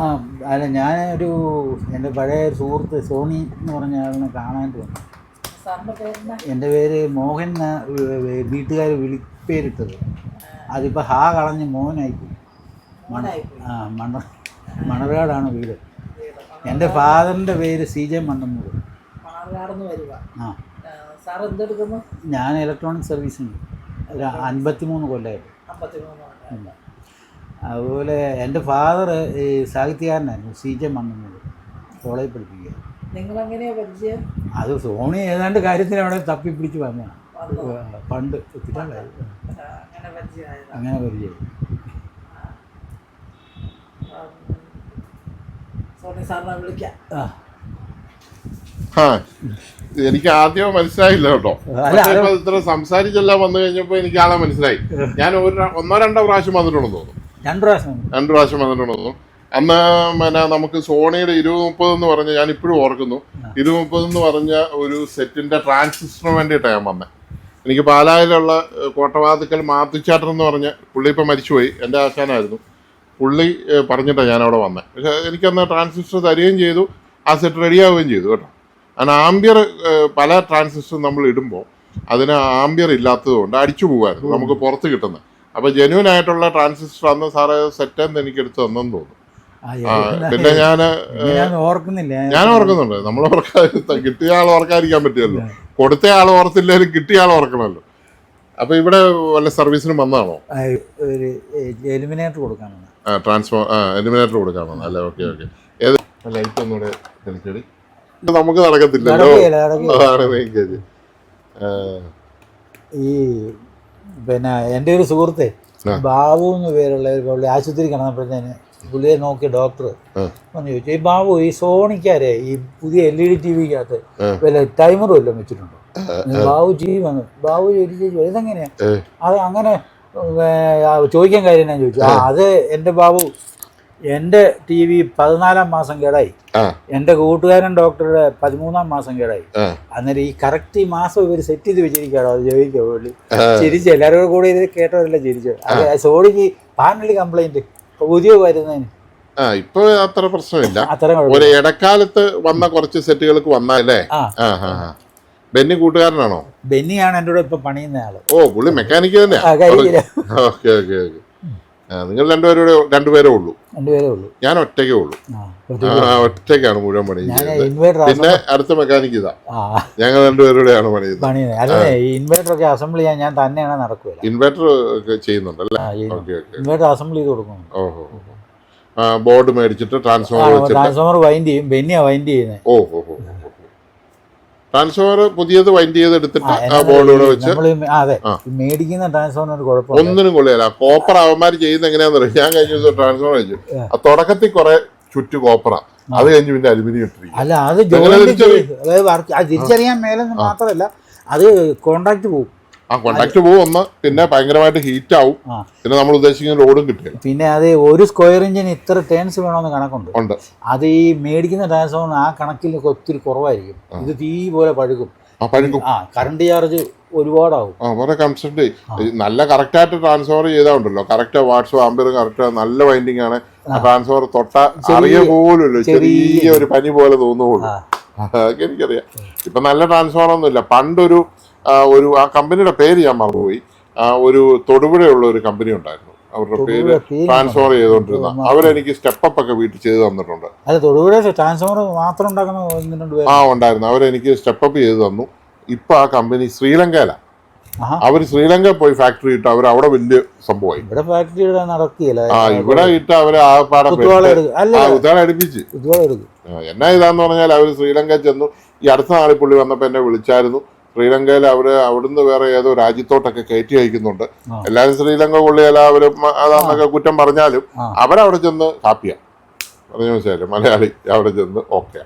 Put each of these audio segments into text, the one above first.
ആ അല്ല ഞാനൊരു എൻ്റെ പഴയ സുഹൃത്ത് സോണി എന്ന് പറഞ്ഞ ആളിനെ കാണാൻ വന്നു. എൻ്റെ പേര് മോഹൻ വീട്ടുകാർ പേരിട്ടത്. അതിപ്പോൾ കളഞ്ഞ് മോഹനായിപ്പോയി. മണർകാടാണ് വീട്. എൻ്റെ ഫാദറിൻ്റെ പേര് CJ മണ്ണന്നൂർ. ഞാൻ ഇലക്ട്രോണിക് സർവീസിന് ഒരു 53 കൊല്ലമായിട്ട്. അതുപോലെ എൻ്റെ ഫാദർ ഈ സാഹിത്യകാരനായിരുന്നു. CJ മണ്ണന്നൂർ കോളേജിൽ പഠിപ്പിക്കുക. അത് സോണി ഏതാണ്ട് കാര്യത്തിന് അവിടെ തപ്പിപ്പിടിച്ച് വന്നതാണ്. പണ്ട് അങ്ങനെ പരിചയം. എനിക്ക് ആദ്യം മനസ്സിലായില്ല കേട്ടോ. ഇത്ര സംസാരിച്ചെല്ലാം വന്നു കഴിഞ്ഞപ്പോ എനിക്ക് ആളെ മനസ്സിലായി. ഞാൻ ഒന്നോ രണ്ടോ പ്രാവശ്യം വന്നിട്ടുണ്ടെന്ന് തോന്നുന്നു. രണ്ട് പ്രാവശ്യം വന്നിട്ടുണ്ടെന്ന് തോന്നുന്നു. അന്ന് പിന്നെ നമുക്ക് സോണിയുടെ 2030 എന്ന് പറഞ്ഞ, ഞാൻ ഇപ്പോഴും ഓർക്കുന്നു, 2030 എന്ന് പറഞ്ഞ ഒരു സെറ്റിന്റെ ട്രാൻസിസ്റ്ററിന് വേണ്ടിയിട്ടാണ് ഞാൻ വന്നത്. എനിക്ക് പാലായിലുള്ള കോട്ടവാതിക്കൽ മാത്തുച്ചാട്ടൻ എന്ന് പറഞ്ഞ പുള്ളി ഇപ്പം മരിച്ചുപോയി, എൻ്റെ ആശാനായിരുന്നു. പുള്ളി പറഞ്ഞിട്ടാണ് ഞാൻ അവിടെ വന്നത്. പക്ഷെ എനിക്കന്ന് ട്രാൻസിസ്റ്റർ തരികയും ചെയ്തു, ആ സെറ്റ് റെഡിയാവുകയും ചെയ്തു കേട്ടോ. കാരണം ആംബിയർ പല ട്രാൻസിസ്റ്ററും നമ്മൾ ഇടുമ്പോൾ അതിന് ആംബിയർ ഇല്ലാത്തത് കൊണ്ട് അടിച്ചു പോകുമായിരുന്നു നമുക്ക് പുറത്ത് കിട്ടുന്നത്. അപ്പോൾ ജെന്യൂൻ ആയിട്ടുള്ള ട്രാൻസിസ്റ്റർ അന്ന് സാറ് സെറ്റെന്ന് എനിക്ക് എടുത്ത് തന്നെന്ന് തോന്നുന്നു. പിന്നെ ഞാൻ ഓർക്കുന്നുണ്ട്. നമ്മൾ കിട്ടിയ ആൾ ഓർക്കാതിരിക്കാൻ പറ്റിയല്ലോ. കൊടുത്ത ആൾ ഓർത്തില്ലെങ്കിലും കിട്ടിയ ആൾ ഓർക്കണമല്ലോ. അപ്പൊ ഇവിടെ വല്ല സർവീസിനും വന്നാണോ? എലിമിനേറ്റർ കൊടുക്കാനാണ്. എലിമിനേറ്റർ കൊടുക്കാനാണ് അല്ലേ? ഓക്കെ. ഏത് ലൈറ്റ് ഒന്നുകൂടെ തെളിച്ചടി. നമുക്ക് നടക്കത്തില്ലല്ലോ, അതാണ് മെയിൻ കാര്യം. ഈ പിന്നെ എൻ്റെ ഒരു സുഹൃത്തെ ബാബു എന്ന് പേരുള്ള ഒരു പുള്ളി ആശുപത്രി കിടന്നപ്പോഴത്തേന് പുള്ളിയെ നോക്കിയ ഡോക്ടർ വന്ന് ചോദിച്ചു, ഈ ബാബു ഈ സോണിക്കാരെ ഈ പുതിയ LED TVക്കകത്ത് വല്ല ടൈമർ വല്ലതും വെച്ചിട്ടുണ്ടോ? ബാബു ചോദിച്ചു ഇതെങ്ങനെയാ അത് അങ്ങനെ ചോദിക്കാൻ കാര്യം ഞാൻ ചോദിച്ചു. അത് എൻ്റെ ബാബു, എൻ്റെ TV 14-ാം മാസം കേടായി, എൻ്റെ കൂട്ടുകാരൻ ഡോക്ടറുടെ 13-ാം മാസം കേടായി. അന്നേരം ഈ കറക്റ്റ് ഈ മാസം ഇവർ സെറ്റ് ചെയ്ത് വെച്ചിരിക്കുകയാണോ അത് ചോദിക്കുക. പുള്ളി ചിരിച്ചു, എല്ലാവരും കൂടെ ഇത് കേട്ടവരെല്ലാം ചിരിച്ചു. അത് സോണിക്ക് പാനൽ കംപ്ലൈൻറ്റ് പുതിയ വരുന്നതിന് ഇപ്പൊ അത്ര പ്രശ്നമില്ല. ഒരു ഇടക്കാലത്ത് വന്ന കുറച്ച് സെറ്റുകൾക്ക് വന്നല്ലേ. ബെന്നി കൂട്ടുകാരനാണോ? ബെന്നിയാണ് എൻ്റെ കൂടെ ഇപ്പൊ പണിയുന്ന ആള്. ഓ, പുള്ളി മെക്കാനിക്ക് തന്നെ. ഓക്കെ. നിങ്ങൾ രണ്ടുപേരേ ഉള്ളൂ? ഞാൻ ഒറ്റയ്ക്കേ ഉള്ളൂ. ഒറ്റയ്ക്കാണ് മുഴുവൻ പണി. പിന്നെ അടുത്ത മെക്കാനിക്ക് ഇതാ, ഞങ്ങൾ രണ്ടുപേരുടെയാണ് പണി ചെയ്യുന്നത്. ഇൻവെർട്ടർ ഒക്കെ അസംബിൾ ചെയ്യാൻ ഞാൻ തന്നെയാണ് നടക്കുക. ഇൻവെർട്ടർ ചെയ്യുന്നുണ്ടല്ലേ? ഇൻവെർട്ടർ അസംബിൾ ചെയ്ത് കൊടുക്കുന്നു. ഓഹോ. ബോർഡ് മേടിച്ചിട്ട് ട്രാൻസ്ഫോമർ വൈൻഡ് ചെയ്യും. ബെന്നിയാ വൈൻഡ് ചെയ്യുന്നത്. ഓഹോ. ട്രാൻസ്ഫോമർ പുതിയത് വൈൻഡ് ചെയ്ത് എടുത്തിട്ട് ആ ബോർഡുകൂടെ വെച്ച് മേടിക്കുന്ന ട്രാൻസ്ഫോമർ ഒന്നിനും കൊള്ളിയല്ല. കോപ്പർ അവന്മാർ ചെയ്യുന്ന എങ്ങനെയാന്ന് അറിയാം. ഞാൻ കഴിഞ്ഞ ദിവസം ട്രാൻസ്ഫോമർ വെച്ചു, ആ തുടക്കത്തിൽ കുറെ ചുറ്റു കോപ്പറ, അത് കഴിഞ്ഞ് പിന്നെ അലുമിനിയം ഇട്ടിരിക്കും. അല്ല, അത് തിരിച്ചറിയാൻ മേലെന്ന് മാത്രമല്ല അത് കോൺടാക്ട് പോകും. കോൺടാക്ട് പോകും ഒന്ന്, പിന്നെ ഭയങ്കരമായിട്ട് ഹീറ്റ് ആവും, പിന്നെ നമ്മൾ ഉദ്ദേശിക്കുന്ന ലോഡും കിട്ടില്ല. പിന്നെ അത് ഒരു സ്ക്വയർ ഇഞ്ചിന് ഇത്ര ടേൺസ് വേണമെന്ന് കണക്കുണ്ട്. അത് ഈ മേടിക്കുന്ന ട്രാൻസ്ഫോമർ ആ കണക്കിൽ ഒത്തിരി കുറവായിരിക്കും. ഇത് തീ പോലെ പഴുക്കും. Current charge ഒരുപാടാവും. നല്ല കറക്റ്റായിട്ട് ട്രാൻസ്ഫോമർ ചെയ്താണ്ടല്ലോ, കറക്റ്റ് വാട്ട്സും ആംബിയറും കറക്റ്റ്, നല്ല വൈൻഡിങ് ആണ്. ട്രാൻസ്ഫോമർ തൊട്ട അറിയ പോലുമല്ലോ, ചെറിയ ഒരു പനി പോലെ തോന്നുള്ളൂ. അതൊക്കെ എനിക്കറിയാം. ഇപ്പൊ നല്ല ട്രാൻസ്ഫോമർ ഒന്നുമില്ല. പണ്ടൊരു ആ കമ്പനിയുടെ പേര് ഞാൻ മറന്നുപോയി. ഒരു തൊടുപുഴയുള്ള ഒരു കമ്പനി ഉണ്ടായിരുന്നു, അവരുടെ പേര് ട്രാൻസ്ഫോമർ ചെയ്തോണ്ടിരുന്ന. അവരെനിക്ക് സ്റ്റെപ്പ് ഒക്കെ വീട്ടിൽ ചെയ്ത് തന്നിട്ടുണ്ട്. ഉണ്ടായിരുന്നു. അവരെനിക്ക് സ്റ്റെപ്പ് ചെയ്ത് തന്നു. ഇപ്പൊ ആ കമ്പനി ശ്രീലങ്കയിലാണ്. അവർ ശ്രീലങ്ക പോയി ഫാക്ടറി ഇട്ട് അവർ അവിടെ വലിയ സംഭവമായി. ഇവിടെ ഇട്ട് അവര് ആ പാടം അടുപ്പിച്ച് എന്നാ ഇതാന്ന് പറഞ്ഞാൽ അവര് ശ്രീലങ്ക ചെന്നു. ഈ അടുത്ത നാളിൽ പുള്ളി വന്നപ്പോ എന്നെ വിളിച്ചായിരുന്നു. ശ്രീലങ്കയിൽ അവര് അവിടുന്ന് വേറെ ഏതോ രാജ്യത്തോട്ടൊക്കെ കയറ്റി അയക്കുന്നുണ്ട്. എല്ലാവരും ശ്രീലങ്ക കൊള്ളിയല്ല, അവര് അതാന്നൊക്കെ കുറ്റം പറഞ്ഞാലും അവരവിടെ ചെന്ന് ഹാപ്പിയാ. പറഞ്ഞു മനസ്സിലായില്ലേ? മലയാളി അവിടെ ചെന്ന് ഓക്കെ.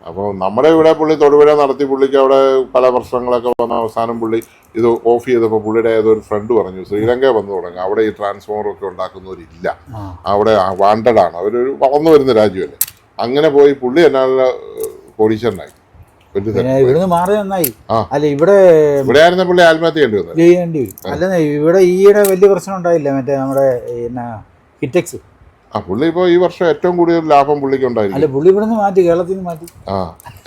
അപ്പോൾ നമ്മുടെ ഇവിടെ പുള്ളി തൊടുപുഴ നടത്തി. പുള്ളിക്ക് അവിടെ പല പ്രശ്നങ്ങളൊക്കെ വന്ന അവസാനം പുള്ളി ഇത് ഓഫ് ചെയ്തപ്പോൾ പുള്ളിയുടെ ഏതൊരു ഫ്രണ്ട് പറഞ്ഞു ശ്രീലങ്ക വന്നു തുടങ്ങി, അവിടെ ഈ ട്രാൻസ്ഫോമറൊക്കെ ഉണ്ടാക്കുന്നവരില്ല, അവിടെ വാണ്ടഡ് ആണ്, അവരൊരു വളർന്നു വരുന്ന രാജ്യമല്ലേ. അങ്ങനെ പോയി പുള്ളി എന്നാ കോടീശ്വരനായി. ഇവിടുന്ന് മാറി നന്നായി. അല്ല, ഇവിടെ പുള്ളി ആത്മഹത്യ ചെയ്യേണ്ടി വരും. അല്ല, ഇവിടെ ഈയിടെ വലിയ പ്രശ്നം ഉണ്ടായില്ല. മറ്റേ നമ്മുടെ ഹിറ്റെക്സ്. പുള്ളി ഇപ്പോൾ ഈ വർഷം ഏറ്റവും കൂടുതൽ ലാഭം പുള്ളിക്ക് ഉണ്ടായിരിക്കും. അല്ല, പുള്ളി ഇവിടെ നിന്ന് മാറ്റി, കേരളത്തിൽ നിന്ന് മാറ്റി.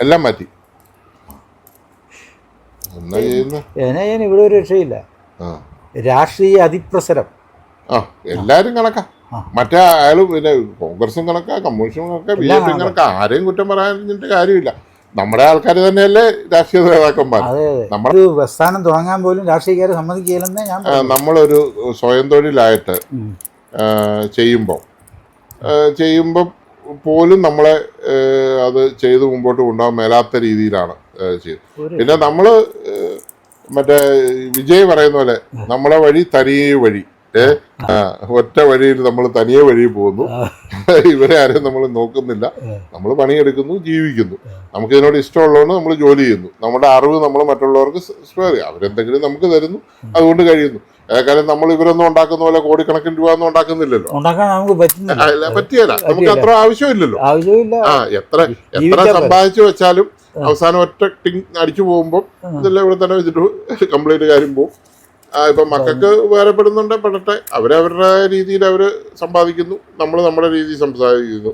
എല്ലാം മാറ്റി. എന്നാ ചെയ്യുന്ന ഇവിടെ ഒരു രക്ഷയില്ല. രാഷ്ട്രീയ അതിപ്രസരം എല്ലാരും കണക്കാ. മറ്റേ അയാളും പിന്നെ കോൺഗ്രസും കണക്കാ, കമ്മ്യൂണിസ്റ്റും കണക്കാ, BJP കണക്കാ. ആരെയും കുറ്റം പറയാനിട്ട് കാര്യമില്ല. നമ്മുടെ ആൾക്കാർ തന്നെയല്ലേ രാഷ്ട്രീയ നേതാക്കന്മാർ. നമ്മളൊരു പ്രസ്ഥാനം തുടങ്ങാൻ പോലും രാഷ്ട്രീയക്കാരെ സമ്മതിക്കില്ലെന്ന് ഞാൻ. നമ്മളൊരു സ്വയം തൊഴിലായിട്ട് ചെയ്യുമ്പോൾ പോലും നമ്മളെ അത് ചെയ്ത് മുമ്പോട്ട് കൊണ്ടുപോകാൻ മേലാത്ത രീതിയിലാണ് ചെയ്തത്. പിന്നെ നമ്മള് മറ്റേ വിജയ് പറയുന്ന പോലെ നമ്മളെ വഴി തനിയെ വഴി, ഒറ്റ വഴിയിൽ നമ്മൾ തനിയെ വഴി പോകുന്നു. ഇവരെ ആരെയും നമ്മൾ നോക്കുന്നില്ല. നമ്മൾ പണിയെടുക്കുന്നു, ജീവിക്കുന്നു. നമുക്ക് ഇതിനോട് ഇഷ്ടമുള്ളതുകൊണ്ട് നമ്മൾ ജോലി ചെയ്യുന്നു. നമ്മുടെ അറിവ് നമ്മൾ മറ്റുള്ളവർക്ക് ഷെയർ ചെയ്യും. അവരെന്തെങ്കിലും നമുക്ക് തരുന്നു, അതുകൊണ്ട് കഴിയുന്നു. ഏതായാലും നമ്മൾ ഇവരൊന്നും ഉണ്ടാക്കുന്ന പോലെ കോടിക്കണക്കിന് രൂപ ഒന്നും ഉണ്ടാക്കുന്നില്ലല്ലോ. പറ്റിയല്ല, നമുക്ക് അത്ര ആവശ്യമില്ലല്ലോ. എത്ര സമ്പാദിച്ചു വെച്ചാലും അവസാനം ഒറ്റ ടിങ് അടിച്ചു പോകുമ്പോൾ ഇതെല്ലാം ഇവിടെ തന്നെ വെച്ചിട്ട് കംപ്ലീറ്റ് കാര്യം പോകും. ഇപ്പം മക്കൾക്ക് വേറെപ്പെടുന്നുണ്ട്, പെടട്ടെ. അവരവരുടെ രീതിയിൽ അവർ സമ്പാദിക്കുന്നു, നമ്മൾ നമ്മുടെ രീതിയിൽ സംസാരിക്കുന്നു.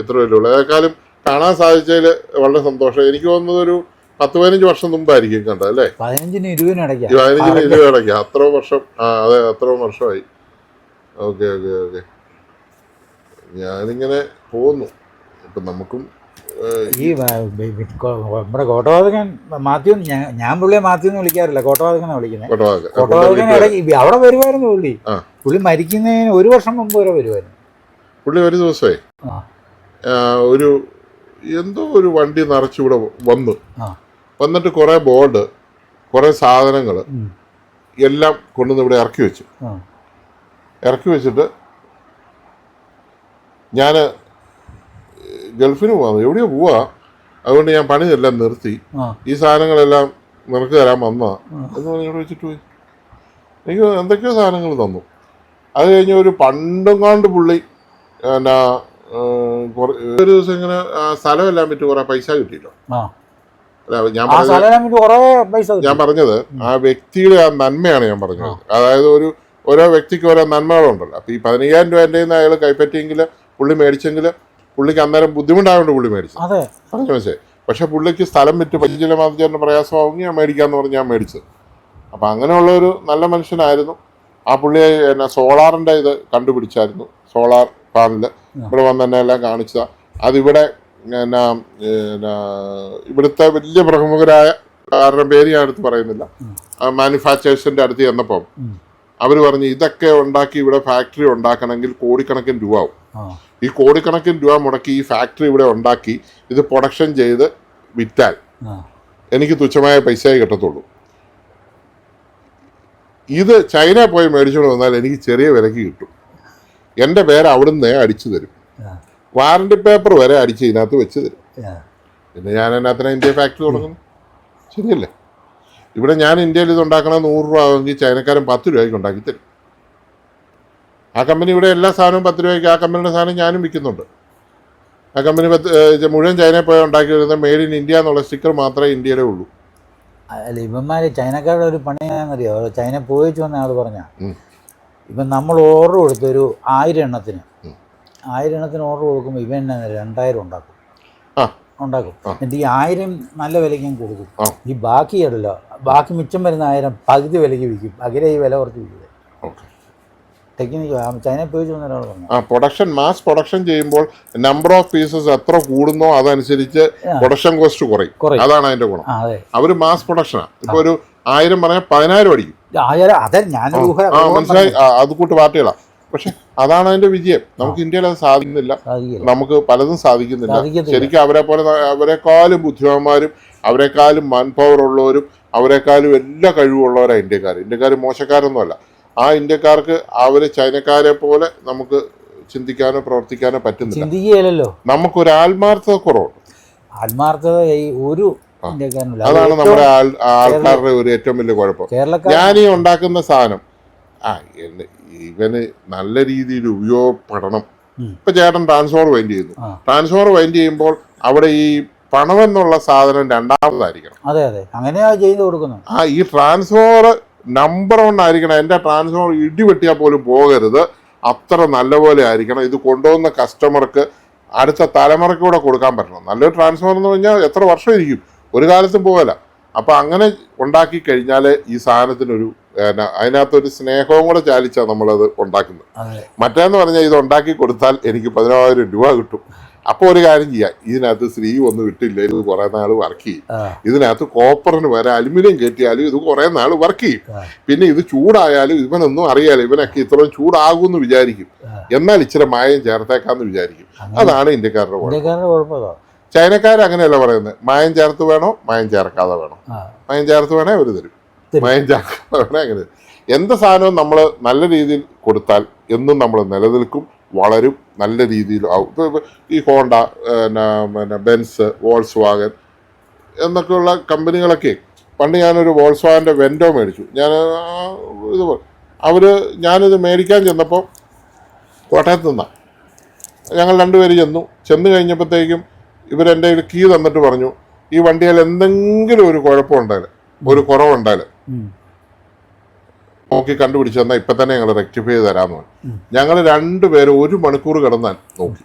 ഇത്രയല്ലേ ഉള്ളൂ. ഏതായാലും കാണാൻ സാധിച്ചതിൽ വളരെ സന്തോഷം. എനിക്ക് തോന്നുന്നത് ഒരു 10-15 വർഷം മുമ്പായിരിക്കും കണ്ടത് അല്ലേ? 15-20 ഇടയ്ക്ക്. അത്രയും വർഷം. അതെ, അത്രയും വർഷമായി. ഓക്കെ. ഞാനിങ്ങനെ പോകുന്നു. ഇപ്പം നമുക്കും ഈ നമ്മുടെ കോട്ടവാതകൻ മാത്യു, ഞാൻ പുള്ളിയെ മാത്യു എന്ന് വിളിക്കാറില്ല, കോട്ടവാതകനാണ് വിളിക്കുന്നത്. കോട്ടവാതകൻ ഇടയ്ക്ക് അവിടെ വരുമായിരുന്നു. പുള്ളി മരിക്കുന്നതിന് 1 വർഷം മുമ്പ് വരെ വരുമായിരുന്നു. പുള്ളി ഒരു ദിവസമേ ഒരു എന്തോ ഒരു വണ്ടി നിറച്ചിവിടെ വന്നിട്ട് കുറെ ബോർഡ്, കുറെ സാധനങ്ങൾ എല്ലാം കൊണ്ടുവന്ന് ഇവിടെ ഇറക്കി വെച്ചിട്ട് ഞാൻ ഗൾഫിന് പോകാം, എവിടെയോ പോവാ, അതുകൊണ്ട് ഞാൻ പണിയെല്ലാം നിർത്തി, ഈ സാധനങ്ങളെല്ലാം നിനക്ക് തരാൻ വന്നതാ എന്ന് പറഞ്ഞോട് വെച്ചിട്ട് പോയി. എനിക്ക് എന്തൊക്കെയോ സാധനങ്ങൾ തന്നു. അത് കഴിഞ്ഞ് ഒരു പണ്ടും പുള്ളി എന്നാ ഒരു ദിവസം ഇങ്ങനെ സ്ഥലമെല്ലാം വിറ്റ് കുറെ പൈസ കിട്ടിയല്ലോ. ഞാൻ പറഞ്ഞത് ആ വ്യക്തിയുടെ ആ നന്മയാണ് ഞാൻ പറഞ്ഞത്. അതായത് ഓരോ വ്യക്തിക്ക് ഓരോ നന്മകളുണ്ടല്ലോ. അപ്പൊ ഈ 15,000 രൂപ എൻ്റെ അയാൾ കൈപ്പറ്റിയെങ്കിൽ, പുള്ളി മേടിച്ചെങ്കിൽ, പുള്ളിക്ക് അന്നേരം ബുദ്ധിമുട്ടായതുകൊണ്ട് പുള്ളി മേടിച്ചു. പറഞ്ഞു മനസ്സിലായി. പക്ഷെ പുള്ളിക്ക് സ്ഥലം വിറ്റ് പഞ്ചില മാതിച്ചേട്ടൻ്റെ പ്രയാസമാവുമെങ്കിൽ ഞാൻ മേടിക്കാന്ന് പറഞ്ഞ് ഞാൻ മേടിച്ചത്. അപ്പൊ അങ്ങനെയുള്ളൊരു നല്ല മനുഷ്യനായിരുന്നു. ആ പുള്ളി എന്നാ സോളാറിന്റെ ഇത് കണ്ടുപിടിച്ചായിരുന്നു. സോളാർ പാനല് ഇവിടെ വന്ന് തന്നെ എല്ലാം കാണിച്ചതാ. അതിവിടെ എന്നാ ഇവിടുത്തെ വലിയ പ്രമുഖരായ ആരുടെ പേര് ഞാൻ അടുത്ത് പറയുന്നില്ല, മാനുഫാക്ചേഴ്സിന്റെ അടുത്ത് ചെന്നപ്പം അവർ പറഞ്ഞു ഇതൊക്കെ ഉണ്ടാക്കി ഇവിടെ ഫാക്ടറി ഉണ്ടാക്കണമെങ്കിൽ കോടിക്കണക്കിന് രൂപ ആവും. ഈ കോടിക്കണക്കിന് രൂപ മുടക്കി ഈ ഫാക്ടറി ഇവിടെ ഉണ്ടാക്കി ഇത് പ്രൊഡക്ഷൻ ചെയ്ത് വിറ്റാൽ എനിക്ക് തുച്ഛമായ പൈസയെ കിട്ടത്തുള്ളൂ. ഇത് ചൈന പോയി മേടിച്ചുകൊണ്ട് വന്നാൽ എനിക്ക് ചെറിയ വിലക്ക് കിട്ടും. എൻ്റെ പേര് അവിടുന്ന് അടിച്ചു തരും, വാറണ്ടി പേപ്പർ വരെ അടിച്ച് ഇതിനകത്ത് വെച്ച് തരും. പിന്നെ ഞാൻ അതിനകത്തിന് ഇന്ത്യ ഫാക്ടറി തുടങ്ങുന്നു. ശരിയല്ലേ? ഇവിടെ ഞാൻ ഇന്ത്യയിൽ ഇത് ഉണ്ടാക്കണം 100 രൂപ ആണെങ്കിൽ ചൈനക്കാരൻ 10 രൂപയ്ക്ക് ഉണ്ടാക്കി തരും. ആ കമ്പനി ഇവിടെ എല്ലാ സാധനവും 10 രൂപയ്ക്ക്, ആ കമ്പനിയുടെ സാധനം ഞാനും വിൽക്കുന്നുണ്ട്. ആ കമ്പനി മുഴുവൻ ചൈനയിൽ പോയി ഉണ്ടാക്കി വരുന്ന മെയ്ഡ് ഇൻ ഇന്ത്യ എന്നുള്ള സ്റ്റിക്കർ മാത്രമേ ഇന്ത്യയിലേ ഉള്ളൂ. അല്ല, ഇവന്മാര് ചൈനക്കാരുടെ ഒരു പണിയാണെന്നറിയോ? ചൈന പോയിച്ചു വന്ന ആൾ പറഞ്ഞ, ഇപ്പം നമ്മൾ ഓർഡർ കൊടുത്തൊരു 1000 എണ്ണത്തിന് ഓർഡർ കൊടുക്കുമ്പോൾ ഇവൻ 2000 ഉണ്ടാക്കും. എന്നിട്ട് ഈ 1000 നല്ല വിലയ്ക്ക് ഞാൻ കൊടുക്കും. ഈ ബാക്കി ഉണ്ടല്ലോ, ബാക്കി മിച്ചം വരുന്ന 1000 പകുതി വിലയ്ക്ക് വിൽക്കും. പകരം ഈ വില കുറച്ച് വിൽക്കും. ടെക്നിക്ക് ചൈനയിൽ പോയി വന്ന ഒരാൾ പറഞ്ഞു. പ്രൊഡക്ഷൻ, മാസ് പ്രൊഡക്ഷൻ ചെയ്യുമ്പോൾ നമ്പർ ഓഫ് പീസസ് എത്ര കൂടുന്നോ അതനുസരിച്ച് പ്രൊഡക്ഷൻ കോസ്റ്റ് കുറയും. അതാണ് അതിന്റെ ഗുണം. അവര് മാസ് പ്രൊഡക്ഷനാണ്. ഇപ്പൊ ഒരു 1000 പറഞ്ഞാൽ 10,000 അടിക്കും. മനസ്സിലായി? അത് കൂട്ട് പാർട്ടികളാ. പക്ഷെ അതാണ് അതിന്റെ വിജയം. നമുക്ക് ഇന്ത്യയിൽ അത് സാധിക്കുന്നില്ല. നമുക്ക് പലതും സാധിക്കുന്നില്ല. ശരിക്കും അവരെക്കാളും ബുദ്ധിമാന്മാരും അവരെക്കാളും മാൻ പവർ ഉള്ളവരും അവരെക്കാളും എല്ലാ കഴിവുള്ളവരാണ് ഇന്ത്യക്കാർ മോശക്കാരൊന്നുമല്ല. ആ ഇന്ത്യക്കാർക്ക് അവര് ചൈനക്കാരെ പോലെ നമുക്ക് ചിന്തിക്കാനോ പ്രവർത്തിക്കാനോ പറ്റുന്നില്ല. നമുക്കൊരു ആത്മാർത്ഥത കുറവുണ്ട്. അതാണ് നമ്മുടെ ആൾക്കാരുടെ ഒരു ഏറ്റവും വലിയ കുഴപ്പം. ഞാനീ ഉണ്ടാക്കുന്ന സാധനം ഇവന് നല്ല രീതിയിൽ ഉപയോഗപ്പെടണം. ഇപ്പൊ ചേട്ടൻ ട്രാൻസ്ഫോർ വൈൻഡ് ചെയ്യുന്നു. ട്രാൻസ്ഫോർ വൈൻഡ് ചെയ്യുമ്പോൾ അവിടെ ഈ പണം എന്നുള്ള സാധനം രണ്ടാമതായിരിക്കണം. ഈ ട്രാൻസ്ഫോർ നമ്പർ 1 ആയിരിക്കണം. എന്റെ ട്രാൻസ്ഫോർ ഇടിവെട്ടിയാൽ പോലും പോകരുത്. അത്ര നല്ലപോലെ ആയിരിക്കണം. ഇത് കൊണ്ടുവന്ന കസ്റ്റമർക്ക് അടുത്ത തലമുറയ്ക്ക് കൂടെ കൊടുക്കാൻ പറ്റണം. നല്ലൊരു ട്രാൻസ്ഫോമർ എന്ന് പറഞ്ഞാൽ എത്ര വർഷം ഇരിക്കും, ഒരു കാലത്തും പോകല. അപ്പം അങ്ങനെ ഉണ്ടാക്കി കഴിഞ്ഞാൽ ഈ സാധനത്തിനൊരു അതിനകത്തൊരു സ്നേഹവും കൂടെ ചാലിച്ചാണ് നമ്മളത് ഉണ്ടാക്കുന്നത്. മറ്റേന്ന് പറഞ്ഞാൽ ഇത് ഉണ്ടാക്കി കൊടുത്താൽ എനിക്ക് 10,000 രൂപ കിട്ടും. അപ്പോൾ ഒരു കാര്യം ചെയ്യാം, ഇതിനകത്ത് സ്ത്രീ ഒന്നും ഇട്ടില്ല, ഇത് കുറേ നാൾ വർക്ക് ചെയ്യും. ഇതിനകത്ത് കോപ്പറിന് വരെ അലുമിനിയം കയറ്റിയാലും ഇത് കുറേ നാൾ വർക്ക് ചെയ്യും. പിന്നെ ഇത് ചൂടായാലും ഇവനൊന്നും അറിയാലോ, ഇവനൊക്കെ ഇത്രയും ചൂടാകുമെന്ന് വിചാരിക്കും, എന്നാൽ ഇച്ചിരി മായം ചേർത്തേക്കാന്ന് വിചാരിക്കും. അതാണ് ഇന്ത്യക്കാരുടെ കുഴപ്പം. ചൈനക്കാർ അങ്ങനെയല്ല പറയുന്നത്, മായം ചേർത്ത് വേണോ മായം ചേർക്കാതെ വേണോ, മായം ചേർത്ത് വേണേ അവർ തരും, മായം ചേർക്കാതെ വേണേ അങ്ങനെ. എന്ത് സാധനവും നമ്മൾ നല്ല രീതിയിൽ കൊടുത്താൽ എന്നും നമ്മൾ നിലനിൽക്കും, വളരും, നല്ല രീതിയിൽ ആവും. ഈ ഹോണ്ട, പിന്നെ ബെൻസ്, വോൾസ് വാഗൻ എന്നൊക്കെയുള്ള കമ്പനികളൊക്കെ, പണ്ട് ഞാനൊരു വോൾസ് വാഗൻ്റെ വെൻഡോ മേടിച്ചു. ഞാൻ ഇതുപോലെ ഞാനിത് മേടിക്കാൻ ചെന്നപ്പോൾ കോട്ടയത്ത് നിന്നാണ്, ഞങ്ങൾ രണ്ടുപേര് ചെന്ന് കഴിഞ്ഞപ്പോഴത്തേക്കും ഇവരെൻ്റെ ഒരു കീ തന്നിട്ട് പറഞ്ഞു, ഈ വണ്ടിയിൽ എന്തെങ്കിലും ഒരു കുഴപ്പമുണ്ടായാലും ഒരു കുറവുണ്ടായാലും നോക്കി കണ്ടുപിടിച്ച് തന്നാൽ ഇപ്പം തന്നെ ഞങ്ങൾ റെക്ടിഫൈ ചെയ്ത് തരാമെന്ന് പറഞ്ഞു. ഞങ്ങൾ രണ്ടുപേരും 1 മണിക്കൂർ കിടന്നാൽ നോക്കി,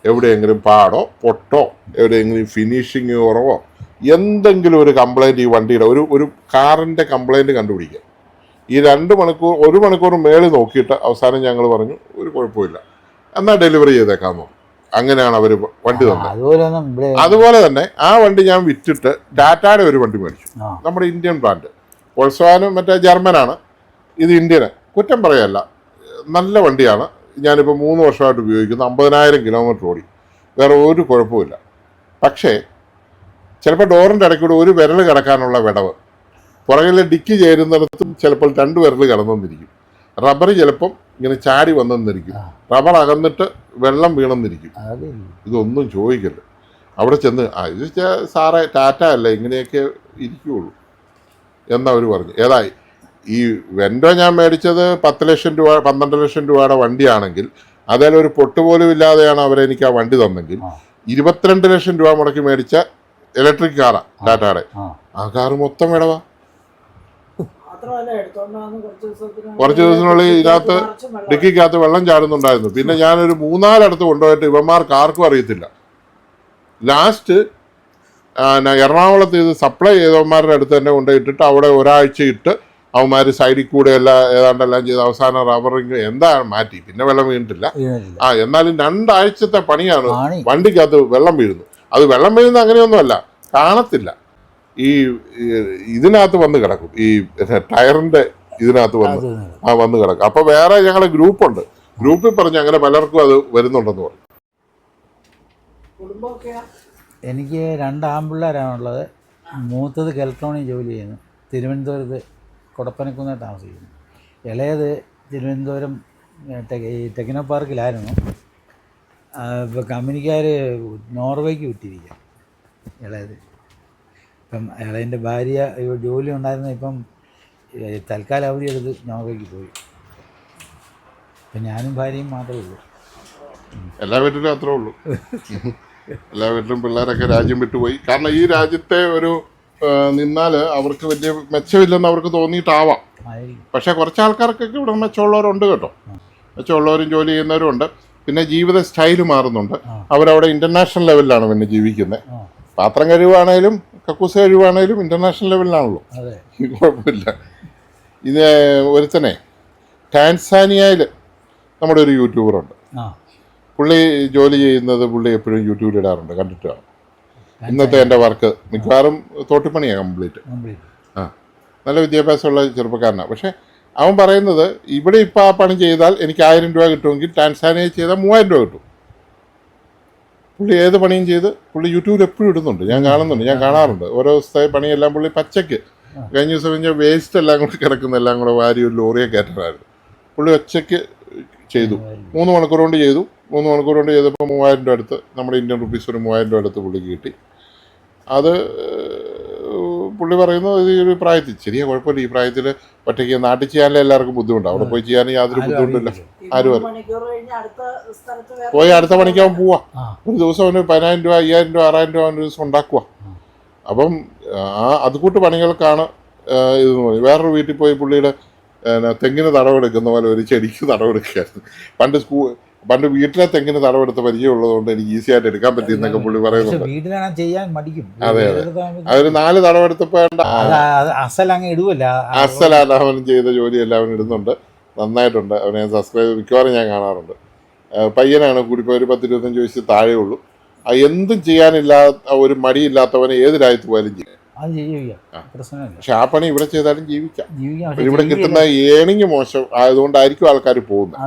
എവിടെയെങ്കിലും പാടോ പൊട്ടോ എവിടെയെങ്കിലും ഫിനിഷിങ് കുറവോ എന്തെങ്കിലും ഒരു കംപ്ലൈൻറ്റ്, ഈ വണ്ടിയുടെ ഒരു കാറിൻ്റെ കംപ്ലൈൻറ്റ് കണ്ടുപിടിക്കുക. ഈ 1 മണിക്കൂർ മേളിൽ നോക്കിയിട്ട് അവസാനം ഞങ്ങൾ പറഞ്ഞു ഒരു കുഴപ്പമില്ല, എന്നാൽ ഡെലിവറി ചെയ്തേക്കാമെന്ന് പറഞ്ഞു. അങ്ങനെയാണ് അവർ വണ്ടി തന്നത്. അതുപോലെ തന്നെ ആ വണ്ടി ഞാൻ വിറ്റിട്ട് ടാറ്റയുടെ ഒരു വണ്ടി മേടിച്ചു, നമ്മുടെ ഇന്ത്യൻ ബ്രാൻഡ്. വോൾസ്വാഗനും മറ്റേ ജർമ്മനാണ്, ഇത് ഇന്ത്യന്. കുറ്റം പറയല്ല, നല്ല വണ്ടിയാണ്. ഞാനിപ്പോൾ 3 വർഷമായിട്ട് ഉപയോഗിക്കുന്നു. 50,000 കിലോമീറ്റർ ഓടി, വേറെ ഒരു കുഴപ്പമില്ല. പക്ഷേ ചിലപ്പോൾ ഡോറിൻ്റെ ഇടയ്ക്കൂടെ ഒരു വിരൽ കിടക്കാനുള്ള വിടവ്, പുറകിലെ ഡിക്കി ചേരുന്നിടത്തും ചിലപ്പോൾ 2 വിരൽ കിടന്നെന്നിരിക്കും. റബ്ബർ ചിലപ്പം ഇങ്ങനെ ചാടി വന്നെന്നിരിക്കും, റബ്ബർ അകന്നിട്ട് വെള്ളം വീണെന്നിരിക്കും. ഇതൊന്നും ചോദിക്കരുത്. അവിടെ ചെന്ന് ഇത് സാറേ ടാറ്റ അല്ല, ഇങ്ങനെയൊക്കെ ഇരിക്കുകയുള്ളൂ എന്നവർ പറഞ്ഞു. ഏതായി ഈ വെൻഡോ ഞാൻ മേടിച്ചത് 10 ലക്ഷം രൂപ 12 ലക്ഷം രൂപയുടെ വണ്ടിയാണെങ്കിൽ അതിലൊരു പൊട്ട് പോലും ഇല്ലാതെയാണ് അവരെനിക്ക് ആ വണ്ടി തന്നെങ്കിൽ 22 ലക്ഷം രൂപ മുടക്കി മേടിച്ച ഇലക്ട്രിക് കാറാണ് ടാറ്റയുടെ. ആ കാറ് മൊത്തം വിടവാ. കുറച്ച് ദിവസത്തിനുള്ളിൽ ഇതിനകത്ത് ഡിക്കിക്കകത്ത് വെള്ളം ചാടുന്നുണ്ടായിരുന്നു. പിന്നെ ഞാനൊരു 3-4 അടുത്ത് കൊണ്ടുപോയിട്ട് ഇവന്മാർക്ക് ആർക്കും അറിയത്തില്ല. ലാസ്റ്റ് എറണാകുളത്ത് ഇത് സപ്ലൈ ചെയ്തവന്മാരുടെ അടുത്ത് തന്നെ കൊണ്ടുപോയിട്ടിട്ട് അവിടെ ഒരാഴ്ച ഇട്ട് അവന്മാർ സൈഡിൽ കൂടെ ഏതാണ്ടെല്ലാം ചെയ്ത് അവസാനം റബ്ബറിങ് എന്താണ് മാറ്റി, പിന്നെ വെള്ളം വീണിട്ടില്ല. എന്നാലും 2 ആഴ്ചത്തെ പണിയാണ്. വണ്ടിക്കകത്ത് വെള്ളം വീഴുന്നു. അത് വെള്ളം വീഴുന്നത് അങ്ങനെയൊന്നുമല്ല, കാണത്തില്ല, ഈ ഇതിനകത്ത് വന്ന് കിടക്കും, ഈ ടയറിന്റെ ഇതിനകത്ത് വന്ന് കിടക്കും. അപ്പൊ വേറെ ഞങ്ങളുടെ ഗ്രൂപ്പുണ്ട്, ഗ്രൂപ്പിൽ പറഞ്ഞ് അങ്ങനെ പലർക്കും അത് വരുന്നുണ്ടെന്ന് പറഞ്ഞു. എനിക്ക് 2 ആൺപിള്ളേരാണുള്ളത്. മൂത്തത് കെൽട്രോണിൽ ജോലി ചെയ്യുന്നു, തിരുവനന്തപുരത്ത് കൊടപ്പനക്കുന്ന് താമസിക്കുന്നു. ഇളയത് തിരുവനന്തപുരം ടെക്നോ പാർക്കിലായിരുന്നു. ഇപ്പോൾ കമ്പനിക്കാർ നോർവേക്ക് വിട്ടിരിക്കുക ഇളയത്. ഇപ്പം ഇളയൻ്റെ ഭാര്യ ജോലി ഉണ്ടായിരുന്നു, ഇപ്പം തൽക്കാലം അവധി എടുത്ത് നോർവേക്ക് പോയി. ഇപ്പം ഞാനും ഭാര്യയും മാത്രമേ ഉള്ളൂ. എല്ലാ വീട്ടിലും അത്രേ ഉള്ളൂ. എല്ലാ വീട്ടിലും പിള്ളേരൊക്കെ രാജ്യം വിട്ടുപോയി. കാരണം ഈ രാജ്യത്തെ ഒരു നിന്നാൽ അവർക്ക് വലിയ മെച്ചമില്ലെന്ന് അവർക്ക് തോന്നിയിട്ടാവാം. പക്ഷേ കുറച്ച് ആൾക്കാർക്കൊക്കെ ഇവിടെ മെച്ചമുള്ളവരുണ്ട് കേട്ടോ. മെച്ചമുള്ളവരും ജോലി ചെയ്യുന്നവരും ഉണ്ട്. പിന്നെ ജീവിത സ്റ്റൈല് മാറുന്നുണ്ട്. അവരവിടെ ഇൻ്റർനാഷണൽ ലെവലിലാണ് പിന്നെ ജീവിക്കുന്നത്. പാത്രം കഴിവാണേലും കക്കൂസ് കഴിവാണേലും ഇൻ്റർനാഷണൽ ലെവലിലാണല്ലോ, കുഴപ്പമില്ല. ഇത് ഒരുത്തനെ ടാൻസാനിയയിൽ നമ്മുടെ ഒരു യൂട്യൂബറുണ്ട്. പുള്ളി ജോലി ചെയ്യുന്നത് പുള്ളി എപ്പോഴും യൂട്യൂബിൽ ഇടാറുണ്ട്, കണ്ടിട്ട് കാണും. ഇന്നത്തെ എൻ്റെ വർക്ക് മിക്കവാറും തോട്ടിപ്പണിയാണ് കംപ്ലീറ്റ്. നല്ല വിദ്യാഭ്യാസമുള്ള ചെറുപ്പക്കാരനാണ്. പക്ഷേ അവൻ പറയുന്നത് ഇവിടെ ഇപ്പോൾ ആ പണി ചെയ്താൽ എനിക്ക് 1000 രൂപ കിട്ടുമെങ്കിൽ ടാൻസാനിയയിൽ ചെയ്താൽ 3000 രൂപ കിട്ടും. പുള്ളി ഏത് പണിയും ചെയ്ത് പുള്ളി യൂട്യൂബിൽ എപ്പോഴും ഇടുന്നുണ്ട്, ഞാൻ കാണുന്നുണ്ട്, ഞാൻ കാണാറുണ്ട്. ഓരോ ദിവസത്തെ പണിയെല്ലാം പുള്ളി പച്ചയ്ക്ക്. കഴിഞ്ഞ ദിവസം കഴിഞ്ഞാൽ വേസ്റ്റ് എല്ലാം കൂടെ കിടക്കുന്ന എല്ലാം കൂടെ വാരി ഒരു ലോറിയെ കയറ്റാറായിരുന്നു. പുള്ളി ഒച്ചയ്ക്ക് ചെയ്തു. 3 മണിക്കൂർ കൊണ്ട് ചെയ്തു. 3 മണിക്കൂർ കൊണ്ട് ചെയ്തപ്പോൾ 3000 രൂപ അടുത്ത്, നമ്മുടെ ഇന്ത്യൻ റുപ്പീസ് ഒരു 3000 രൂപ അടുത്ത് പുള്ളിക്ക് കിട്ടി. അത് പുള്ളി പറയുന്നത് ഈ ഒരു പ്രായത്തിൽ ശരിയാ, കുഴപ്പമില്ല. ഈ പ്രായത്തിൽ ഒറ്റയ്ക്ക് നാട്ടിൽ ചെയ്യാനല്ലേ എല്ലാവർക്കും ബുദ്ധിമുട്ടാണ്. അവിടെ പോയി ചെയ്യാൻ യാതൊരു ബുദ്ധിമുട്ടില്ല. ആരും പോയി അടുത്ത പണിക്കാവും പോവാ. ഒരു ദിവസം അവന് 10,000 രൂപ 5,000 രൂപ 6,000 രൂപ അവനൊരു ദിവസം ഉണ്ടാക്കുക. അപ്പം അതുകൂട്ട് പണികൾക്കാണ് ഇത്. വേറൊരു വീട്ടിൽ പോയി പുള്ളിയുടെ തെങ്ങിന് തടവെടുക്കുന്ന പോലെ ഒരു ചെടിക്ക് തടവെടുക്കുകയായിരുന്നു. പണ്ട് വീട്ടിലെ തെങ്ങിന് തടവെടുത്ത പരിചയമുള്ളതുകൊണ്ട് എനിക്ക് ഈസി ആയിട്ട് എടുക്കാൻ പറ്റിയെന്നൊക്കെ പുള്ളി പറയുന്നുണ്ട്. വീട്ടിലാണ് ചെയ്യാൻ മടിക്കും. അതെ അതെ, അതൊരു 4 തടവെടുത്തപ്പോ അസലങ്ങ് ഇടുവല്ല. അസലാണ് അവൻ ചെയ്ത ജോലിയെല്ലാം അവൻ ഇടുന്നുണ്ട്, നന്നായിട്ടുണ്ട്. അവനെ സബ്സ്ക്രൈബ് മിക്കവാറും ഞാൻ കാണാറുണ്ട്. പയ്യനാണ്, കൂടിപ്പോ ഒരു 10-25 വയസ്സ് താഴെ ഉള്ളൂ. എന്തും ചെയ്യാനില്ലാത്ത ഒരു മടിയില്ലാത്തവനെ ഏത് രാജ്യത്ത് പോയാലും ചെയ്യും. പക്ഷെ ആ പണി ഇവിടെ ചെയ്താലും ജീവിക്കാം. ഇവിടെ കിട്ടുന്ന ഏണിങ് മോശം ആയതുകൊണ്ടായിരിക്കും ആൾക്കാർ പോകുന്നത്.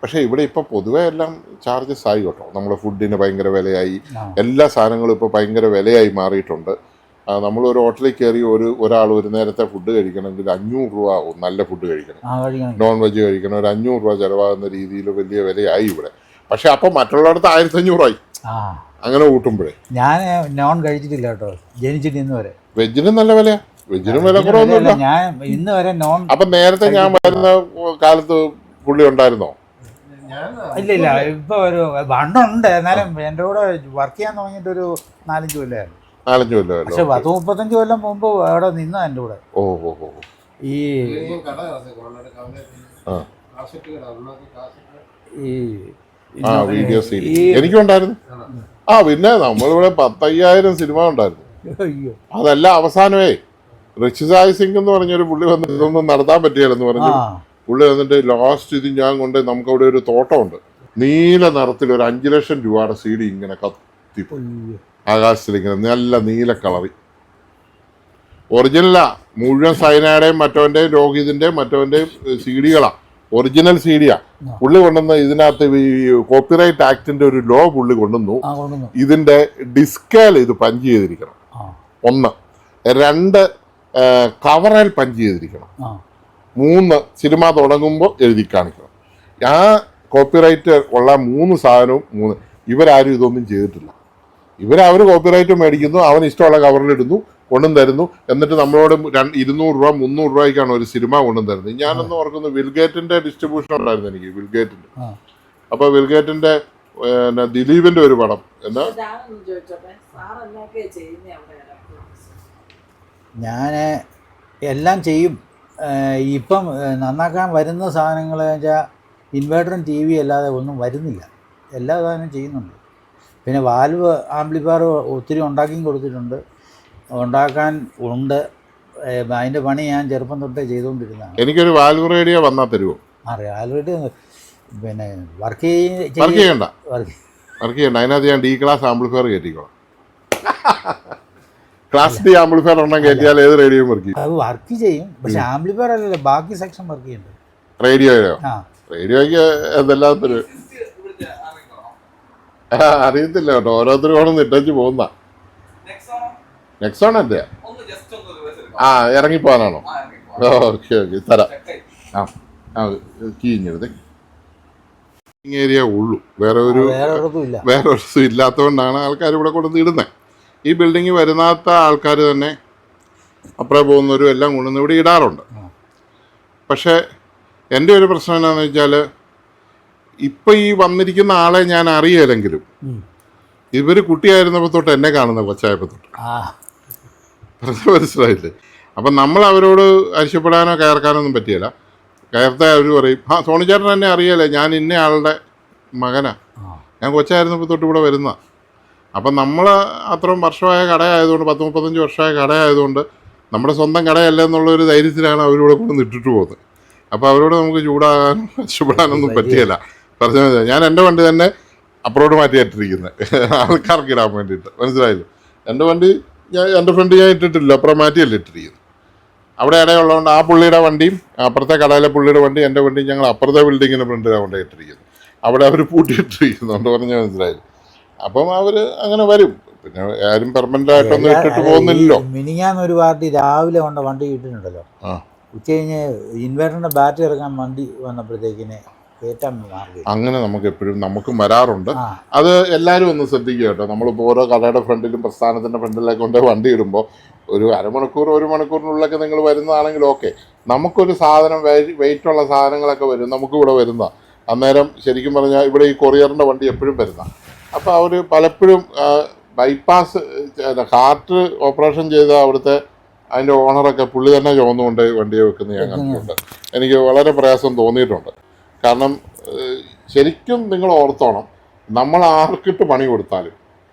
പക്ഷെ ഇവിടെ ഇപ്പൊ പൊതുവെ എല്ലാം ചാർജസ് ആയി കേട്ടോ. നമ്മുടെ ഫുഡിന് ഭയങ്കര വിലയായി, എല്ലാ സാധനങ്ങളും ഇപ്പൊ ഭയങ്കര വിലയായി മാറിയിട്ടുണ്ട്. നമ്മളൊരു ഹോട്ടലിൽ കയറി ഒരാൾ ഒരു നേരത്തെ ഫുഡ് കഴിക്കണമെങ്കിൽ 500 രൂപ ആവും. നല്ല ഫുഡ് കഴിക്കണം, നോൺ വെജ് കഴിക്കണം, ഒരു 500 രൂപ ചിലവാകുന്ന രീതിയിൽ വലിയ വിലയായി ഇവിടെ. പക്ഷെ അപ്പൊ മറ്റുള്ളവർക്ക് 1500 ആയി. അങ്ങനെ കൂട്ടുമ്പോഴേ ഞാൻ നോൺ കഴിച്ചിട്ടില്ല കേട്ടോ, ജനിച്ചിട്ട് ഇന്ന് വരെ. വെജിനും നല്ല വിലയാ, വെജിനും വില കുറവൊന്നുമില്ല. ഞാൻ ഇന്ന് വരെ നോൺ. അപ്പൊ നേരത്തെ ഞാൻ വരുന്ന കാലത്ത് പുള്ളി ഉണ്ടായിരുന്നോ? ഇല്ല, ഇപ്പൊ ഒരു വണ്ണുണ്ട്. എന്നാലും എൻ്റെ കൂടെ വർക്ക് ചെയ്യാൻ തുടങ്ങിയിട്ട് ഒരു 4-5 കൊല്ലമായിരുന്നു. 4-5 കൊല്ലം. പക്ഷെ 10-35 കൊല്ലം മുമ്പ് അവിടെ നിന്ന എൻ്റെ കൂടെ. വീഡിയോ സീരീസ് എനിക്കുണ്ടായിരുന്നു. പിന്നെ നമ്മളിവിടെ 10,000 സിനിമ ഉണ്ടായിരുന്നു. അതല്ല അവസാനമേ ഋഷിസായ് സിംഗ് എന്ന് പറഞ്ഞൊരു പുള്ളി വന്നിട്ട് ഇതൊന്നും നടത്താൻ പറ്റിയാലെന്ന് പറഞ്ഞു. പുള്ളി വന്നിട്ട് ലാസ്റ്റ് ഇത് ഞാൻ കൊണ്ട് നമുക്കവിടെ ഒരു തോട്ടമുണ്ട്, നീല നിറത്തിൽ ഒരു 5 ലക്ഷം രൂപയുടെ CD ഇങ്ങനെ കത്തി ആകാശത്തിലിങ്ങനെ നല്ല നീല കളറി. ഒറിജിനലാ, മുഴുവൻ സൈനയുടെയും മറ്റവൻ്റെയും രോഹിതിൻ്റെയും മറ്റവൻ്റെയും CD-കളാ, ഒറിജിനൽ CD-യാ. പുള്ളി കൊണ്ടുവന്ന ഇതിനകത്ത് ഈ കോപ്പിറൈറ്റ് ആക്ടിന്റെ ഒരു ലോ പുള്ളി കൊണ്ടുവന്നു. ഇതിന്റെ ഡിസ്കേൽ ഇത് പഞ്ച് ചെയ്തിരിക്കണം, 1. 2 കവറിൽ പഞ്ച് ചെയ്തിരിക്കണം, 3 സിനിമ തുടങ്ങുമ്പോൾ എഴുതി കാണിക്കണം. ആ കോപ്പിറൈറ്റ് ഉള്ള 3 സാധനവും 3. ഇവരാരും ഇതൊന്നും ചെയ്തിട്ടില്ല. അവർ കോപ്പിറൈറ്റ് മേടിക്കുന്നു, അവന് ഇഷ്ടമുള്ള കവറിലിടുന്നു, കൊണ്ടും തരുന്നു. എന്നിട്ട് നമ്മളോട് 200 രൂപ 300 രൂപയ്ക്കാണ് ഒരു സിനിമ കൊണ്ടും തരുന്നത്. ഞാനൊന്ന് ഓർക്കുന്നു, വിൽഗേറ്റിന്റെ ഡിസ്ട്രിബ്യൂഷൻ ഉണ്ടായിരുന്നു എനിക്ക്, വിൽഗേറ്റിന്റെ. അപ്പൊ വിൽഗേറ്റിന്റെ ദിലീപിന്റെ ഒരു പടം എന്നാ, ഞാൻ എല്ലാം ചെയ്യും. ഇപ്പം നന്നാക്കാൻ വരുന്ന സാധനങ്ങൾ വെച്ചാൽ ഇൻവേർട്ടറും TV അല്ലാതെ ഒന്നും വരുന്നില്ല. എല്ലാ സാധനവും ചെയ്യുന്നുണ്ട്. പിന്നെ വാൽവ് ആംപ്ലിഫയർ ഒത്തിരി ഉണ്ടാക്കിയും കൊടുത്തിട്ടുണ്ട്, ഉണ്ടാക്കാൻ ഉണ്ട്. അതിൻ്റെ പണി ഞാൻ ചെറുപ്പം തൊട്ടേ ചെയ്തുകൊണ്ടിരുന്നതാണ്. എനിക്കൊരു വാൽവ് റേഡിയോ വന്നാൽ തരുമോ? വാൽവ് റേഡിയോ പിന്നെ വർക്ക് ചെയ്യണ്ട, അതിനകത്ത് ഞാൻ D ക്ലാസ് ആംപ്ലിഫയർ കയറ്റിക്കോളാം. ക്ലാസ് D ആംപ്ലിഫയർ ഉണ്ടെങ്കിൽ കയറ്റിയാൽ ഏത് റേഡിയോ വർക്ക് ചെയ്യും. പക്ഷെ ആംപ്ലിഫയർ അല്ലല്ലോ, ബാക്കി സെക്ഷൻ വർക്ക് ചെയ്യുന്നുണ്ട്. റേഡിയോയ്ക്ക് എന്തെല്ലാം അറിയത്തില്ല കേട്ടോ, ഓരോരുത്തരും കൊണ്ട് നിട്ടച്ച് പോകുന്ന. നെക്സോൺ അല്ലേ? ഇറങ്ങിപ്പോകാനാണോ? ഓക്കെ തരാം. കീഞ്ഞെടുത്ത് ഏരിയ ഉള്ളൂ, വേറെ ഒരു ഇല്ലാത്തതുകൊണ്ടാണ് ആൾക്കാർ ഇവിടെ കൊണ്ടുവന്ന് ഇടുന്നത്. ഈ ബിൽഡിങ് വരുന്നാത്ത ആൾക്കാർ തന്നെ അപ്പുറം പോകുന്നവരും എല്ലാം കൊണ്ടുവന്ന് ഇവിടെ ഇടാറുണ്ട്. പക്ഷേ എൻ്റെ ഒരു പ്രശ്നം എന്താണെന്ന് വെച്ചാൽ, ഇപ്പം ഈ വന്നിരിക്കുന്ന ആളെ ഞാൻ അറിയില്ലെങ്കിലും ഇവർ കുട്ടിയായിരുന്നപ്പോൾ തൊട്ട് എന്നെ കാണുന്ന കൊച്ചായപ്പോൾ തൊട്ട് മനസ്സിലായില്ലേ. അപ്പം നമ്മൾ അവരോട് അരിശപ്പെടാനോ കയർക്കാനോ ഒന്നും പറ്റിയില്ല. കയർത്താൽ അവർ പറയും, സോണിച്ചേട്ടൻ എന്നെ അറിയാലേ, ഞാൻ ഇന്ന ആളുടെ മകനാ, ഞാൻ കൊച്ചായിരുന്നപ്പോൾ തൊട്ട് ഇവിടെ വരുന്ന. അപ്പം നമ്മൾ അത്രയും വർഷമായ കടയായതുകൊണ്ട്, 10-35 വർഷമായ കടയായതുകൊണ്ട് നമ്മുടെ സ്വന്തം കടയല്ല എന്നുള്ളൊരു ധൈര്യത്തിലാണ് അവരിവിടെ കൊണ്ട് ഇട്ടിട്ട് പോകുന്നത്. അപ്പോൾ അവരോട് നമുക്ക് ചൂടാകാനോ രക്ഷപ്പെടാനൊന്നും പറ്റിയല്ല. പറഞ്ഞാൽ ഞാൻ എൻ്റെ വണ്ടി തന്നെ അപ്രോഡ് മാറ്റിയിട്ടിരിക്കുന്നത് ആൾക്കാർക്ക് ഇടാൻ വേണ്ടിയിട്ട്, മനസ്സിലായില്ലോ. എൻ്റെ വണ്ടി എൻ്റെ ഫ്രണ്ട് ഞാൻ ഇട്ടിട്ടില്ല, അപ്പുറം മാറ്റിയല്ല ഇട്ടിരിക്കുന്നത്. അവിടെ ഇടയുള്ളതുകൊണ്ട് ആ പുള്ളിയുടെ വണ്ടിയും അപ്പുറത്തെ കടയിലെ പുള്ളിയുടെ വണ്ടി, എൻ്റെ വണ്ടിയും ഞങ്ങൾ അപ്പുറത്തെ ബിൽഡിങ്ങിൻ്റെ ഫ്രണ്ടിലാണ് കൊണ്ടേ ഇട്ടിരിക്കുന്നത്. അവിടെ അവർ പൂട്ടിയിട്ടിരിക്കുന്നുണ്ട്, പറഞ്ഞാൽ മനസ്സിലായില്ല. അപ്പം അവർ അങ്ങനെ വരും. പിന്നെ ആരും പെർമനന്റ് ആയിട്ടൊന്നും ഇട്ടിട്ട് പോകുന്നില്ലല്ലോ. മിനിങ്ങാന്നൊരു പാർട്ടി രാവിലെ കൊണ്ട് വണ്ടി ഇട്ടിട്ടുണ്ടല്ലോ, ഉച്ച കഴിഞ്ഞ് ഇൻവേർട്ടറിന്റെ ബാറ്ററി ഇറക്കാൻ വണ്ടി വന്നപ്പോഴത്തേക്കിന് കയറ്റാൻ മാറി. അങ്ങനെ നമുക്ക് എപ്പോഴും നമുക്കും വരാറുണ്ട്. അത് എല്ലാവരും ഒന്ന് ശ്രദ്ധിക്കുക കേട്ടോ. നമ്മളിപ്പോൾ ഓരോ കടയുടെ ഫ്രണ്ടിലും പ്രസ്ഥാനത്തിൻ്റെ ഫ്രണ്ടിലൊക്കെ കൊണ്ട് വണ്ടി ഇടുമ്പോൾ ഒരു അരമണിക്കൂർ 1 മണിക്കൂറിനുള്ളിലൊക്കെ നിങ്ങൾ വരുന്നതാണെങ്കിൽ ഓക്കെ. നമുക്കൊരു സാധനം വെയിറ്റുള്ള സാധനങ്ങളൊക്കെ വരും, നമുക്കിവിടെ വരുന്ന അന്നേരം ശരിക്കും പറഞ്ഞാൽ ഇവിടെ ഈ കൊറിയറിൻ്റെ വണ്ടി എപ്പോഴും വരുന്ന. അപ്പോൾ അവർ പലപ്പോഴും ബൈപ്പാസ് ഹാർട്ട് ഓപ്പറേഷൻ ചെയ്ത അവിടുത്തെ അതിൻ്റെ ഓണറൊക്കെ പുള്ളി തന്നെ ചുമന്നുകൊണ്ട് വണ്ടിയെ വെക്കുന്നത് ഞാൻ കണ്ടിട്ടുണ്ട്. എനിക്ക് വളരെ പ്രയാസം തോന്നിയിട്ടുണ്ട്. കാരണം ശരിക്കും നിങ്ങൾ ഓർത്തോണം, നമ്മൾ ആർക്കിട്ട് പണി കൊടുത്താലും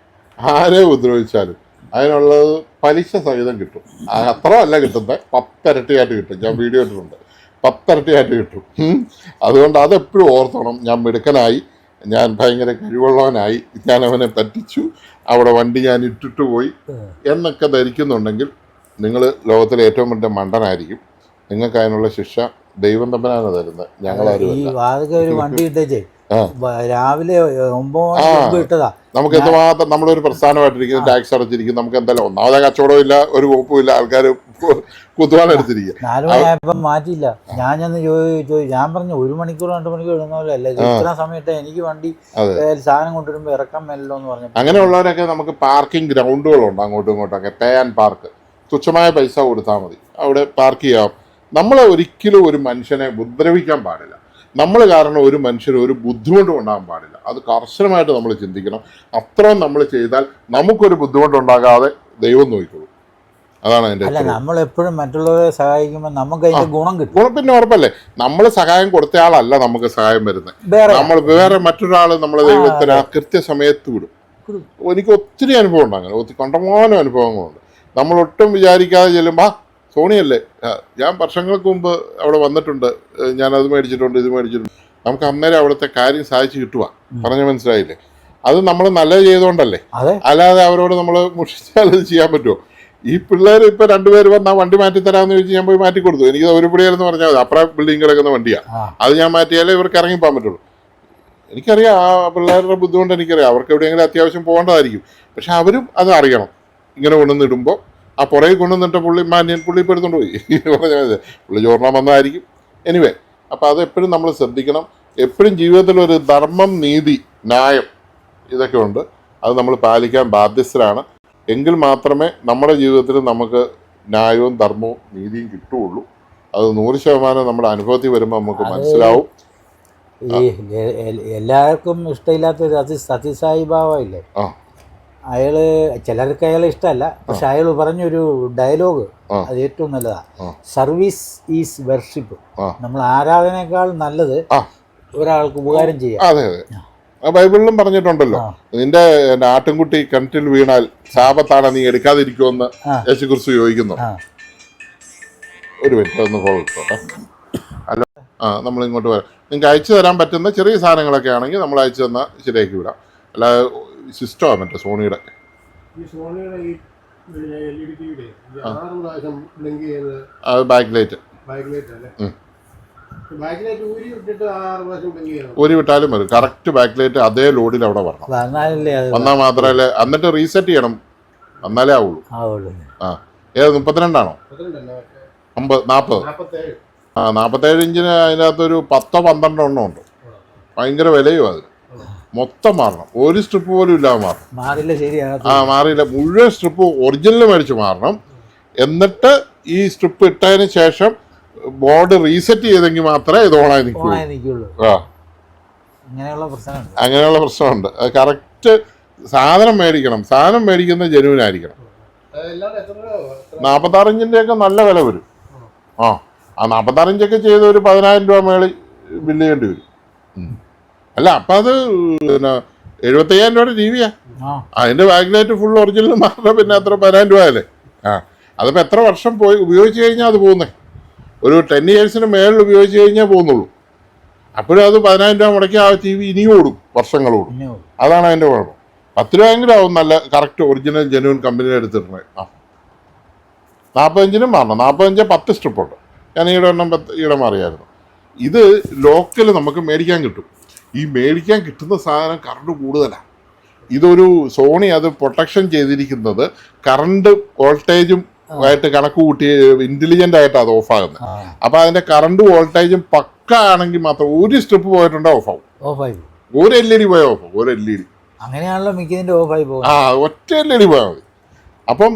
ആരെ ഉപദ്രവിച്ചാലും അതിനുള്ളത് പലിശ സഹിതം കിട്ടും. അത്ര അല്ല കിട്ടുന്നത്, 10 ഇരട്ടിയായിട്ട് കിട്ടും. ഞാൻ വീഡിയോ ഇട്ടിട്ടുണ്ട്, 10 ഇരട്ടിയായിട്ട് കിട്ടും. അതുകൊണ്ട് അതെപ്പോഴും ഓർത്തോണം. ഞാൻ മിടുക്കനായി, ഞാൻ ഭയങ്കര കഴിവുള്ളവനായി, ഞാൻ അവനെ പറ്റിച്ചു, അവിടെ വണ്ടി ഞാൻ ഇട്ടിട്ട് പോയി എന്നൊക്കെ ധരിക്കുന്നുണ്ടെങ്കിൽ നിങ്ങൾ ലോകത്തിലെ ഏറ്റവും വലിയ മണ്ടനായിരിക്കും. നിങ്ങൾക്ക് അതിനുള്ള ശിക്ഷ ദൈവം തമ്പനാണ് തരുന്നത്, ഞങ്ങളാരും രാവിലെ 9 ഇട്ടതാ. നമുക്ക് എന്തുമാത്രം നമ്മളൊരു പ്രസ്ഥാനമായിട്ടിരിക്കുന്നു, ടാക്സ് അടച്ചിരിക്കും, നമുക്ക് എന്തായാലും ഒന്നാമതെ കച്ചവടവും ഇല്ല, ഒരു വകുപ്പും ഇല്ല, ആൾക്കാർ കുത്തുവാനെടുത്തിരിക്കുക. 4 മണിയായപ്പം മാറ്റിയില്ല. ഞാൻ ചോദിച്ചു, ഞാൻ പറഞ്ഞു 1 മണിക്കൂർ 2 മണിക്കൂർ ഇടുന്നതല്ലേ, ഇത്ര സമയത്ത് എനിക്ക് വണ്ടി സാധനം കൊണ്ടുവരുമ്പോൾ ഇറക്കാൻ മേലല്ലോ എന്ന് പറഞ്ഞു. അങ്ങനെയുള്ളവരൊക്കെ നമുക്ക് പാർക്കിംഗ് ഗ്രൗണ്ടുകളുണ്ട് അങ്ങോട്ടും ഇങ്ങോട്ടൊക്കെ, പേ ആൻഡ് പാർക്ക്. തുച്ഛമായ പൈസ കൊടുത്താൽ മതി, അവിടെ പാർക്ക് ചെയ്യാം. നമ്മൾ ഒരിക്കലും ഒരു മനുഷ്യനെ ഉപദ്രവിക്കാൻ പാടില്ല. നമ്മൾ കാരണം ഒരു മനുഷ്യന് ഒരു ബുദ്ധിമുട്ടും ഉണ്ടാകാൻ പാടില്ല. അത് കർശനമായിട്ട് നമ്മൾ ചിന്തിക്കണം. അത്രയും നമ്മൾ ചെയ്താൽ നമുക്കൊരു ബുദ്ധിമുട്ടുണ്ടാകാതെ ദൈവം നോക്കിക്കോളും. അതാണ് അതിൻ്റെ. അല്ല, നമ്മൾ എപ്പോഴും മറ്റുള്ളവരെ സഹായിക്കുമ്പോൾ നമുക്ക് അതിന്റെ ഗുണം കിട്ടും. പിന്നെ ഉറപ്പല്ലേ, നമ്മൾ സഹായം കൊടുത്ത ആളല്ല നമുക്ക് സഹായം വരുന്നത്, നമ്മൾ വേറെ മറ്റൊരാൾ നമ്മളെ ദൈവത്തിന് കൃത്യസമയത്ത് വിടും. എനിക്ക് ഒത്തിരി അനുഭവം ഉണ്ട്, അങ്ങനെ ഒത്തിരി കണ്ടമാനം അനുഭവങ്ങളുണ്ട്. നമ്മൾ ഒട്ടും വിചാരിക്കാതെ ചെല്ലുമ്പോൾ സോണിയല്ലേ, ഞാൻ വർഷങ്ങൾക്ക് മുമ്പ് അവിടെ വന്നിട്ടുണ്ട്, ഞാനത് മേടിച്ചിട്ടുണ്ട്, ഇത് മേടിച്ചിട്ടുണ്ട്. നമുക്ക് അന്നേരം അവിടുത്തെ കാര്യം സാധിച്ചു കിട്ടുക. പറഞ്ഞ് മനസ്സിലായില്ലേ? അത് നമ്മൾ നല്ലത് ചെയ്തുകൊണ്ടല്ലേ, അല്ലാതെ അവരോട് നമ്മൾ മുഷിച്ചാൽ അത് ചെയ്യാൻ പറ്റുമോ? ഈ പിള്ളേർ ഇപ്പം 2 പേര് വന്നാൽ വണ്ടി മാറ്റി തരാമെന്ന് ചോദിച്ച് ഞാൻ പോയി മാറ്റി കൊടുത്തു. എനിക്ക് സൗകര്യപ്പെടിയാലെന്ന് പറഞ്ഞാൽ മതി, അപ്പുറം ബിൽഡിംഗ് കിടക്കുന്ന വണ്ടിയാണ്, അത് ഞാൻ മാറ്റിയാലേ ഇവർക്ക് ഇറങ്ങിപ്പോകാൻ പറ്റുള്ളൂ. എനിക്കറിയാം ആ പിള്ളേരുടെ ബുദ്ധിമുട്ട്, എനിക്കറിയാം അവർക്ക് എവിടെയെങ്കിലും അത്യാവശ്യം പോകേണ്ടതായിരിക്കും. പക്ഷെ അവരും അത് അറിയണം. ഇങ്ങനെ കൊണ്ടുവന്നിടുമ്പോൾ ആ പുറകെ കൊണ്ടുവന്നിട്ട് പുള്ളി ഇപ്പോൾ എടുത്തുകൊണ്ട് പോയി പറഞ്ഞത് പുള്ളി ചോറിനാൻ വന്നതായിരിക്കും. എനിവേ, അപ്പോൾ അത് എപ്പോഴും നമ്മൾ ശ്രദ്ധിക്കണം. എപ്പോഴും ജീവിതത്തിലൊരു ധർമ്മം, നീതി, ന്യായം ഇതൊക്കെ ഉണ്ട്. അത് നമ്മൾ പാലിക്കാൻ ബാധ്യസ്ഥരാണ്. എങ്കിൽ മാത്രമേ നമ്മുടെ ജീവിതത്തിൽ നമുക്ക് ന്യായവും ധർമ്മവും നീതിയും കിട്ടുകയുള്ളൂ. അത് 100% നമ്മുടെ അനുഭവത്തിൽ വരുമ്പോൾ നമുക്ക് മനസ്സിലാവും. എല്ലാവർക്കും ഇഷ്ടമില്ലാത്തൊരു സത്യസായി ഭാവമില്ലേ, അയാള് ചിലർക്ക് അയാളെ ഇഷ്ടമല്ല. പക്ഷെ അയാൾ പറഞ്ഞൊരു ഡയലോഗ് അത് ഏറ്റവും നല്ലതാ. Service is worship. നമ്മൾ ആരാധനയേക്കാൾ നല്ലത് ഒരാൾക്ക് ഉപകാരം ചെയ്യാം. അതെ അതെ, ബൈബിളിലും പറഞ്ഞിട്ടുണ്ടല്ലോ, നിന്റെ ആട്ടിൻകുട്ടി കിണറ്റിൽ വീണാൽ ശാപത്താണ്, നീ എടുക്കാതിരിക്കുമെന്ന് യേശുക്രിസ്തു ചോദിക്കുന്നു. ഒരു മിനിറ്റ് ഒന്ന് ഫോളോ ഇട്ടോട്ടെ. ഹലോ, നമ്മൾ ഇങ്ങോട്ട് വരാം. നിങ്ങൾക്ക് അയച്ചു തരാൻ പറ്റുന്ന ചെറിയ സാധനങ്ങളൊക്കെ ആണെങ്കിൽ നമ്മൾ അയച്ചു തന്നാൽ ശരിയാക്കി വിടാം. അല്ലാതെ സിസ്റ്റമാണ് മറ്റേ സോണിയുടെ ബാക്ക് ലൈറ്റ് ഊരി വിട്ടാലും മതി. കറക്റ്റ് ബാക്ക് ലൈറ്റ് അതേ ലോഡിൽ അവിടെ വരണം. വന്നാൽ മാത്രമല്ലേ, എന്നിട്ട് റീസെറ്റ് ചെയ്യണം, എന്നാലേ ആവുള്ളൂ. ഏത് 32 ആണോ? 40 47 ഇഞ്ചിന് അതിനകത്തൊരു 10-12 എണ്ണം ഉണ്ട്. ഭയങ്കര വിലയും അതിന്. മൊത്തം മാറണം, ഒരു സ്ട്രിപ്പ് പോലും ഇല്ലാതെ മാറണം. മാറിയില്ല, മുഴുവൻ സ്ട്രിപ്പ് ഒറിജിനൽ മേടിച്ച് മാറണം. എന്നിട്ട് ഈ സ്ട്രിപ്പ് ഇട്ടതിന് ശേഷം ബോർഡ് റീസെറ്റ് ചെയ്തെങ്കിൽ മാത്രമേ ഇത് ഓണായി നിൽക്കുള്ളൂ. അങ്ങനെയുള്ള പ്രശ്നമുണ്ട്. അത് കറക്റ്റ് സാധനം മേടിക്കണം. സാധനം മേടിക്കുന്നത് ജെനുവിൻ ആയിരിക്കണം. 46 ഇഞ്ചിൻ്റെയൊക്കെ നല്ല വില വരും. ആ 46 ഇഞ്ചൊക്കെ ചെയ്ത് ഒരു 10,000 രൂപ മേളിൽ ബില്ല് ചെയ്യേണ്ടി വരും. അല്ല, അപ്പം അത് പിന്നെ 75,000 രൂപയുടെ ടി വിയാ. അതിൻ്റെ ബാക്ക് ലൈറ്റ് ഫുൾ ഒറിജിനൽ മാറണം. പിന്നെ അത്ര 10,000 രൂപ അല്ലേ? അതിപ്പോൾ എത്ര വർഷം പോയി ഉപയോഗിച്ച് കഴിഞ്ഞാൽ അത് പോകുന്നേ. ഒരു 10 ഇയേഴ്സിന് മേളിൽ ഉപയോഗിച്ച് കഴിഞ്ഞാൽ പോകുന്നുള്ളൂ. അപ്പോഴും അത് 10,000 രൂപ മുടക്കി ആ ടി വി ഇനിയും ഓടും, വർഷങ്ങളോടും. അതാണ് അതിൻ്റെ കുഴപ്പം. 10 രൂപയെങ്കിലും ആവും നല്ല കറക്റ്റ് ഒറിജിനൽ ജെനുവിൻ കമ്പനിയുടെ എടുത്തിട്ടുള്ളത്. 40 ഇഞ്ചിനും മാറണം. 40 ഇഞ്ച് 10 സ്ട്രിപ്പുണ്ട്. ഞാൻ ഈടെ മാറിയായിരുന്നു. ഇത് ലോക്കൽ നമുക്ക് മേടിക്കാൻ കിട്ടും. ഈ മേടിക്കാൻ കിട്ടുന്ന സാധനം കറണ്ട് കൂടുതലാണ്. ഇതൊരു സോണി അത് പ്രൊട്ടക്ഷൻ ചെയ്തിരിക്കുന്നത് കറണ്ട് വോൾട്ടേജും ആയിട്ട് കണക്ക് കൂട്ടി ഇന്റലിജന്റ് ആയിട്ട് അത് ഓഫാകുന്നത്. അപ്പൊ അതിന്റെ കറണ്ട് വോൾട്ടേജും പക്ക ആണെങ്കിൽ മാത്രം ഒരു സ്ട്രിപ്പ് പോയിട്ടുണ്ടോ ഓഫാവും. ഒരു LED പോയാൽ ഓഫാവും. ഒരു LED അങ്ങനെയാണല്ലോ മിക്കതിന്റെ ഓഫായി പോകും. ഒറ്റ LED പോയാൽ മതി. അപ്പം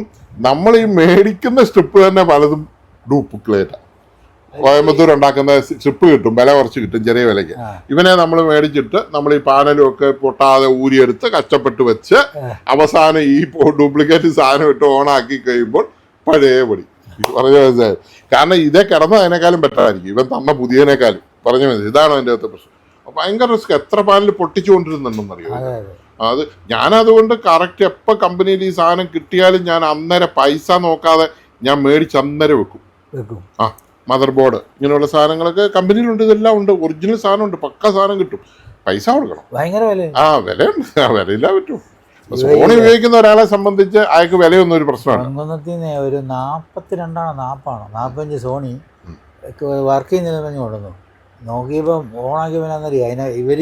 നമ്മൾ ഈ മേടിക്കുന്ന സ്ട്രിപ്പ് തന്നെ പലതും ഡ്യൂപ്ലിക്കേറ്റാണ്. കോയമ്പത്തൂർ ഉണ്ടാക്കുന്ന സ്ട്രിപ്പ് കിട്ടും, വില കുറച്ച് കിട്ടും, ചെറിയ വിലയ്ക്ക്. ഇവനെ നമ്മൾ മേടിച്ചിട്ട് നമ്മൾ ഈ പാനലും ഒക്കെ പൊട്ടാതെ ഊരിയെടുത്ത് കഷ്ടപ്പെട്ട് വെച്ച് അവസാനം ഈ ഡ്യൂപ്ലിക്കേറ്റ് സാധനം ഇട്ട് ഓണാക്കി കഴിയുമ്പോൾ പഴയപടി പറഞ്ഞ മനസ്സിലായി. കാരണം ഇതേ കിടന്നതിനേക്കാളും ബെറ്ററായിരിക്കും ഇവൻ തന്ന പുതിയതിനേക്കാളും. പറഞ്ഞു മനസ്സിലായി. ഇതാണ് അതിൻ്റെ അകത്തെ പ്രശ്നം. ഭയങ്കര റിസ്ക്. എത്ര പാനൽ പൊട്ടിച്ചുകൊണ്ടിരുന്നുണ്ടെന്നറിയോ അത്. ഞാനതുകൊണ്ട് കറക്റ്റ് എപ്പോൾ കമ്പനിയിൽ ഈ സാധനം കിട്ടിയാലും ഞാൻ അന്നേരം പൈസ നോക്കാതെ ഞാൻ മേടിച്ച് അന്നേരം വെക്കും. ആ മദർ ബോർഡ് ഇങ്ങനെയുള്ള സാധനങ്ങളൊക്കെ കമ്പനിയിലുണ്ട്. ഇതെല്ലാം ഉണ്ട്. ഒറിജിനൽ സാധനം ഉണ്ട്. പക്ക സാധനം കിട്ടും. പൈസ കൊടുക്കണം. ഭയങ്കര വില. ആ വിലയുണ്ട്. ആ വിലയില്ലാ പറ്റും. സോണി ഉപയോഗിക്കുന്ന ഒരാളെ സംബന്ധിച്ച് അയാൾക്ക് വിലയൊന്നും ഒരു പ്രശ്നമാണ്. ഒരു 45 സോണി വർക്ക് ചെയ്യുന്നില്ലെന്ന് പറഞ്ഞ് കൊണ്ടുവന്നു. നോക്കിയപ്പം ഓണാക്കിയവനാന്നറിയാം ഇവർ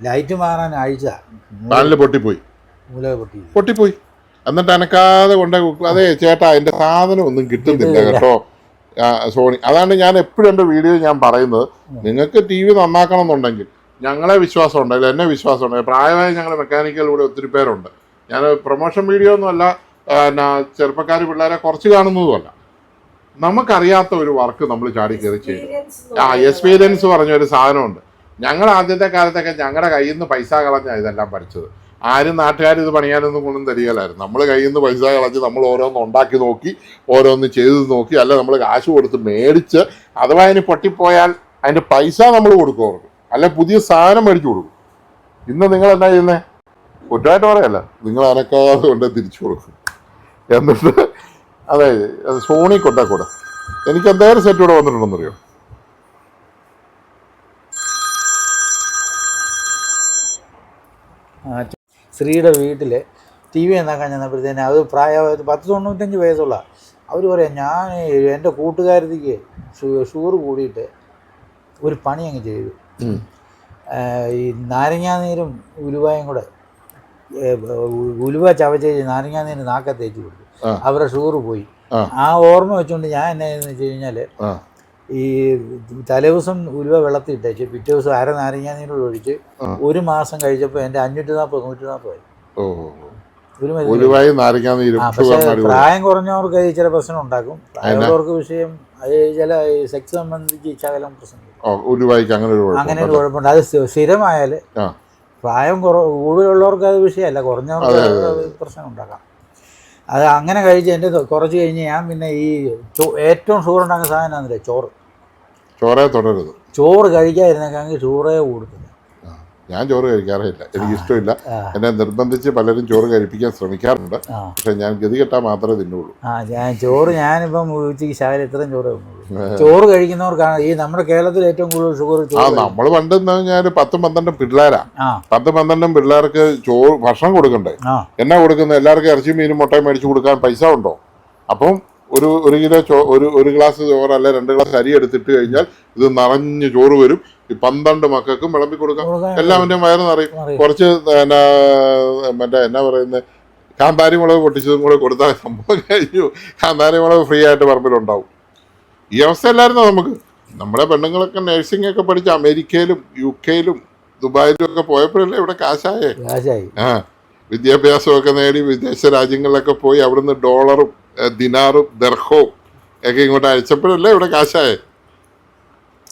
ലൈറ്റ് മാറാൻ ആഴ്ച പാനല് പൊട്ടിപ്പോയി. എന്നിട്ട് അനക്കാതെ കൊണ്ടേ. അതെ ചേട്ടാ എൻ്റെ സാധനം ഒന്നും കിട്ടുന്നില്ല കേട്ടോ സോണി. അതാണ് ഞാൻ എപ്പോഴും എൻ്റെ വീഡിയോ ഞാൻ പറയുന്നത്. നിങ്ങൾക്ക് ടി വി നന്നാക്കണം എന്നുണ്ടെങ്കിൽ ഞങ്ങളെ വിശ്വാസം ഉണ്ടെങ്കിൽ എന്നെ വിശ്വാസം ഉണ്ടെങ്കിൽ പ്രായമായ ഞങ്ങൾ മെക്കാനിക്കലിലൂടെ ഒത്തിരി പേരുണ്ട്. ഞാൻ പ്രൊമോഷൻ വീഡിയോ ഒന്നുമല്ല, ചെറുപ്പക്കാർ പിള്ളേരെ കുറച്ച് കാണുന്നതുമല്ല. നമുക്കറിയാത്ത ഒരു വർക്ക് നമ്മൾ ചാടി കയറി ചെയ്തു. എക്സ്പീരിയൻസ് പറഞ്ഞൊരു സാധനമുണ്ട്. ഞങ്ങൾ ആദ്യത്തെ കാലത്തൊക്കെ ഞങ്ങളുടെ കയ്യിൽ നിന്ന് പൈസ കളഞ്ഞാണ് ഇതെല്ലാം പഠിച്ചത്. ആരും നാട്ടുകാർ ഇത് പണിയാനൊന്നും കൊണ്ടും തരികയില്ലായിരുന്നു. നമ്മൾ കയ്യിൽ നിന്ന് പൈസ കളഞ്ഞ് നമ്മൾ ഓരോന്ന് ഉണ്ടാക്കി നോക്കി, ഓരോന്ന് ചെയ്ത് നോക്കി, അല്ല നമ്മൾ കാശ് കൊടുത്ത് മേടിച്ച് അഥവാ അതിന് പൊട്ടിപ്പോയാൽ അതിൻ്റെ പൈസ നമ്മൾ കൊടുക്കും അവർക്ക്, അല്ല പുതിയ സാധനം മേടിച്ചു കൊടുക്കും. ഇന്ന് നിങ്ങൾ എന്നാ ചെയ്യുന്നത്? കുറ്റമായിട്ട് പറയല്ല, നിങ്ങൾ അനക്കാതെ കൊണ്ട് തിരിച്ചു കൊടുക്കും. എന്നിട്ട് അതെ സോണി കൊണ്ടാക്കൂടെ എനിക്ക് എന്തായാലും സെറ്റ് കൂടെ വന്നിട്ടുണ്ടെന്നറിയോ? ശ്രീയുടെ വീട്ടിൽ ടി വി എന്നാക്കാൻ ചെന്നപ്പോഴത്തേന് അത് പ്രായം 90 വയസ്സുള്ള അവർ പറയാം, ഞാൻ എൻ്റെ കൂട്ടുകാരത്തിക്ക് ഷുഗർ കൂടിയിട്ട് ഒരു പണി അങ്ങ് ചെയ്തു. ഈ നാരങ്ങാനീരും ഉലുവായും കൂടെ ഉലുവ ചവച്ച് നാരങ്ങാനീര് നാക്ക തേച്ച് കൊടുത്തു. അവരുടെ ഷുഗർ പോയി. ആ ഓർമ്മ വെച്ചുകൊണ്ട് ഞാൻ എന്നാന്ന് വെച്ച് കഴിഞ്ഞാൽ ഈ തലേദിവസം ഉലുവ വെള്ളത്തിൽ ഇട്ടേച്ച് പിറ്റേ ദിവസം അര നാരങ്ങാനീരോട് ഒഴിച്ച് 1 മാസം കഴിച്ചപ്പോൾ എൻ്റെ 540 ആയി. പക്ഷേ പ്രായം കുറഞ്ഞവർക്ക് ചില പ്രശ്നം ഉണ്ടാക്കും. പ്രായമുള്ളവർക്ക് വിഷയം അത് ചില സെക്സ് സംബന്ധിച്ച് ശകലം പ്രശ്നം അങ്ങനെ ഒരു കുഴപ്പമുണ്ട്. അത് സ്ഥിരമായാൽ പ്രായം കൂടുതലുള്ളവർക്ക് അത് വിഷയമല്ല, കുറഞ്ഞവർക്ക് പ്രശ്നം ഉണ്ടാക്കാം. അത് അങ്ങനെ കഴിച്ച് എൻ്റെ കുറച്ച് കഴിഞ്ഞ് ഞാൻ പിന്നെ ഈ ഏറ്റവും ഷുഗർ ഉണ്ടാക്കുന്ന സാധനം ആണെന്നില്ല ചോറ് കഴിക്കാതിരുന്നേക്കാണെങ്കിൽ ഷുഗറേ കൂടുതൽ. ഞാൻ ചോറ് കഴിക്കാറില്ല, എനിക്ക് ഇഷ്ടമില്ല. എന്നെ നിർബന്ധിച്ച് പലരും ചോറ് കഴിപ്പിക്കാൻ ശ്രമിക്കാറുണ്ട്. പക്ഷെ ഞാൻ ഗതി കെട്ടാൻ മാത്രമേ തിന്നുള്ളൂ. ഞാനിപ്പം ഉച്ചയ്ക്ക് ശകലം ഇത്രയും ചോറ് ചോറ് കഴിക്കുന്നവർക്കാണ് ഈ നമ്മുടെ കേരളത്തിൽ ഏറ്റവും കൂടുതൽ ഷുഗർ. നമ്മൾ പണ്ട് ഞാൻ 10-12 പിള്ളേരാ. 10-12 പിള്ളേർക്ക് ചോറ് ഭക്ഷണം കൊടുക്കണ്ടേ? എന്നാ കൊടുക്കുന്നത്? എല്ലാവർക്കും ഇറച്ചി മീനും മുട്ടയും മേടിച്ചു കൊടുക്കാൻ പൈസ ഉണ്ടോ? അപ്പം ഒരു കിലോ ഒരു ഗ്ലാസ് ചോറ് അല്ലെ 2 ഗ്ലാസ് അരി എടുത്തിട്ട് കഴിഞ്ഞാൽ ഇത് നിറഞ്ഞ് ചോറ് വരും. ഈ 12 മക്കൾക്കും വിളമ്പി കൊടുക്കാം. എല്ലാവരുടെയും വയറ് നിറയും. കുറച്ച് മറ്റേ എന്നാ പറയുന്നത് കാന്താരി മുളക് പൊട്ടിച്ചതും കൂടെ കൊടുത്താൽ സംഭവം കഴിഞ്ഞു. കാന്താരി മുളക് ഫ്രീ ആയിട്ട് പറമ്പിലുണ്ടാവും. ഈ അവസ്ഥ അല്ലായിരുന്നോ നമുക്ക്? നമ്മുടെ പെണ്ണുങ്ങളൊക്കെ നഴ്സിംഗ് ഒക്കെ പഠിച്ച് അമേരിക്കയിലും UK ദുബായിലും ഒക്കെ പോയപ്പോഴല്ലേ ഇവിടെ കാശായേ. വിദ്യാഭ്യാസമൊക്കെ നേടി വിദേശ രാജ്യങ്ങളിലൊക്കെ പോയി അവിടുന്ന് ഡോളറും ദിനാറും ദർഹവും ഒക്കെ ഇങ്ങോട്ട് അയച്ചപ്പോഴല്ലേ ഇവിടെ കാശായേ.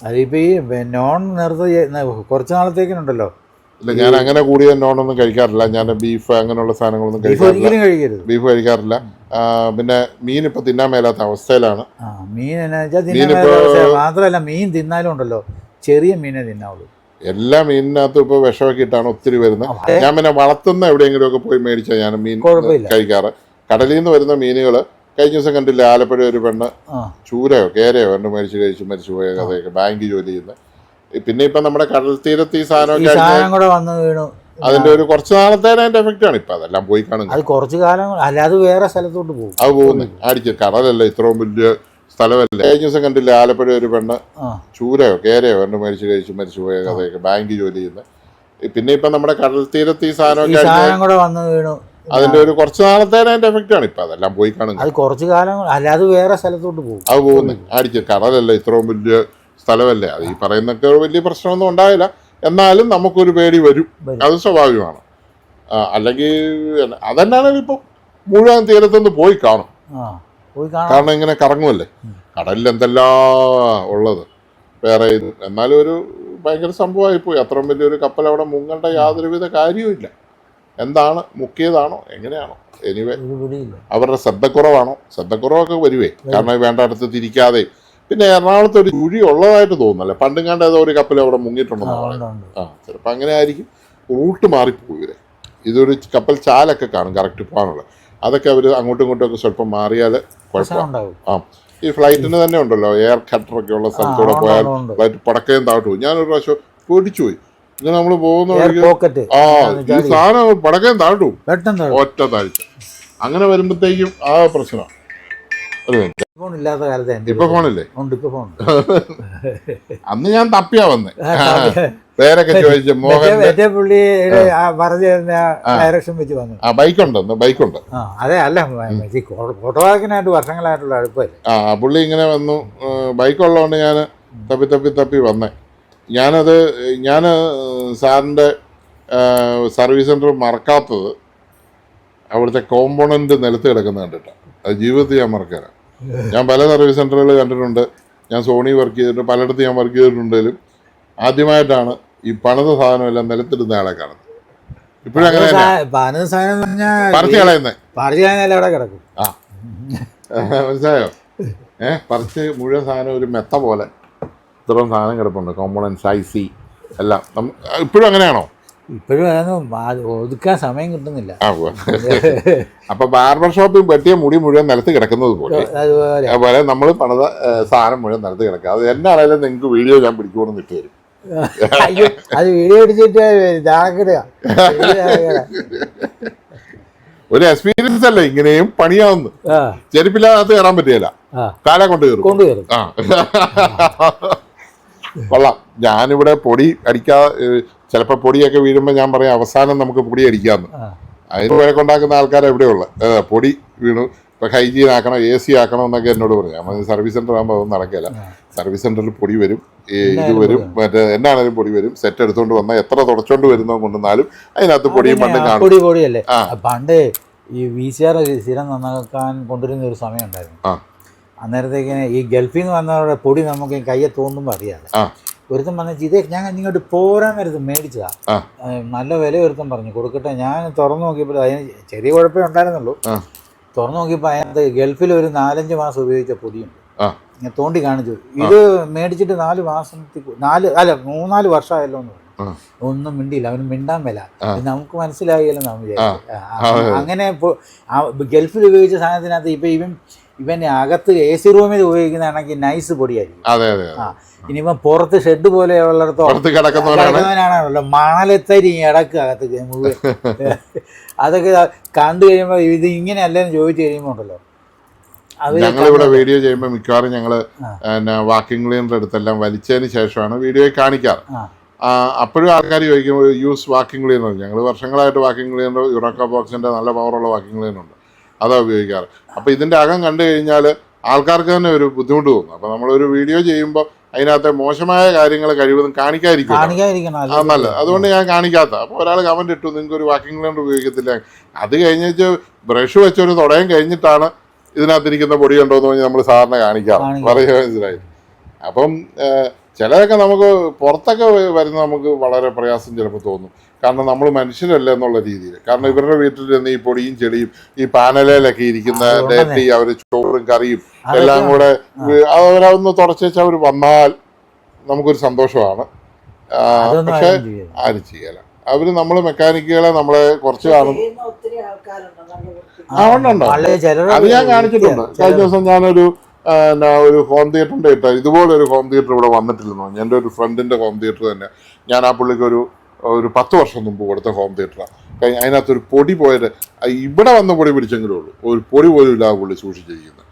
അതിപ്പോ ഈ നോൺ നിർത്തി കുറച്ച് നാളത്തേക്കിനുണ്ടല്ലോ. ഇല്ല, ഞാൻ അങ്ങനെ കൂടിയ നോണൊന്നും കഴിക്കാറില്ല. ഞാൻ ബീഫ് അങ്ങനെയുള്ള സാധനങ്ങളൊന്നും ബീഫ് കഴിക്കാറില്ല. പിന്നെ മീൻ ഇപ്പൊ തിന്നാൻ മേലാത്ത അവസ്ഥയിലാണ്. മീൻ മാത്രമല്ല, മീൻ തിന്നാലും ഉണ്ടല്ലോ ചെറിയ മീനെ തിന്നാവുള്ളൂ. എല്ലാ മീനിനകത്തും ഇപ്പൊ വിഷമൊക്കെ ഇട്ടാണ് ഒത്തിരി വരുന്നത്. ഞാൻ പിന്നെ വളർത്തുന്ന എവിടെയെങ്കിലും ഒക്കെ പോയി മേടിച്ചാൽ ഞാൻ മീൻ കഴിക്കാറ്. കടലിൽ നിന്ന് വരുന്ന മീനുകൾ കഴിഞ്ഞ ദിവസം കണ്ടില്ലേ, ആലപ്പുഴ ഒരു പെണ്ണ് ചൂരയോ കേരയോ കണ്ട് മരിച്ചു പോയ കഥയൊക്കെ, ബാങ്ക് ജോലി ചെയ്യുന്നത്. പിന്നെ ഇപ്പൊ നമ്മുടെ കടൽ തീരത്ത് ഈ സാധനമൊക്കെ വന്ന് വീണു. അതിന്റെ ഒരു കുറച്ച് നാളത്തേന് അതിന്റെ എഫക്റ്റ് ആണ്. ഇപ്പൊ അതെല്ലാം പോയി കാണുന്നത്. അത് കുറച്ച് കാലം അല്ലാതെ വേറെ സ്ഥലത്തോട്ട് പോകും. അത് പോകുന്നു അടിച്ച്. കടലല്ല ഇത്രയും വലിയ സ്ഥലമല്ലേ. കഴിഞ്ഞ ദിവസം കണ്ടില്ലേ, ആലപ്പുഴ ഒരു പെണ്ണ് ചൂരയോ കേരയോ കണ്ട് മരിച്ചു പോയ കഥയൊക്കെ, ബാങ്ക് ജോലി ചെയ്യുന്നത്. പിന്നെ ഇപ്പൊ നമ്മുടെ കടൽ തീരത്ത് ഈ സാധനമൊക്കെ വന്ന് വീണു. അതിന്റെ ഒരു കുറച്ച് നാളത്തേന് അതിന്റെ എഫക്റ്റ് ആണ്. ഇപ്പൊ അതെല്ലാം പോയി കാണുന്നത്. അത് കുറച്ച് കാലം അല്ലാതെ വേറെ സ്ഥലത്തോട്ട് പോകും. അത് പോകുന്നു അടിച്ച്. കടലല്ല ഇത്രയും വലിയ സ്ഥലമല്ലേ. അത് ഈ പറയുന്നൊക്കെ വലിയ പ്രശ്നമൊന്നും ഉണ്ടാവില്ല. എന്നാലും നമുക്കൊരു പേടി വരും. അത് സ്വാഭാവികമാണ്. അല്ലെങ്കിൽ അതെന്നാണ് ഇപ്പം മുഴുവൻ തീരത്തുനിന്ന് പോയി കാണും. കാരണം ഇങ്ങനെ കറങ്ങുമല്ലേ കടലിൽ എന്തെല്ലാം ഉള്ളത് വേറെ. എന്നാലും ഒരു ഭയങ്കര സംഭവമായി പോയി. അത്രയും വലിയൊരു കപ്പൽ അവിടെ മുങ്ങേണ്ട യാതൊരുവിധ കാര്യവും ഇല്ല. എന്താണ് മുക്കിയതാണോ എങ്ങനെയാണോ എനിവേ ഒരു പിടിയില്ല. അവരുടെ ശ്രദ്ധക്കുറവൊക്കെ വരുവേ. കാരണം വേണ്ട അടുത്ത് തിരിക്കാതെ. പിന്നെ എറണാകുളത്ത് ഒരു കുഴി ഉള്ളതായിട്ട് തോന്നുന്നല്ലേ, പണ്ടും കണ്ട ഏതോ ഒരു കപ്പൽ അവിടെ മുങ്ങിയിട്ടുണ്ടെന്ന് പറയുന്നത്. ചിലപ്പോൾ അങ്ങനെ ആയിരിക്കും. റൂട്ട് മാറിപ്പോയി ഇവരെ. ഇതൊരു കപ്പൽ ചാലൊക്കെ കാണും കറക്റ്റ് പോകാനുള്ള, അതൊക്കെ അവർ അങ്ങോട്ടും ഇങ്ങോട്ടും ഒക്കെ സ്വല്പം മാറിയാൽ കുഴപ്പമുണ്ടാവും. ഈ ഫ്ലൈറ്റിന് തന്നെ ഉണ്ടല്ലോ എയർ കട്ടറൊക്കെ ഉള്ള സ്ഥലത്തൂടെ പോയാൽ ഫ്ലൈറ്റ് പടക്കയും താഴ്ത്തു പോകും. ഞാനൊരു പ്രാവശ്യം പേടിച്ചു പോയി. ഇങ്ങനെ നമ്മൾ പോകുന്ന വഴിക്ക് ഈ സാധനം പടക്കയും താഴ്ത്തു ഒറ്റ താഴ്ച. അങ്ങനെ വരുമ്പോഴത്തേക്കും ആ പ്രശ്നമാണ്. ഇപ്പൊ ഫോണില്ലേ? അന്ന് ഞാൻ തപ്പിയാ വന്നേ, പേരൊക്കെ ചോദിച്ചു. മോഹൻ ബൈക്കുണ്ട്, ബൈക്കുണ്ട്. അതെ, അല്ല ഫോട്ടോഗ്രാഫിനായിട്ട് വർഷങ്ങളായിട്ടുള്ള അടുപ്പല്ലേ. പുള്ളി ഇങ്ങനെ വന്നു, ബൈക്കുള്ളതുകൊണ്ട് ഞാൻ തപ്പി വന്നേ. ഞാൻ സാറിൻ്റെ സർവീസ് സെൻറ്റർ മറക്കാത്തത് അവിടുത്തെ കോമ്പോണൻറ്റ് നിലത്ത് കിടക്കുന്നത് കണ്ടിട്ടാണ്. അത് ജീവിതത്തിൽ ഞാൻ മറക്കാനാണ്. ഞാൻ പല സർവീസ് സെൻ്ററുകൾ കണ്ടിട്ടുണ്ട്, ഞാൻ സോണി വർക്ക് ചെയ്തിട്ട് പലയിടത്ത് ഞാൻ വർക്ക് ചെയ്തിട്ടുണ്ടെങ്കിലും ആദ്യമായിട്ടാണ് ഈ പണിത സാധനം എല്ലാം നിലത്തിടുന്ന ആളെ കാണുന്നത്. ഇപ്പോഴും അങ്ങനെ പറിച്ച് കളയുന്നേ, മനസ്സിലായോ? പറിച്ച് മുഴുവൻ സാധനം ഒരു മെത്ത പോലെ ഇത്രയും സാധനം കിടപ്പുണ്ട്. കോമ്പോണൻസ്, ഐസി എല്ലാം ഇപ്പോഴും അങ്ങനെയാണോ? ഇപ്പോഴും ഒതുക്കാൻ സമയം കിട്ടുന്നില്ല. അപ്പൊ ബാർബർ ഷോപ്പിൽ വെട്ടിയ മുടി മുഴുവൻ നിലത്ത് കിടക്കുന്നത് പോലെ അതുപോലെ നമ്മൾ പണിത സാധനം മുഴുവൻ നിലത്ത് കിടക്കുക. അത് എന്നാണേലും നിങ്ങൾക്ക് വീഡിയോ ഞാൻ പിടിക്കുമെന്ന് ഇട്ട് തരും. അത് വീഡിയോ പിടിച്ചിട്ട് ഒരു എക്സ്പീരിയൻസ് അല്ലേ, ഇങ്ങനെയും പണിയാവുന്നു. ചെരുപ്പില്ലാത്ത കയറാൻ പറ്റിയല്ല, കാല കൊണ്ട് കയറും. കൊള്ളാം. ഞാനിവിടെ പൊടി അടിക്കാതെ, ചിലപ്പോൾ പൊടിയൊക്കെ വീഴുമ്പോൾ ഞാൻ പറയാം അവസാനം നമുക്ക് പൊടി അടിക്കാമെന്ന്. അതിന് വരെ കൊണ്ടാക്കുന്ന ആൾക്കാരെ എവിടെയുള്ള പൊടി വീണു, ഇപ്പം ഹൈജീൻ ആക്കണം, AC ആക്കണം എന്നൊക്കെ എന്നോട് പറഞ്ഞു. നമ്മൾ സർവീസ് സെൻ്റർ ആകുമ്പോൾ അതൊന്നും നടക്കില്ല. സർവീസ് സെൻ്ററിൽ പൊടി വരും, ഇത് വരും, മറ്റേ എന്നാണേലും പൊടി വരും. സെറ്റ് എടുത്തുകൊണ്ട് വന്നാൽ എത്ര തുടച്ചോണ്ട് വരുന്നോ കൊണ്ടുവന്നാലും അതിനകത്ത് പൊടിയും പണ്ടും കാണും. പൊടിയല്ലേ. പണ്ട് ഈ VCR സ്ഥിരം നന്നാക്കാൻ കൊണ്ടുവരുന്ന ഒരു സമയം ഉണ്ടായിരുന്നു. അന്നേരത്തേക്ക് ഈ ഗൾഫിൽ നിന്ന് വന്നവരുടെ പൊടി നമുക്ക് കയ്യെ തോന്നുമ്പോൾ അറിയാതെ ഒരുത്തം പറഞ്ഞ ഇത് ഞാൻ ഇങ്ങോട്ട് പോരാൻ നേരത്ത് മേടിച്ചതാ, നല്ല വില ഒരുത്തം പറഞ്ഞു കൊടുക്കട്ടെ. ഞാൻ തുറന്നു നോക്കിയപ്പോൾ അതിന് ചെറിയ കുഴപ്പമേ ഉണ്ടായിരുന്നുള്ളൂ. തുറന്നു നോക്കിയപ്പോൾ അതിനകത്ത് ഗൾഫിൽ ഒരു 4-5 മാസം ഉപയോഗിച്ച പൊടിയുണ്ട്. ഞാൻ തോണ്ടി കാണിച്ചു, ഇത് മേടിച്ചിട്ട് 4 മാസത്തിൽ 3-4 വർഷമായല്ലോ എന്ന് പറഞ്ഞു. ഒന്നും മിണ്ടിയില്ല, അവന് മിണ്ടാൻ മേല. നമുക്ക് മനസ്സിലാകില്ലെന്ന് അവൻ വിചാരിച്ചു. അങ്ങനെ ഗൾഫിൽ ഉപയോഗിച്ച സാധനത്തിനകത്ത് ഇപ്പൊ ഇവന്റെ അകത്ത് AC റൂമിൽ ഉപയോഗിക്കുന്നതാണെങ്കിൽ നൈസ് പൊടിയായിരിക്കും. ഇനിയിപ്പം പുറത്ത് ഷെഡ് പോലെ ഉള്ളിടത്തോളാണല്ലോ മണലെത്തരി ഇടക്ക് അകത്ത് മുഴുവൻ. അതൊക്കെ കണ്ടു കഴിയുമ്പോൾ ഇത് ഇങ്ങനെയല്ലെന്ന് ചോദിച്ചു കഴിയുമ്പോൾ ഉണ്ടല്ലോ. ഞങ്ങളിവിടെ വീഡിയോ ചെയ്യുമ്പോൾ മിക്കവാറും ഞങ്ങൾ വാക്കിംഗ് ക്ലീനറുടെ അടുത്തെല്ലാം വലിച്ചതിന് ശേഷമാണ് വീഡിയോ കാണിക്കാറ്. അപ്പോഴും ആൾക്കാർ ചോദിക്കും യൂസ് വാക്കിംഗ് ക്ലീനർ. ഞങ്ങൾ വർഷങ്ങളായിട്ട് വാക്കിംഗ് ക്ലീനർ, യുറോക്ക ബോക്സിൻ്റെ നല്ല പവറുള്ള വാക്കിംഗ് ക്ലീനർ ഉണ്ട്, അതാ ഉപയോഗിക്കാറ്. അപ്പോൾ ഇതിൻ്റെ അകം കണ്ടു കഴിഞ്ഞാൽ ആൾക്കാർക്ക് തന്നെ ഒരു ബുദ്ധിമുട്ട് തോന്നും. അപ്പോൾ നമ്മളൊരു വീഡിയോ ചെയ്യുമ്പോൾ അതിനകത്തെ മോശമായ കാര്യങ്ങൾ കഴിവതും കാണിക്കാതിരിക്കും, അത് നല്ലത്. അതുകൊണ്ട് ഞാൻ കാണിക്കാത്ത. അപ്പോൾ ഒരാൾ കമൻറ്റ് ഇട്ടു നിങ്ങൾക്ക് ഒരു വാക്കിംഗ് ക്ലീനർ ഉപയോഗിക്കത്തില്ല. അത് കഴിഞ്ഞിട്ട് ബ്രഷ് വെച്ചൊരു തുടയം കഴിഞ്ഞിട്ടാണ് ഇതിനകത്തിരിക്കുന്ന പൊടി ഉണ്ടോ എന്ന് പറഞ്ഞ് നമ്മൾ സാറിനെ കാണിക്കാം, പറയുക മനസ്സിലായി. അപ്പം ചിലതൊക്കെ നമുക്ക് പുറത്തൊക്കെ വരുന്ന നമുക്ക് വളരെ പ്രയാസം ചിലപ്പോൾ തോന്നും. കാരണം നമ്മൾ മനുഷ്യരല്ല എന്നുള്ള രീതിയിൽ. കാരണം ഇവരുടെ വീട്ടിൽ നിന്ന് ഈ പൊടിയും ചെളിയും ഈ പാനലയിലൊക്കെ ഇരിക്കുന്ന ഡേറ്റി അവർ ചോറും കറിയും എല്ലാം കൂടെ അവരൊന്ന് തുടച്ചേച്ച് അവർ വന്നാൽ നമുക്കൊരു സന്തോഷമാണ്. പക്ഷെ ആരും ചെയ്യല. അവർ നമ്മൾ മെക്കാനിക്കുകളെ നമ്മളെ കുറച്ച് കാണും. ഉണ്ടോ? അത് ഞാൻ കാണിച്ചിട്ടുണ്ട്. കഴിഞ്ഞ ദിവസം ഞാനൊരു ഹോം തിയേറ്ററിൻ്റെ ഇട്ടാൽ ഇതുപോലെ ഒരു ഹോം തിയേറ്റർ ഇവിടെ വന്നിട്ടില്ലെന്നോ. എൻ്റെ ഒരു ഫ്രണ്ടിൻ്റെ ഹോം തിയേറ്റർ തന്നെ. ഞാൻ ആ പുള്ളിക്ക് ഒരു 10 വർഷം മുമ്പ് കൊടുത്ത ഹോം തിയേറ്ററാണ്. അതിനകത്തൊരു പൊടി പോയത് ഇവിടെ വന്ന പൊടി പിടിച്ചെങ്കിലും ഉള്ളൂ, ഒരു പൊടി പോലും ഇല്ലാതെ പുള്ളി സൂക്ഷിച്ചിരിക്കുന്നത്.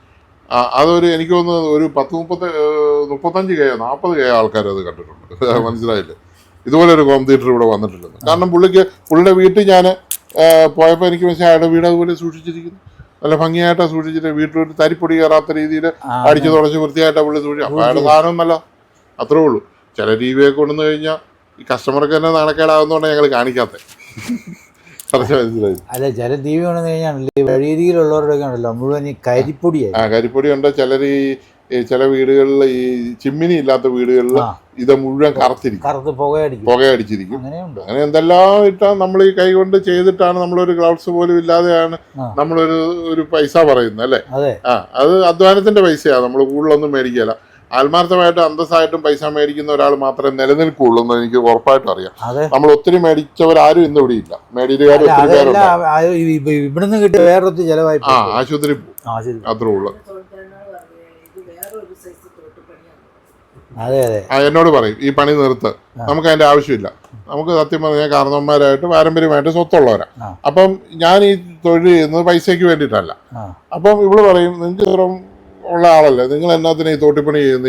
അതൊരു എനിക്ക് തോന്നുന്നത് ഒരു 35K 40K ആൾക്കാർ അത് കണ്ടിട്ടുണ്ട്. മനസ്സിലായില്ലേ? ഇതുപോലെ ഒരു ഹോം തിയേറ്റർ ഇവിടെ വന്നിട്ടില്ലെന്ന്. കാരണം പുള്ളിയുടെ വീട്ടിൽ ഞാൻ പോയപ്പോൾ എനിക്ക് മനസ്സിലായി അയാളുടെ വീട് അതുപോലെ സൂക്ഷിച്ചിരിക്കുന്നു. നല്ല ഭംഗിയായിട്ടാണ് സൂക്ഷിച്ചിട്ട് വീട്ടിലൊരു തരിപ്പൊടി കയറാത്ത രീതിയിൽ അടിച്ച് തുടച്ച് വൃത്തിയായിട്ടാണ് പുള്ളി സൂക്ഷിച്ചു. അപ്പോൾ അയാളുടെ സാധനം നല്ല അത്രേ ഉള്ളൂ. ചില TV ഒക്കെ കൊണ്ടുവന്ന് കഴിഞ്ഞാൽ ഈ കസ്റ്റമർക്ക് തന്നെ നാണക്കേടാവുന്നതുകൊണ്ടാണ് ഞങ്ങൾ കാണിക്കാത്തത്. മനസ്സിലായി? അല്ല, ചില TV കൊണ്ടുവന്ന് കഴിഞ്ഞാൽ രീതിയിലുള്ളവരുടെ ഉണ്ടല്ലോ മുഴുവൻ ഈ കരിപ്പൊടിയാണ്. കരിപ്പൊടി ഉണ്ട്. ചിലർ ഈ ഈ ചില വീടുകളിൽ ഈ ചിമ്മിനി ഇല്ലാത്ത വീടുകളിൽ ഇത് മുഴുവൻ കറുത്ത് പുകയടിച്ചിരിക്കും. അങ്ങനെ എന്തെല്ലാം ഇട്ടാൽ നമ്മൾ ഈ കൈ കൊണ്ട് ചെയ്തിട്ടാണ് നമ്മളൊരു ഗ്ലൗസ് പോലും ഇല്ലാതെയാണ് നമ്മളൊരു പൈസ പറയുന്നത് അല്ലേ. അത് അധ്വാനത്തിന്റെ പൈസയാണ്, നമ്മൾ കൂടുതലൊന്നും മേടിക്കില്ല. ആത്മാർത്ഥമായിട്ട് അന്തസ്സായിട്ടും പൈസ മേടിക്കുന്ന ഒരാൾ മാത്രമേ നിലനിൽക്കുള്ളൂ എന്ന് എനിക്ക് ഉറപ്പായിട്ടും അറിയാം. നമ്മൾ ഒത്തിരി മേടിച്ചവരാരും ഇന്ന് ഇവിടെ ഇല്ല. മേടിയതുകാർ ഇവിടുന്ന് കിട്ടിയ വേറൊരു ചെലവായി ആശുപത്രി അത്രേ ഉള്ളു. എന്നോട് പറയും ഈ പണി നിർത്ത്, നമുക്ക് അതിന്റെ ആവശ്യമില്ല. നമുക്ക് സത്യം പറഞ്ഞാൽ കാരണവന്മാരായിട്ട് പാരമ്പര്യമായിട്ട് സ്വത്തുള്ളവരാ. അപ്പം ഞാൻ ഈ തൊഴിൽ ചെയ്യുന്നത് പൈസയ്ക്ക് വേണ്ടിയിട്ടല്ല. അപ്പം ഇവിടെ പറയും നിങ്ങൾക്ക് ഇത്രയും ഉള്ള ആളല്ലേ, നിങ്ങൾ എന്നാത്തിന് ഈ തോട്ടിപ്പണി ചെയ്യുന്ന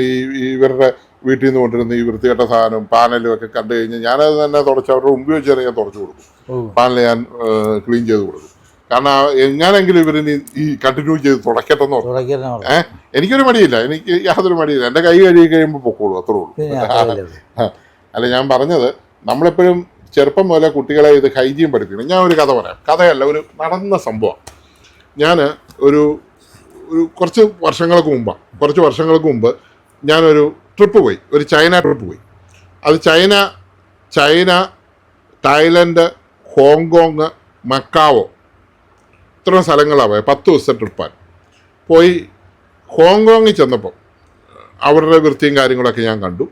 ഇവരുടെ വീട്ടിൽ നിന്ന് കൊണ്ടിരുന്ന ഈ വൃത്തികെട്ട സാധനം പാനലും ഒക്കെ കണ്ടു കഴിഞ്ഞാൽ ഞാനത് തന്നെ തുടച്ച് അവരുടെ മുമ്പ് വെച്ച് ഞാൻ തുടച്ചു കൊടുക്കും. പാനൽ ഞാൻ ക്ലീൻ ചെയ്ത് കൊടുക്കും. കാരണം എങ്ങനെങ്കിലും ഇവരിന് ഈ കണ്ടിന്യൂ ചെയ്ത് തുടക്കട്ടെന്ന് പറഞ്ഞു. എനിക്കൊരു മടിയില്ല, എനിക്ക് യാതൊരു മടിയില്ല. എൻ്റെ കൈ കഴുകി കഴിയുമ്പോൾ പൊക്കോളൂ, അത്രേ ഉള്ളൂ. അല്ല, ഞാൻ പറഞ്ഞത് നമ്മളെപ്പോഴും ചെറുപ്പം പോലെ കുട്ടികളെ ഇത് ഹൈജീൻ പഠിപ്പിക്കണം. ഞാൻ ഒരു കഥ പറയാം. കഥയല്ല, ഒരു നടന്ന സംഭവം. ഞാൻ ഒരു കുറച്ച് വർഷങ്ങൾക്ക് മുമ്പ് ഞാനൊരു ട്രിപ്പ് പോയി, ഒരു ചൈന ട്രിപ്പ് പോയി. അത് ചൈന, തായ്ലൻഡ്, ഹോങ്കോങ്, മക്കാവോ, ഇത്രയും സ്ഥലങ്ങളാണ് പോയത്. 10 ദിവസത്തെ ട്രിപ്പാണ് പോയി. ഹോങ്കോങ്ങിൽ ചെന്നപ്പോൾ അവരുടെ വൃത്തിയും കാര്യങ്ങളൊക്കെ ഞാൻ കണ്ടു.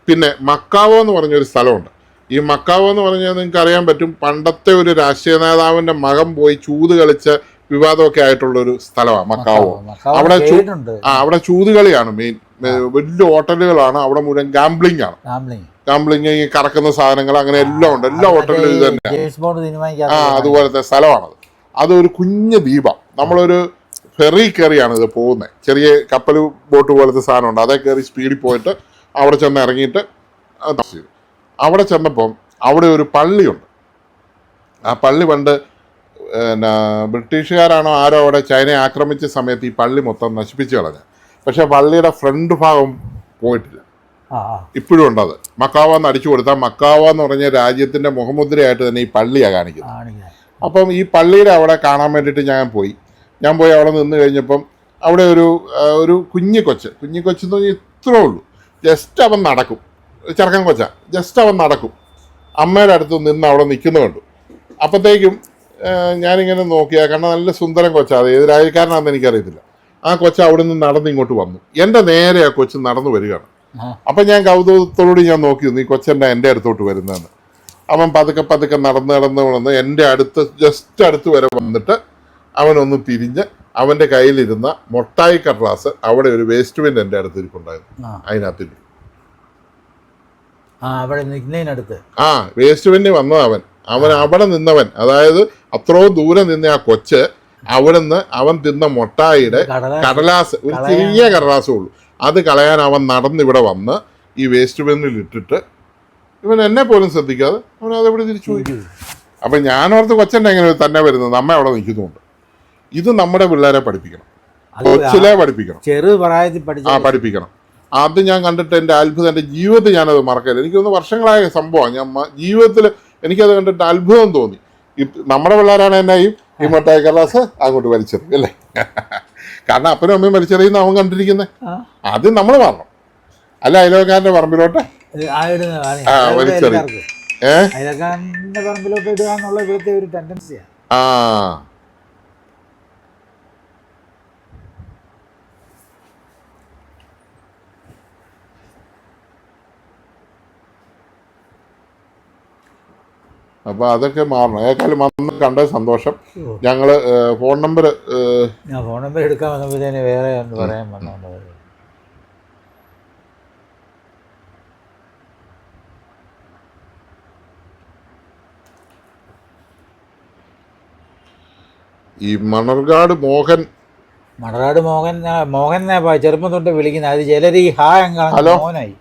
പിന്നെ മക്കാവോ എന്ന് പറഞ്ഞൊരു സ്ഥലമുണ്ട്. ഈ മക്കാവോ എന്ന് പറഞ്ഞാൽ നിങ്ങൾക്ക് അറിയാൻ പറ്റും, പണ്ടത്തെ ഒരു രാഷ്ട്രീയ നേതാവിൻ്റെ മകൻ പോയി ചൂത് കളിച്ച വിവാദമൊക്കെ ആയിട്ടുള്ളൊരു സ്ഥലമാണ് മക്കാവോ. അവിടെ ചൂതുകളിയാണ് മെയിൻ. വലിയ ഹോട്ടലുകളാണ് അവിടെ, മുഴുവൻ ഗാംബ്ലിംഗ് ആണ്. ഗാംബ്ലിംഗ്, ഈ കറക്കുന്ന സാധനങ്ങൾ, അങ്ങനെ എല്ലാം ഉണ്ട്. എല്ലാ ഹോട്ടലിലും ഇത് തന്നെയാണ്. അതുപോലത്തെ സ്ഥലമാണത്. അതൊരു കുഞ്ഞ് ദ്വീപാണ്. നമ്മളൊരു ഫെറി കയറിയാണ് ഇത് പോകുന്നത്. ചെറിയ കപ്പൽ ബോട്ട് പോലത്തെ സാധനമുണ്ട്. അതേ കയറി സ്പീഡിൽ പോയിട്ട് അവിടെ ചെന്ന് ഇറങ്ങിയിട്ട് അവിടെ ചെന്നപ്പം അവിടെ ഒരു പള്ളിയുണ്ട്. ആ പള്ളി പണ്ട് ബ്രിട്ടീഷുകാരാണോ ആരോ അവിടെ ചൈനയെ ആക്രമിച്ച സമയത്ത് ഈ പള്ളി മൊത്തം നശിപ്പിച്ച് കളഞ്ഞു. പക്ഷെ പള്ളിയുടെ ഫ്രണ്ട് ഭാഗം പോയിട്ടില്ല, ഇപ്പോഴും ഉണ്ടത്. മക്കാവ എന്ന് അടിച്ചു കൊടുത്താൽ മക്കാവ എന്ന് പറഞ്ഞ രാജ്യത്തിന്റെ മുഖമുദ്രയായിട്ട് തന്നെ ഈ പള്ളിയാണ് കാണിക്കുന്നത്. അപ്പം ഈ പള്ളിയുടെ അവിടെ കാണാൻ വേണ്ടിയിട്ട് ഞാൻ പോയി അവിടെ നിന്ന് കഴിഞ്ഞപ്പം അവിടെ ഒരു കുഞ്ഞിക്കൊച്ചെന്ന് പറഞ്ഞാൽ ഇത്രേ ഉള്ളൂ. ജസ്റ്റ് അവൻ നടക്കും, ചെറുക്കൻ കൊച്ച, ജസ്റ്റ് അവൻ നടക്കും. അമ്മയുടെ അടുത്ത് നിന്ന് അവിടെ നിൽക്കുന്ന കണ്ടു. അപ്പോഴത്തേക്കും ഞാനിങ്ങനെ നോക്കിയാൽ കാരണം നല്ല സുന്ദരം കൊച്ച, അത് ഏത് രാജ്യക്കാരനാണെന്ന് എനിക്കറിയത്തില്ല. ആ കൊച്ച അവിടെ നിന്ന് നടന്ന് ഇങ്ങോട്ട് വന്നു. എൻ്റെ നേരെ ആ കൊച്ച് നടന്നു വരികയാണ്. അപ്പം ഞാൻ കൗതുകത്തോടുകൂടി ഞാൻ നോക്കി നിന്നു, ഈ കൊച്ചെൻ്റെ എൻ്റെ അടുത്തോട്ട് വരുന്നതെന്ന്. അവൻ പതുക്കെ നടന്ന് എൻ്റെ ജസ്റ്റ് അടുത്ത് വരെ വന്നിട്ട് അവനൊന്ന് തിരിഞ്ഞ് അവൻ്റെ കയ്യിലിരുന്ന മൊട്ടായി കടലാസ് അവിടെ ഒരു വേസ്റ്റ് ബിൻ എൻ്റെ അടുത്ത് ഇരിപ്പുണ്ടായിരുന്നു. അതിനകത്തില്ല. വേസ്റ്റ് ബിന്നിൽ വന്നത് അവൻ അവിടെ നിന്നവൻ, അതായത് അത്രയും ദൂരെ നിന്ന ആ കൊച്ച് അവിടുന്ന് അവൻ തിന്ന മൊട്ടായിയുടെ കടലാസ്, ഒരു ചെറിയ കടലാസേ ഉള്ളൂ, അത് കളയാൻ അവൻ നടന്നിവിടെ വന്ന് ഈ വേസ്റ്റ് ബിന്നിൽ ഇട്ടിട്ട് ഇവൻ എന്നെ പോലും ശ്രദ്ധിക്കാതെ അവൻ അതെവിടെ തിരിച്ചു പോയി. അപ്പൊ ഞാനോർത്ത് കൊച്ചൻ്റെ എങ്ങനെ തന്നെ വരുന്നത്, നമ്മ അവിടെ നിൽക്കുന്നുണ്ട്. ഇത് നമ്മുടെ പിള്ളേരെ പഠിപ്പിക്കണം, കൊച്ചിലെ പഠിപ്പിക്കണം, പഠിപ്പിക്കണം. അത് ഞാൻ കണ്ടിട്ട് എൻ്റെ അത്ഭുതം, എൻ്റെ ജീവിതത്തിൽ ഞാനത് മറക്കില്ല. എനിക്കൊന്ന് വർഷങ്ങളായ സംഭവമാണ്. ഞാൻ ജീവിതത്തിൽ എനിക്കത് കണ്ടിട്ട് അത്ഭുതം തോന്നി. നമ്മുടെ പിള്ളേരാണ് എന്നെ ഈ മൊട്ടായി കടലാസ് അങ്ങോട്ട് വലിച്ചെറിയും അല്ലേ. കാരണം അപ്പനും അമ്മയും വലിച്ചെറിയുന്ന അവൻ കണ്ടിരിക്കുന്നത്. അത് നമ്മൾ മാറണം. അല്ല അയലോക്കാരൻ്റെ പറമ്പിലോട്ട് വലിച്ചെറിയും. അപ്പൊ അതൊക്കെ മാറണം. ഏതായാലും വന്ന് കണ്ട സന്തോഷം. ഞങ്ങള് ഫോൺ നമ്പർ എടുക്കാൻ വന്നപ്പോഴത്തേന് വേറെ ഒന്ന് പറയാൻ വന്നോണ്ട് ഈ മണർകാട് മോഹൻ ചെറുപ്പം തൊട്ട് വിളിക്കുന്നത്. അത് ചിലര് ഈ മോനായി.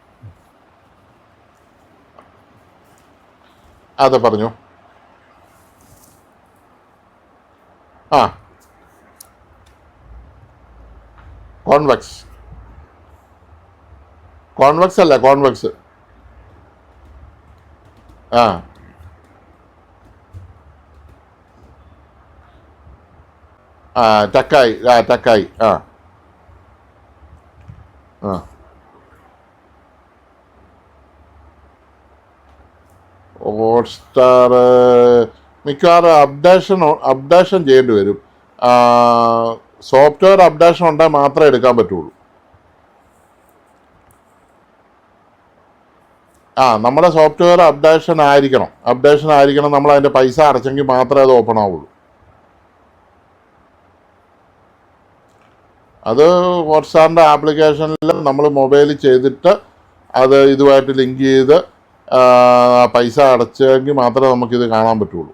അതെ പറഞ്ഞു. കോൺവെക്സ് അല്ല, കോൺവെക്സ്. ടക്കായി. ഹോട്ട്സ്റ്റാർ മിക്കവാറും അപ്ഡേഷൻ ചെയ്യേണ്ടി വരും. സോഫ്റ്റ്വെയർ അപ്ഡേഷൻ ഉണ്ടെങ്കിൽ മാത്രമേ എടുക്കാൻ പറ്റുള്ളൂ. നമ്മുടെ സോഫ്റ്റ്വെയർ അപ്ഡേഷൻ ആയിരിക്കണം. നമ്മൾ അതിൻ്റെ പൈസ അടച്ചെങ്കിൽ മാത്രമേ അത് ഓപ്പൺ ആവുള്ളൂ. അത് ഹോട്ട്സ്റ്റാറിൻ്റെ ആപ്ലിക്കേഷനിൽ നമ്മൾ മൊബൈലിൽ ചെയ്തിട്ട് അത് ഇതുമായിട്ട് ലിങ്ക് ചെയ്ത് പൈസ അടച്ചെങ്കിൽ മാത്രമേ നമുക്കിത് കാണാൻ പറ്റുള്ളൂ.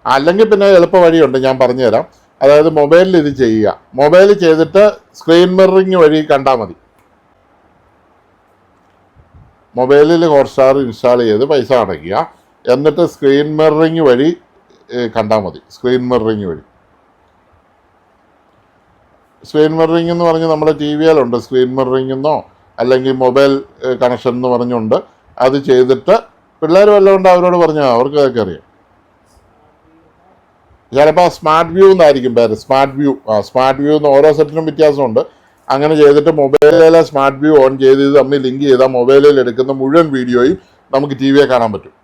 അല്ലെങ്കിൽ പിന്നെ എളുപ്പ വഴിയുണ്ട്, ഞാൻ പറഞ്ഞുതരാം. അതായത് മൊബൈലിൽ ഇത് ചെയ്യുക. മൊബൈലിൽ ചെയ്തിട്ട് സ്ക്രീൻ മിററിങ് വഴി കണ്ടാൽ മതി. മൊബൈലിൽ ഹോട്ട്സ്റ്റാർ ഇൻസ്റ്റാൾ ചെയ്ത് പൈസ അടയ്ക്കുക, എന്നിട്ട് സ്ക്രീൻ മിററിങ് വഴി കണ്ടാൽ മതി. സ്ക്രീൻ മിററിങ് എന്ന് പറഞ്ഞ് നമ്മുടെ ടി വിയിലുണ്ട്. സ്ക്രീൻ മിററിങ് എന്നോ അല്ലെങ്കിൽ മൊബൈൽ കണക്ഷൻ എന്ന് പറഞ്ഞുകൊണ്ട് അത് ചെയ്തിട്ട് പിള്ളേർ വല്ലതുകൊണ്ട് അവരോട് പറഞ്ഞാൽ അവർക്ക് അതൊക്കെ അറിയാം. ചിലപ്പോൾ സ്മാർട്ട് വ്യൂ എന്നായിരിക്കും പേര്. സ്മാർട്ട് വ്യൂ എന്ന് ഓരോ സെറ്റിനും വ്യത്യാസമുണ്ട്. അങ്ങനെ ചെയ്തിട്ട് മൊബൈലിലെ സ്മാർട്ട് വ്യൂ ഓൺ ചെയ്ത് ഇത് തമ്മിൽ ലിങ്ക് ചെയ്താൽ മൊബൈലിൽ എടുക്കുന്ന മുഴുവൻ വീഡിയോയും നമുക്ക് ടി വിയെ കാണാൻ പറ്റും.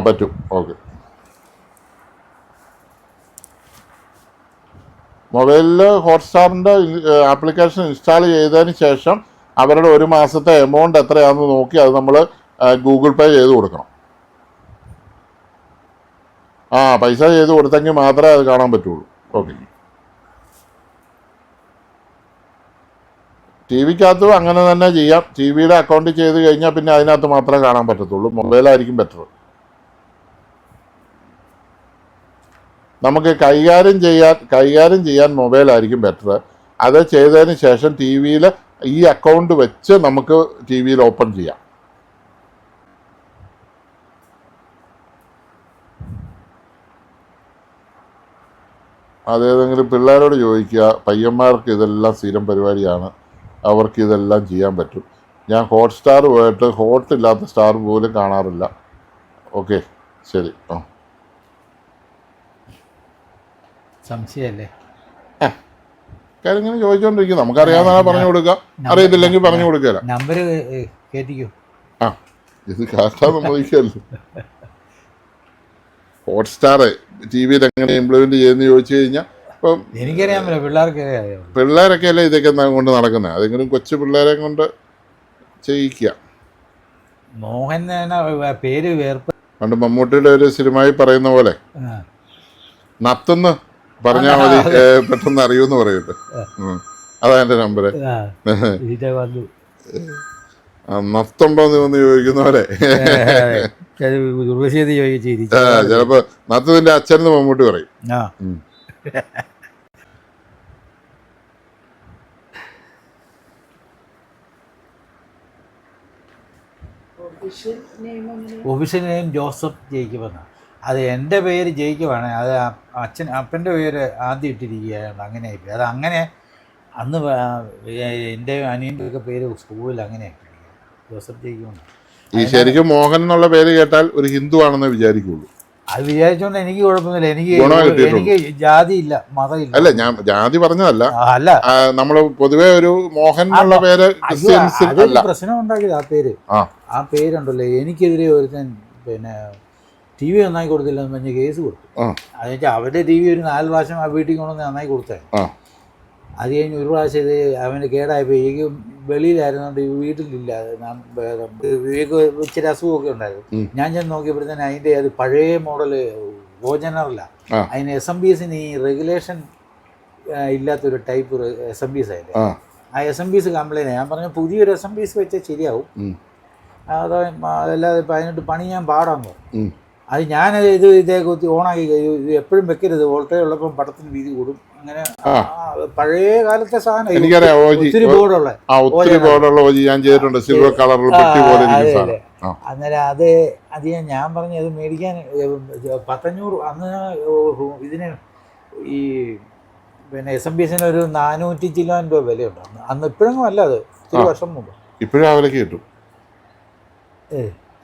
പറ്റും. ഓക്കെ. മൊബൈലിൽ ഹോട്ട്സ്റ്റാറിൻ്റെ ആപ്ലിക്കേഷൻ ഇൻസ്റ്റാൾ ചെയ്തതിന് ശേഷം അവരുടെ 1 മാസത്തെ എമൗണ്ട് എത്രയാണെന്ന് നോക്കി അത് നമ്മൾ ഗൂഗിൾ പേ ചെയ്ത് കൊടുക്കണം. പൈസ ചെയ്ത് കൊടുത്തെങ്കിൽ മാത്രമേ അത് കാണാൻ പറ്റുള്ളൂ. ഓക്കെ. ടി വിക്കകത്തും അങ്ങനെ തന്നെ ചെയ്യാം. ടി വിയുടെ അക്കൗണ്ട് ചെയ്ത് കഴിഞ്ഞാൽ പിന്നെ അതിനകത്ത് മാത്രമേ കാണാൻ പറ്റത്തുള്ളൂ. മൊബൈലായിരിക്കും ബെറ്റർ. നമുക്ക് കൈകാര്യം ചെയ്യാൻ മൊബൈലായിരിക്കും ബെറ്റർ. അത് ചെയ്തതിന് ശേഷം ടി വിയിൽ ഈ അക്കൗണ്ട് വെച്ച് നമുക്ക് ടി വിയിൽ ഓപ്പൺ ചെയ്യാം. അതേതെങ്കിലും പിള്ളേരോട് ചോദിക്കുക. പയ്യന്മാർക്ക് ഇതെല്ലാം സ്ഥിരം പരിപാടിയാണ്, അവർക്ക് ഇതെല്ലാം ചെയ്യാൻ പറ്റും. ഞാൻ ഹോട്ട്സ്റ്റാർ പോയിട്ട് ഹോട്ടില്ലാത്ത സ്റ്റാർ പോലും കാണാറില്ല. ഓക്കെ, ശരി. സംശയമല്ലേ? കാര്യങ്ങൾ ചോദിച്ചോണ്ടിരിക്കും. നമുക്കറിയാവുന്ന പറഞ്ഞു കൊടുക്കാം, അറിയത്തില്ലെങ്കിൽ പറഞ്ഞു കൊടുക്കല. നമ്പർ കേട്ടിക്കോ. ഇത് കാട്ടാൻ സമ്മതിക്കല്ലോ. ഹോട്ട്സ്റ്റാർ ടി വിയിൽ എങ്ങനെ ഇംപ്ലിമെന്റ് ചെയ്യുന്ന ചോദിച്ചു കഴിഞ്ഞാൽ ഇപ്പം എനിക്കറിയാമല്ലോ, പിള്ളേരൊക്കെ അല്ലേ ഇതൊക്കെ കൊണ്ട് നടക്കുന്നത്. അതെങ്കിലും കൊച്ചു പിള്ളേരെ കൊണ്ട് ചെയ്യിക്കുക. മോഹൻ പേര് പണ്ട് മമ്മൂട്ടിയുടെ ഒരു സിനിമയിൽ പറയുന്ന പോലെ നത്തെന്ന് പറഞ്ഞാൽ മതി, പെട്ടെന്ന് അറിയൂന്ന് പറയട്ടെ. അതാ എന്റെ നമ്പര്. നത്തുണ്ടോന്ന് വന്ന് ചോദിക്കുന്ന പോലെ ചിലപ്പോ നത്തതിന്റെ അച്ഛനെന്ന് മമ്മൂട്ടി പറയും. Official name Joseph Jacob. അത് എൻ്റെ പേര് ജേക്കബാണ്. അത് അപ്പൻ്റെ പേര് ആദ്യം ഇട്ടിരിക്കുകയാണ്. അങ്ങനെ ആയിപ്പോയി. അത് അങ്ങനെ അന്ന് എൻ്റെ അനിയൻ്റെ ഒക്കെ പേര് സ്കൂളിൽ അങ്ങനെ ജോസഫ് ജേക്കബാണ്. ഈ ശരിക്കും മോഹൻ എന്നുള്ള പേര് കേട്ടാൽ ഒരു ഹിന്ദു ആണെന്ന് വിചാരിക്കുള്ളൂ. അത് വിചാരിച്ചോണ്ട് എനിക്ക് കുഴപ്പമൊന്നുമില്ല. എനിക്ക് ജാതിയില്ല, മതമില്ല. അല്ല, ഞാൻ ജാതി പറഞ്ഞതല്ല. അല്ല, നമ്മള് പൊതുവെ ഒരു മോഹൻ എന്നുള്ള പേര് പ്രശ്നം ഉണ്ടാക്കിയത് ആ പേരുണ്ടല്ലോ. എനിക്കെതിരെ ഒരുത്തൻ പിന്നെ ടി വി നന്നായി കൊടുത്തില്ലെന്ന് പറഞ്ഞ് കേസ് കൊടുത്തു. അത് വെച്ചാൽ അവരുടെ ടി വി ഒരു 4 പ്രാവശ്യം ആ വീട്ടിൽ കൊണ്ടുവന്ന് നന്നായി കൊടുത്തേ. അത് കഴിഞ്ഞ് ഒരു പ്രാവശ്യം ഇത് അവന് കേടായപ്പോൾ എനിക്ക് വെളിയിലായിരുന്നുകൊണ്ട് വീട്ടിലില്ല. ഇച്ചിരി അസുഖമൊക്കെ ഉണ്ടായിരുന്നു. ഞാൻ ചെന്ന് നോക്കിയപ്പോഴത്തേന് അതിൻ്റെ അത് പഴയ മോഡല് ഓജനറില്ല. അതിന് SMBS ഈ റെഗുലേഷൻ ഇല്ലാത്തൊരു ടൈപ്പ് SMBS ആയില്ലേ. ആ SMBS കംപ്ലൈൻറ്റ്. ഞാൻ പറഞ്ഞു പുതിയൊരു SMBS വെച്ചാൽ ശരിയാവും, അതല്ലാതെ ഇപ്പം അതിനോട്ട് പണി ഞാൻ പാടാന്ന് പറഞ്ഞു. അത് ഞാനത് ഇതേ കുത്തി ഓണാക്കി എപ്പോഴും വെക്കരുത്, വോൾട്ടേജ് ഉള്ളപ്പം പടത്തിന് വീതി കൂടും. അങ്ങനെ പഴയ കാലത്തെ സാധനം ഒത്തിരി ബോർഡുള്ള അന്നേരം അത് ഞാൻ പറഞ്ഞു അത് മേടിക്കാൻ 1500 അന്ന് ഇതിന് ഈ പിന്നെ SMBSന് ഒരു 400 ചില്ലാൻ രൂപ വിലയുണ്ട് അന്ന്. ഇപ്പോഴൊന്നും അല്ല, അത് ഇത്തിരി വർഷം മുമ്പ്. ഇപ്പോഴും കിട്ടും.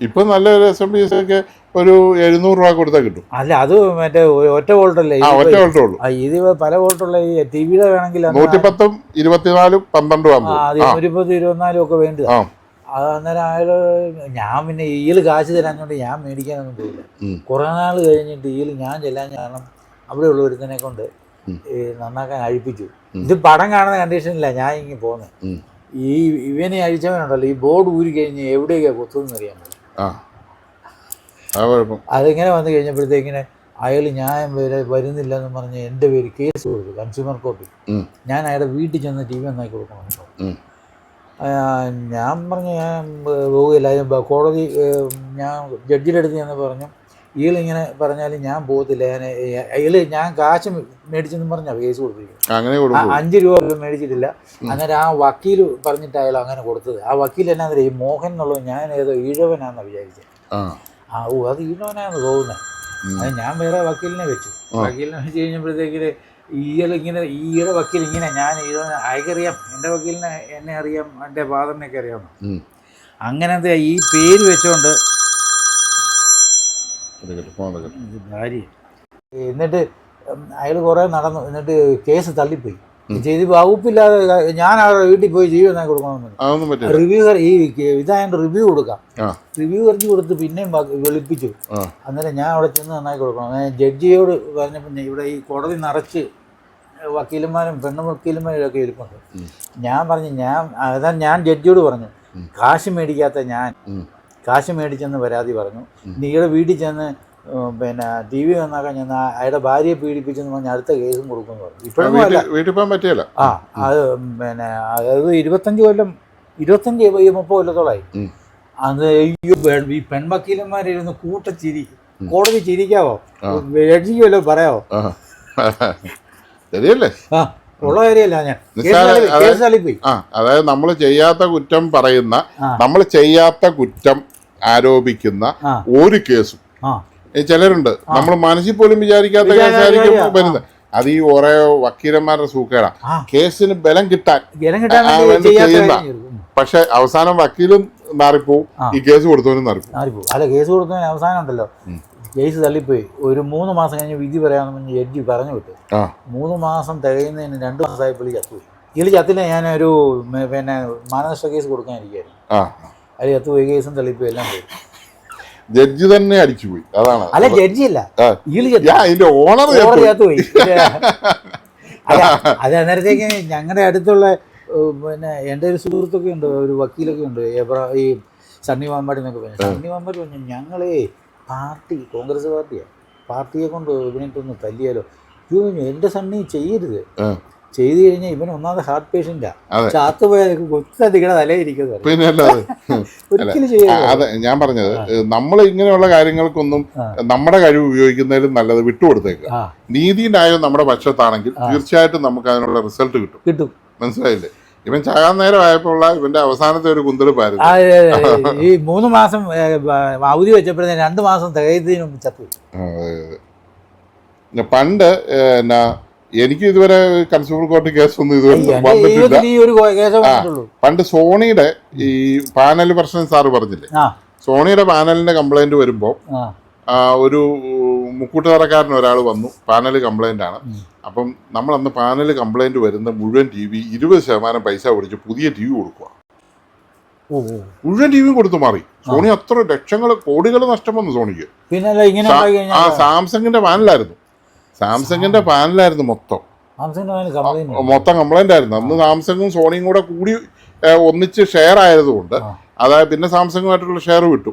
ഇപ്പൊ നല്ലൊരു അസംബ്ലീസ് ഒക്കെ ഒരു 700 രൂപ കൊടുത്താൽ കിട്ടും. അല്ല അത് മറ്റേ ഒറ്റ വോൾട്ടല്ലേ, ഒറ്റ വോൾട്ടേ ഉള്ളൂ. ഇത് പല വോൾട്ടുള്ള ഈ ടി വിയുടെ വേണമെങ്കിൽ 110, 24, 12 110, 24 ഒക്കെ വേണ്ടത്. അത് അന്നേരം അയാൾ ഞാൻ പിന്നെ ഈല് കാശ് തരാഞ്ഞോണ്ട് ഞാൻ മേടിക്കാനൊന്നും പോയില്ല. കുറേ നാൾ കഴിഞ്ഞിട്ട് ഈല് ഞാൻ ചെല്ലാൻ കാരണം അവിടെ ഉള്ള ഒരുത്തനെ കൊണ്ട് നന്നാക്കാൻ അഴിപ്പിച്ചു. ഇത് പടം കാണുന്ന കണ്ടീഷനില്ല ഞാൻ ഇങ്ങനെ പോകുന്നത്. ഈ ഇവനെ അഴിച്ചവനുണ്ടല്ലോ, ഈ ബോർഡ് ഊരി കഴിഞ്ഞ് എവിടെയൊക്കെയാണ് കൊത്തുമെന്ന് അറിയാൻ പറ്റും. അതിങ്ങനെ വന്നു കഴിഞ്ഞപ്പോഴത്തേക്കിന് അയാൾ ഞാൻ വരുന്നില്ലെന്ന് പറഞ്ഞ് എൻ്റെ പേര് കേസ് കൊടുത്തു കൺസ്യൂമർ കോർട്ടിൽ. ഞാൻ അയാളുടെ വീട്ടിൽ ചെന്ന് ടി വി നന്നാക്കി കൊടുക്കണം. ഞാൻ പറഞ്ഞു ഞാൻ പോകില്ല, കോടതി ഞാൻ ജഡ്ജിയുടെ അടുത്ത് ചെന്ന് പറഞ്ഞു ഇയാളിങ്ങനെ പറഞ്ഞാൽ ഞാൻ പോകത്തില്ല, ഞാൻ കാശ് മേടിച്ചെന്ന് പറഞ്ഞാൽ കേസ് കൊടുത്തിരിക്കുന്നത്. 5 രൂപ മേടിച്ചിട്ടില്ല. അന്നേരം ആ വക്കീൽ പറഞ്ഞിട്ട് അയാൾ അങ്ങനെ കൊടുത്തത്. ആ വക്കീൽ എന്നാ ഈ മോഹൻ എന്നുള്ളത് ഞാൻ ഏതോ ഈഴവനാണെന്നാണ് വിചാരിച്ചത്. അത് ഈഴവനാണെന്ന് തോന്നുന്നത്. അത് ഞാൻ വേറെ വക്കീലിനെ വെച്ചു. വക്കീലിനെ വെച്ച് കഴിഞ്ഞപ്പോഴത്തേക്കിന് ഈയുടെ വക്കീൽ ഇങ്ങനെ ഞാൻ അയക്കറിയാം, എൻ്റെ വക്കീലിനെ എന്നെ അറിയാം, എൻ്റെ ഫാദറിനെയൊക്കെ അറിയാമോ, അങ്ങനത്തെ ഈ പേര് വെച്ചോണ്ട് ഭാര്യ. എന്നിട്ട് അയാൾ കുറേ നടന്നു. എന്നിട്ട് കേസ് തള്ളിപ്പോയി. ചെയ്ത് വകുപ്പില്ലാതെ ഞാൻ അവരുടെ വീട്ടിൽ പോയി ജീവിതം കൊടുക്കണമെന്ന് റിവ്യൂ ഇതായതുകൊണ്ട് റിവ്യൂ കൊടുക്കാം. റിവ്യൂ ഹർജി കൊടുത്ത് പിന്നെയും വെളുപ്പിച്ചു. അന്നേരം ഞാൻ അവിടെ ചെന്ന് നന്നായി കൊടുക്കണം. ജഡ്ജിയോട് പറഞ്ഞപ്പോൾ ഇവിടെ ഈ കോടതി നിറച്ച് വക്കീലന്മാരും പെണ്ണു ഒക്കെ ഇരിപ്പുണ്ട്. ഞാൻ പറഞ്ഞു ഞാൻ ജഡ്ജിയോട് പറഞ്ഞു കാശ് മേടിക്കാത്ത ഞാൻ കാശ് മേടിച്ചെന്ന് പരാതി പറഞ്ഞു. നീയുടെ വീട്ടിൽ ചെന്ന് പിന്നെ ടി വി നന്നാക്കാൻ ചെന്ന് അയാളുടെ ഭാര്യയെ പീഡിപ്പിച്ചെന്ന് പറഞ്ഞ് അടുത്ത കേസും കൊടുക്കുമെന്ന് പറഞ്ഞു. ഇപ്പോഴൊന്നും പറ്റില്ല. അത് പിന്നെ അതായത് 25 കൊല്ലം 25-30 കൊല്ലത്തോളായി. അത് ഈ പെൺവക്കീലന്മാരിരുന്ന് കൂട്ടച്ചിരി. കോടതി ചിരിക്കാവോ? ജഡ്ജിക്ക് വല്ലതും പറയാവോ? ശരിയല്ലേ? ഉള്ള കാര്യമല്ല. ഞാൻ കേസ് തള്ളിപ്പോയി. അതായത് നമ്മൾ ചെയ്യാത്ത കുറ്റം പറയുന്ന, നമ്മൾ ചെയ്യാത്ത കുറ്റം ആരോപിക്കുന്ന ഒരു കേസും ചിലരുണ്ട് നമ്മൾ മനസ്സിൽ പോലും വിചാരിക്കാത്ത കേസായിരിക്കും വരുന്നത്. അത് ഈ ഓരോ വക്കീലന്മാരുടെ സൂക്കേടാ. കേസിന് ബലം കിട്ടാൻ ചെയ്യുന്ന, പക്ഷെ അവസാനം വക്കീലും മാറിപ്പോവും, ഈ കേസ് കൊടുത്തവനും മാറിപ്പോവും. അല്ല, കേസ് കൊടുത്തവന് അവസാനം ഉണ്ടല്ലോ കേസ് തള്ളിപ്പോയി. ഒരു 3 മാസം കഴിഞ്ഞ് വിധി പറയാമെന്ന് ജഡ്ജി പറഞ്ഞു വിട്ടു. 3 മാസം തികയുന്നതിന് 2 മാസമായപ്പോൾ ചത്തുപോയി. ഇതിൽ ചത്തില്ല. ഞാനൊരു പിന്നെ മാനനഷ്ട കേസ് കൊടുക്കാനിരിക്കുകയായിരുന്നു. അതിൽ ചത്തുപോയി. കേസും തള്ളിപ്പോയി, എല്ലാം പോയി. ജഡ്ജി തന്നെ അടിച്ചുപോയി. അതാണ്. അല്ല, ജഡ്ജി അല്ല, ഓണർ ചത്തുപോയി. അത് അന്നേരത്തേക്ക് ഞങ്ങളുടെ അടുത്തുള്ള പിന്നെ എൻ്റെ ഒരു സുഹൃത്തൊക്കെ ഉണ്ട്, ഒരു വക്കീലൊക്കെ ഉണ്ട്, ഈ സണ്ണി മാമ്പാടി എന്നൊക്കെ പറഞ്ഞു. സണ്ണി മാമ്പാടി പറഞ്ഞു ഞങ്ങളെ കോൺഗ്രസ് പാർട്ടിയെ കൊണ്ട് ഇവനിട്ടൊന്ന് തല്ലിയാലോ. എൻ്റെ സണ്ണി ചെയ്യരുത്, ചെയ്തു കഴിഞ്ഞാൽ ഇവൻ ഒന്നാമത് ഹാർട്ട് പേഷ്യൻ്റാ, ചാത്ത് പോയാൽ കൊച്ചധികടെ തലയിരിക്കുന്നത്. പിന്നെ ഒരിക്കലും ചെയ്യരുത്. അതെ ഞാൻ പറഞ്ഞത്, നമ്മൾ ഇങ്ങനെയുള്ള കാര്യങ്ങൾക്കൊന്നും നമ്മുടെ കഴിവ് ഉപയോഗിക്കുന്നതിലും നല്ലത് വിട്ടുകൊടുത്തേക്കുക. നീതി ന്യായം നമ്മുടെ പക്ഷത്താണെങ്കിൽ തീർച്ചയായിട്ടും നമുക്ക് അതിനുള്ള റിസൾട്ട് കിട്ടും. മനസ്സിലായില്ലേ? ഇവൻ ചാകാൻ നേരമായപ്പോൾ ഇവന്റെ അവസാനത്തെ ഒരു കുന്തളിപ്പായിരുന്നു. ഈ 3 മാസം അവധി വെച്ചപ്പോഴേ 2 മാസം തികയതിന് മുമ്പ് ചത്തു. പണ്ട് എനിക്ക് ഇതുവരെ കൺസ്യൂമർ കോർട്ട് കേസൊന്നും ഇതുവരെ വന്നിട്ടില്ല. പണ്ട് സോണിയുടെ ഈ പാനൽ പ്രശ്നം സാറ് പറഞ്ഞില്ലേ, സോണിയുടെ പാനലിന്റെ കംപ്ലൈന്റ് വരുമ്പോൾ ഒരു മുക്കൂട്ടുതറക്കാരൻ ഒരാൾ വന്നു, പാനൽ കംപ്ലൈന്റ് ആണ്. അപ്പം നമ്മളന്ന് പാനൽ കംപ്ലൈന്റ് വരുന്ന മുഴുവൻ ടി വി 20% പൈസ കൊടുത്ത് പുതിയ ടി വി കൊടുക്കുക. മുഴുവൻ ടി വിയും കൊടുത്തു മാറി. സോണി അത്ര ലക്ഷങ്ങൾ കോടികൾ നഷ്ടം വന്നു സോണിക്ക്. സാംസങ്ങിന്റെ പാനലായിരുന്നു മൊത്തം കംപ്ലൈന്റ് ആയിരുന്നു. അന്ന് സാംസങ്ങും സോണിയും കൂടി ഒന്നിച്ച് ഷെയർ ആയതുകൊണ്ട്, അതായത് പിന്നെ സാംസങ്ങുമായിട്ടുള്ള ഷെയർ വിട്ടു.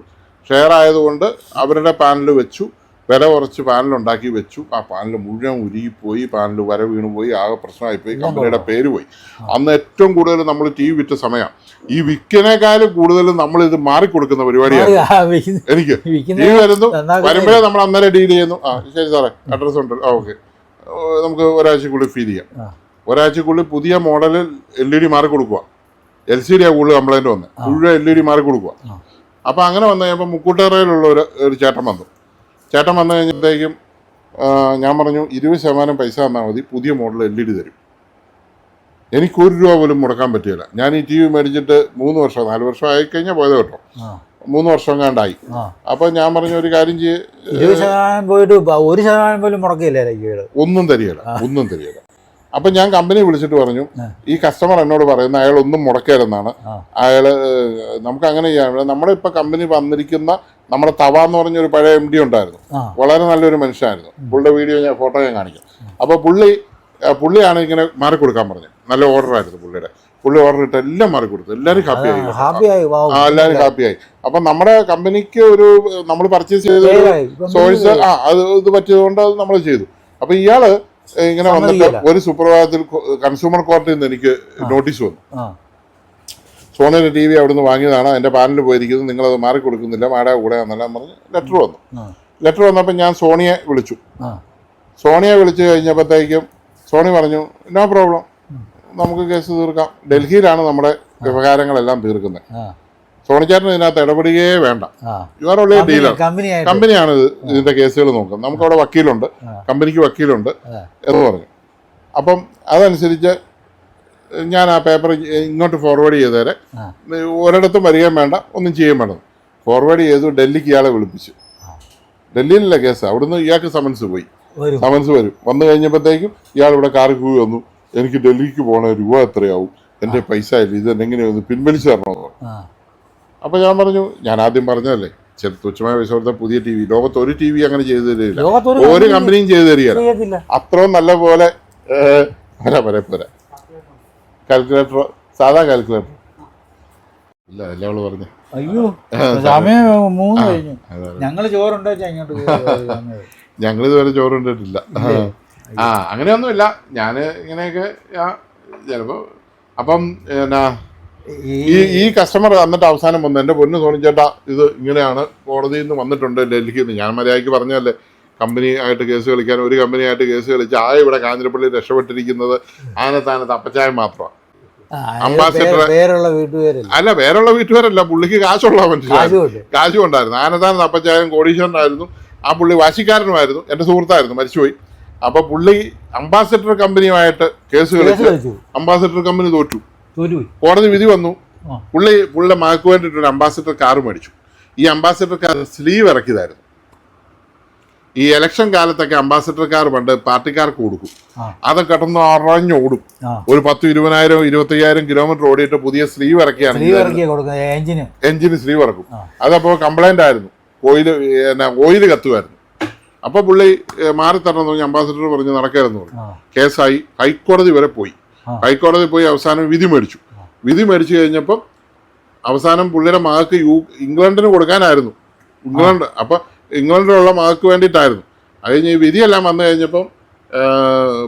ഷെയർ ആയതുകൊണ്ട് അവരുടെ പാനൽ വെച്ചു, വില കുറച്ച് പാനലുണ്ടാക്കി വെച്ചു. ആ പാനൽ മുഴുവൻ ഉരുകിപ്പോയി, പാനൽ വര വീണുപോയി, ആകെ പ്രശ്നമായിപ്പോയി, കമ്പനിയുടെ പേര് പോയി. അന്ന് ഏറ്റവും കൂടുതൽ നമ്മൾ ടി വി വിറ്റ സമയം. ഈ വിൽക്കിനേക്കാളും കൂടുതൽ നമ്മൾ ഇത് മാറിക്കൊടുക്കുന്ന പരിപാടിയാണ്. എനിക്ക് ടി വി വരുമ്പോഴേ നമ്മൾ അന്നേരം ഡീൽ ചെയ്യുന്നു. ശരി സാറേ, അഡ്രസ് ഉണ്ട്, ഓക്കെ, നമുക്ക് ഒരാഴ്ചക്കുള്ളിൽ ഫീൽ ചെയ്യാം. ഒരാഴ്ചക്കുള്ളിൽ പുതിയ മോഡലിൽ LED മാറി കൊടുക്കുക. LCD കൂടുതൽ കംപ്ലൈൻറ്റ് വന്ന് മുഴുവൻ LED മാറി കൊടുക്കുക. അപ്പോൾ അങ്ങനെ വന്നു കഴിഞ്ഞപ്പോൾ മുക്കൂട്ടറയിലുള്ള ഒരു ചേട്ടൻ വന്നു കഴിഞ്ഞപ്പോഴത്തേക്കും ഞാൻ പറഞ്ഞു 20% പൈസ തന്നാൽ മതി, പുതിയ മോഡൽ LED തരും. എനിക്ക് 1 രൂപ പോലും മുടക്കാൻ പറ്റിയില്ല. ഞാൻ ഈ ടി വി മേടിച്ചിട്ട് 3 വർഷം 4 വർഷം ആയിക്കഴിഞ്ഞാൽ പോയത് കേട്ടോ. 3 വർഷം കണ്ടായി. അപ്പൊ ഞാൻ പറഞ്ഞ ഒരു കാര്യം 20% പോയിട്ട് 1% പോലും മുടക്കില്ല, ഒന്നും തരികയില്ല. അപ്പൊ ഞാൻ കമ്പനി വിളിച്ചിട്ട് പറഞ്ഞു, ഈ കസ്റ്റമർ എന്നോട് പറയുന്ന അയാൾ ഒന്നും മുടക്കരുതെന്നാണ്. അയാള് നമുക്ക് അങ്ങനെ ചെയ്യാൻ, നമ്മുടെ ഇപ്പൊ കമ്പനി വന്നിരിക്കുന്ന നമ്മുടെ തവ എന്ന് പറഞ്ഞൊരു പഴയ MD ഉണ്ടായിരുന്നു, വളരെ നല്ലൊരു മനുഷ്യനായിരുന്നു. പുള്ളിയുടെ വീഡിയോ ഫോട്ടോ ഞാൻ കാണിക്കാം. അപ്പൊ പുള്ളിയാണ് ഇങ്ങനെ മാറിക്കൊടുക്കാൻ പറഞ്ഞത്. നല്ല ഓർഡറായിരുന്നു പുള്ളി ഓർഡർ ഇട്ട് എല്ലാം മാറിക്കൊടുത്തു. എല്ലാവരും ഹാപ്പിയായി. എല്ലാവരും ഹാപ്പിയായി. അപ്പൊ നമ്മുടെ കമ്പനിക്ക് ഒരു നമ്മൾ പർച്ചേസ് ചെയ്ത സോഴ്സ് അത് ഇത് പറ്റിയതുകൊണ്ട് അത് നമ്മൾ ചെയ്തു. അപ്പൊ ഇയാള് ഇങ്ങനെ വന്നിട്ട് ഒരു സുപ്രഭാതത്തിൽ കൺസ്യൂമർ കോർട്ടിൽ നിന്ന് എനിക്ക് നോട്ടീസ് വന്നു. സോണിയുടെ TV അവിടുന്ന് വാങ്ങിയതാണ്, എൻ്റെ പാനലിൽ പോയിരിക്കുന്നത്, നിങ്ങളത് മാറിക്കൊടുക്കുന്നില്ല, വാടക കൂടെ എന്നെല്ലാം പറഞ്ഞ് ലെറ്റർ വന്നു. ലെറ്റർ വന്നപ്പോൾ ഞാൻ സോണിയെ വിളിച്ചു കഴിഞ്ഞപ്പോഴത്തേക്കും സോണി പറഞ്ഞു, നോ പ്രോബ്ലം, നമുക്ക് കേസ് തീർക്കാം. ഡൽഹിയിലാണ് നമ്മുടെ വ്യവഹാരങ്ങളെല്ലാം തീർക്കുന്നത്. സോണിച്ചേട്ടന് ഇതിനകത്ത് ഇടപെടുകയേ വേണ്ട, യു ആർ ഓൺലി ഡീലർ, കമ്പനിയാണ് ഇതിന്റെ കേസുകൾ നോക്കുന്നത്, നമുക്കവിടെ വക്കീലുണ്ട്, കമ്പനിക്ക് വക്കീലുണ്ട് എന്ന് പറഞ്ഞു. അപ്പം അതനുസരിച്ച് ഞാൻ ആ പേപ്പർ ഇങ്ങോട്ട് ഫോർവേഡ് ചെയ്തേരെ, ഒരിടത്തും വരികയും വേണ്ട, ഒന്നും ചെയ്യാൻ വേണ്ട. ഫോർവേഡ് ചെയ്തു. ഡൽഹിക്ക് ഇയാളെ വിളിപ്പിച്ചു. ഡൽഹിയിലല്ല കേസ്, അവിടുന്ന് ഇയാൾക്ക് സമൻസ് വരും. വന്നു കഴിഞ്ഞപ്പോഴത്തേക്കും ഇയാൾ ഇവിടെ കാറിൽ പോയി വന്നു, എനിക്ക് ഡൽഹിക്ക് പോകണ രൂപ എത്രയാവും, എൻ്റെ പൈസ ഇല്ല, ഇതെങ്ങനെയൊന്ന് പിൻവലിച്ചു തരണമെന്ന് പറഞ്ഞു. അപ്പോൾ ഞാൻ പറഞ്ഞു, ഞാൻ ആദ്യം പറഞ്ഞതല്ലേ, തുച്ഛമായ പൈസ കൊടുത്ത പുതിയ TV ലോകത്ത് ഒരു TV അങ്ങനെ ചെയ്തു തരികയില്ല, ഒരു കമ്പനിയും ചെയ്തു തരികയില്ല. അത്രയും നല്ല പോലെ പോരാ കാൽക്കുലേറ്റർ, സാധാ കാൽക്കുലേറ്റർ ഇല്ല, അല്ല അവള് പറഞ്ഞു. അയ്യോ, സമയം 3 കഴിഞ്ഞു. ഞങ്ങള് ചോറുണ്ടോ ഇങ്ങോട്ട്? ഞങ്ങൾ ഇതുവരെ ചോറുണ്ടിട്ടില്ല. അങ്ങനെയൊന്നുമില്ല. ഞാൻ ഇങ്ങനെയൊക്കെ ചിലപ്പോ അപ്പം എന്നാ ഈ കസ്റ്റമർ എന്നിട്ട് അവസാനം വന്നു, എൻ്റെ പൊന്നു സോണിച്ചേട്ടാ, ഇത് ഇങ്ങനെയാണ്, കോടതിയിൽ നിന്ന് വന്നിട്ടുണ്ട് ഡൽഹിയിൽ നിന്ന്. ഞാൻ മര്യാദയ്ക്ക് പറഞ്ഞല്ലേ, കമ്പനി ആയിട്ട് കേസ് കളിക്കാൻ, ഒരു കമ്പനിയായിട്ട് കേസ് കളിച്ച് ഇവിടെ കാഞ്ഞിരപ്പള്ളി രക്ഷപ്പെട്ടിരിക്കുന്നത് ആനത്താനത്ത് അപ്പച്ചായം മാത്രമാണ്. അംബാസിഡർ അല്ല, വേറെയുള്ള വീട്ടുകാരല്ല, പുള്ളിക്ക് കാശുള്ള മനുഷ്യരായിരുന്നു, കാശും ഉണ്ടായിരുന്നു. ആനത്താനത്ത് അപ്പച്ചായം കോടീശ്വരനായിരുന്നു. ആ പുള്ളി വാശിക്കാരനുമായിരുന്നു, എൻ്റെ സുഹൃത്തായിരുന്നു, മരിച്ചുപോയി. അപ്പൊ പുള്ളി അംബാസിഡർ കമ്പനിയുമായിട്ട് കേസ് കളിച്ച് അംബാസിഡർ കമ്പനി തോറ്റു. കോടതി വിധി വന്നു. പുള്ളിയുടെ മകൾക്ക് വേണ്ടിയിട്ട് ഒരു അംബാസിഡർ കാർ മേടിച്ചു. ഈ അംബാസിഡർ കാർ സ്ലീവ് ഇറക്കിയതായിരുന്നു. ഈ ഇലക്ഷൻ കാലത്തൊക്കെ അംബാസിഡർ കാർ പണ്ട് പാർട്ടിക്കാർക്ക് കൊടുക്കും, അത് കിടന്ന് അറിഞ്ഞോടും. ഒരു 10,000-20,000 25,000 കിലോമീറ്റർ ഓടിയിട്ട് പുതിയ സ്ലീവ് ഇറക്കിയാണ്, എഞ്ചിന് സ്ലീവ് ഇറക്കും. അതപ്പോൾ കംപ്ലൈന്റ് ആയിരുന്നു, ഓയിൽ കത്തുമായിരുന്നു. അപ്പൊ പുള്ളി മാറിത്തരണമെന്ന് പറഞ്ഞ് അംബാസിഡർ പറഞ്ഞ് നടക്കരുതെന്ന് പറഞ്ഞു. കേസായി, ഹൈക്കോടതി വരെ പോയി. ഹൈക്കോടതി പോയി അവസാനം വിധി മേടിച്ചു കഴിഞ്ഞപ്പം അവസാനം പുള്ളിയുടെ മകൾക്ക് ഇംഗ്ലണ്ടിന് കൊടുക്കാനായിരുന്നു. അപ്പൊ ഇംഗ്ലണ്ടിലുള്ള മകൾക്ക് വേണ്ടിയിട്ടായിരുന്നു. അത് കഴിഞ്ഞ് ഈ വിധിയെല്ലാം വന്നു കഴിഞ്ഞപ്പം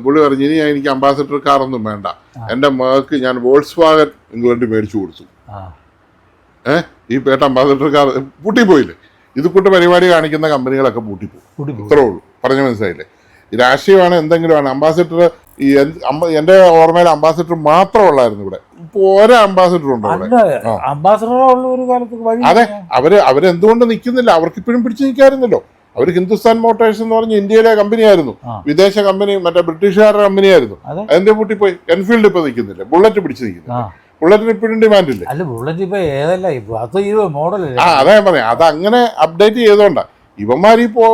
പുള്ളി പറഞ്ഞു, ഇനി എനിക്ക് അംബാസിഡർ കാറൊന്നും വേണ്ട, എൻ്റെ മകൾക്ക് ഞാൻ വോൾക്സ്വാഗൻ ഇംഗ്ലണ്ടിൽ മേടിച്ചു കൊടുത്തു. ഈ പേട്ട അംബാസിഡർ കാർ പൂട്ടിപ്പോയില്ലേ. ഇത് കൂട്ട് പരിപാടി കാണിക്കുന്ന കമ്പനികളൊക്കെ പൂട്ടിപ്പോകും. ഇത്രേ ഉള്ളൂ, പറഞ്ഞു മനസ്സിലായില്ലേ. ഈ രാഷ്ട്രീയമാണ് എന്തെങ്കിലും ആണ്. അംബാസിഡർ എൻ്റെ ഓർമ്മയിൽ അംബാസിഡർ മാത്രമുള്ളായിരുന്നു ഇവിടെ. ഇപ്പൊ ഓരോ അംബാസിഡർ ഉണ്ടോ അതെ, അവരെന്തുകൊണ്ട് നിൽക്കുന്നില്ല? അവർക്ക് ഇപ്പോഴും പിടിച്ചു നിൽക്കാറുണ്ടല്ലോ. അവർ ഹിന്ദുസ്ഥാൻ മോട്ടോഴ്സ് എന്ന് പറഞ്ഞ ഇന്ത്യയിലെ കമ്പനിയായിരുന്നു, വിദേശ കമ്പനി, മറ്റേ ബ്രിട്ടീഷുകാരുടെ കമ്പനിയായിരുന്നു. അതിന്റെ പൂട്ടിപ്പോയി. എൻഫീൽഡ് ഇപ്പൊ നിൽക്കുന്നില്ല, ബുള്ളറ്റ് പിടിച്ചു നിൽക്കുന്നില്ല. ബുള്ളറ്റിന് ഇപ്പോഴും ഡിമാൻഡ് ഇല്ലേ? അതാ ഞാൻ പറയാം, അതങ്ങനെ അപ്ഡേറ്റ് ചെയ്തോണ്ടാ. ഇവന്മാരിപ്പോ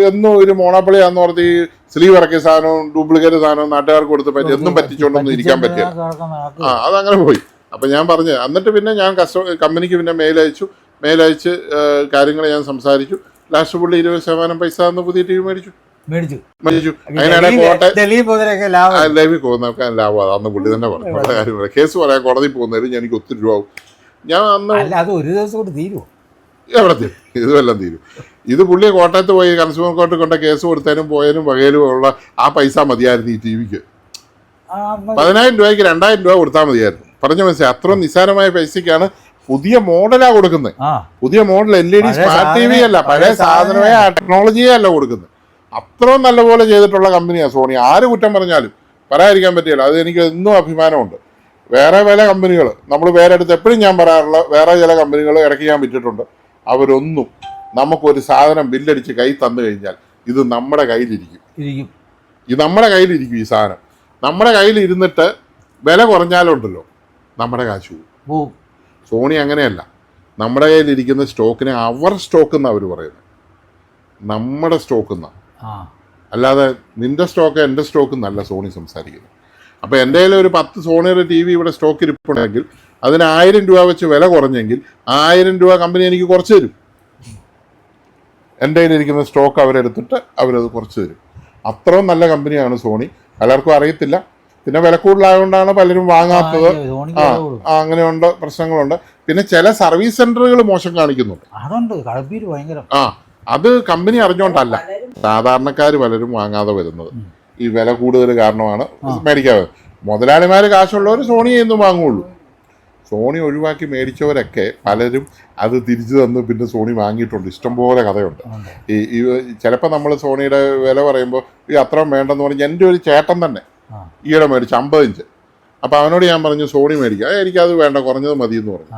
എന്നും ഒരു മോണോപ്പൊളിയാന്ന് പറഞ്ഞ് ഈ സ്ലീവ് ഇറക്കിയ സാധനവും ഡ്യൂപ്ലിക്കേറ്റ് സാധനവും നാട്ടുകാർക്ക് കൊടുത്ത് എന്നും പറ്റിച്ചോണ്ടൊന്നും ഇരിക്കാൻ പറ്റില്ല. അതങ്ങനെ പോയി. അപ്പൊ ഞാൻ പറഞ്ഞു, എന്നിട്ട് പിന്നെ ഞാൻ കമ്പനിക്ക് പിന്നെ മെയിൽ അയച്ച് കാര്യങ്ങൾ ഞാൻ സംസാരിച്ചു. ലാസ്റ്റ് പുള്ളി 20% പൈസ തന്ന് പുതിയ TV മേടിച്ചു. അങ്ങനെയാണ് ഡൽഹി പോകുന്നവർക്ക് ലാഭം. അന്ന് പുള്ളി തന്നെ പറഞ്ഞു. കാര്യം കേസ് പറയാൻ കോടതി പോകുന്നതിന് എനിക്ക് ഒത്തിരി രൂപ ആവും. ഞാൻ അന്ന് ഒരു ദിവസം കൊണ്ട് തീരുമോ? എവിടെ തീരും? ഇതുമെല്ലാം തീരും. ഇത് പുള്ളിയെ കോട്ടയത്ത് പോയി കൺസ്യൂമർ കോർട്ട് കൊണ്ട് കേസ് കൊടുത്തതിനും പോയതിനും വകയിലും ഉള്ള ആ പൈസ മതിയായിരുന്നു ഈ TVക്ക്. 10,000 രൂപയ്ക്ക് 2,000 രൂപ കൊടുത്താൽ മതിയായിരുന്നു. പറഞ്ഞു മനസ്സിലായി. അത്ര നിസ്സാരമായ പൈസക്കാണ് പുതിയ മോഡലാ കൊടുക്കുന്നത്. പുതിയ മോഡൽ LED സ്മാർട്ട് TV അല്ല, പഴയ സാധനമേ ടെക്നോളജിയേ അല്ല കൊടുക്കുന്നത്. അത്രയും നല്ലപോലെ ചെയ്തിട്ടുള്ള കമ്പനിയാണ് സോണി. ആര് കുറ്റം പറഞ്ഞാലും പറയാതിരിക്കാൻ പറ്റില്ല. അത് എനിക്ക് എന്നും അഭിമാനമുണ്ട്. വേറെ പല കമ്പനികൾ നമ്മൾ വേറെ അടുത്ത് എപ്പോഴും ഞാൻ പറയാറുള്ള വേറെ ചില കമ്പനികൾ ഇടയ്ക്ക് ഞാൻ വിറ്റിട്ടുണ്ട്. അവരൊന്നും നമുക്കൊരു സാധനം ബില്ലടിച്ച് കൈ തന്നു കഴിഞ്ഞാൽ ഇത് നമ്മുടെ കയ്യിലിരിക്കും. ഇത് നമ്മുടെ കയ്യിലിരിക്കും. ഈ സാധനം നമ്മുടെ കയ്യിൽ ഇരുന്നിട്ട് വില കുറഞ്ഞാലുണ്ടല്ലോ നമ്മുടെ കാശ് പോവും. സോണി അങ്ങനെയല്ല. നമ്മുടെ കയ്യിലിരിക്കുന്ന സ്റ്റോക്കിനെ അവർ സ്റ്റോക്ക് എന്നാണ് അവർ പറയുന്നത്, നമ്മുടെ സ്റ്റോക്ക് എന്നാണ്. അല്ലാതെ നിൻ്റെ സ്റ്റോക്ക് എൻ്റെ സ്റ്റോക്ക് എന്നല്ല സോണി സംസാരിക്കുന്നത്. അപ്പോൾ എൻ്റെ കയ്യിൽ ഒരു 10 സോണിയുടെ TV ഇവിടെ സ്റ്റോക്ക് ഇരിപ്പുണ്ടെങ്കിൽ അതിന് 1000 രൂപ വെച്ച് വില കുറഞ്ഞെങ്കിൽ 1000 രൂപ കമ്പനി എനിക്ക് കുറച്ച് തരും. എൻ്റെ കയ്യിലിരിക്കുന്ന സ്റ്റോക്ക് അവരെടുത്തിട്ട് അവരത് കുറച്ച് തരും. അത്രയും നല്ല കമ്പനിയാണ് സോണി. പലർക്കും അറിയത്തില്ല. പിന്നെ വില കൂടുതലായതുകൊണ്ടാണ് പലരും വാങ്ങാത്തത്. അങ്ങനെയുണ്ട്, പ്രശ്നങ്ങളുണ്ട്. പിന്നെ ചില സർവീസ് സെന്ററുകൾ മോശം കാണിക്കുന്നുണ്ട്. അത് കമ്പനി അറിഞ്ഞുകൊണ്ടല്ല, സാധാരണക്കാർ പലരും വാങ്ങാതെ വരുന്നത് ഈ വില കൂടുതൽ കാരണമാണ് മേടിക്കാതെ. മുതലാളിമാർ കാശുള്ളവർ സോണി എന്നും വാങ്ങുള്ളൂ. സോണി ഒഴിവാക്കി മേടിച്ചവരൊക്കെ പലരും അത് തിരിച്ചു തന്ന് പിന്നെ സോണി വാങ്ങിയിട്ടുണ്ട്. ഇഷ്ടംപോലെ കഥയുണ്ട്. ഈ ചിലപ്പോൾ നമ്മൾ സോണിയുടെ വില പറയുമ്പോൾ ഈ അത്രയും വേണ്ടെന്ന് പറഞ്ഞ് എൻ്റെ ഒരു ചേട്ടൻ തന്നെ ഈയിടെ മേടിച്ചു 50 ഇഞ്ച്. അപ്പോൾ അവനോട് ഞാൻ പറഞ്ഞു സോണി മേടിക്കുക, എനിക്കത് വേണ്ട, കുറഞ്ഞത് മതി എന്ന് പറഞ്ഞു.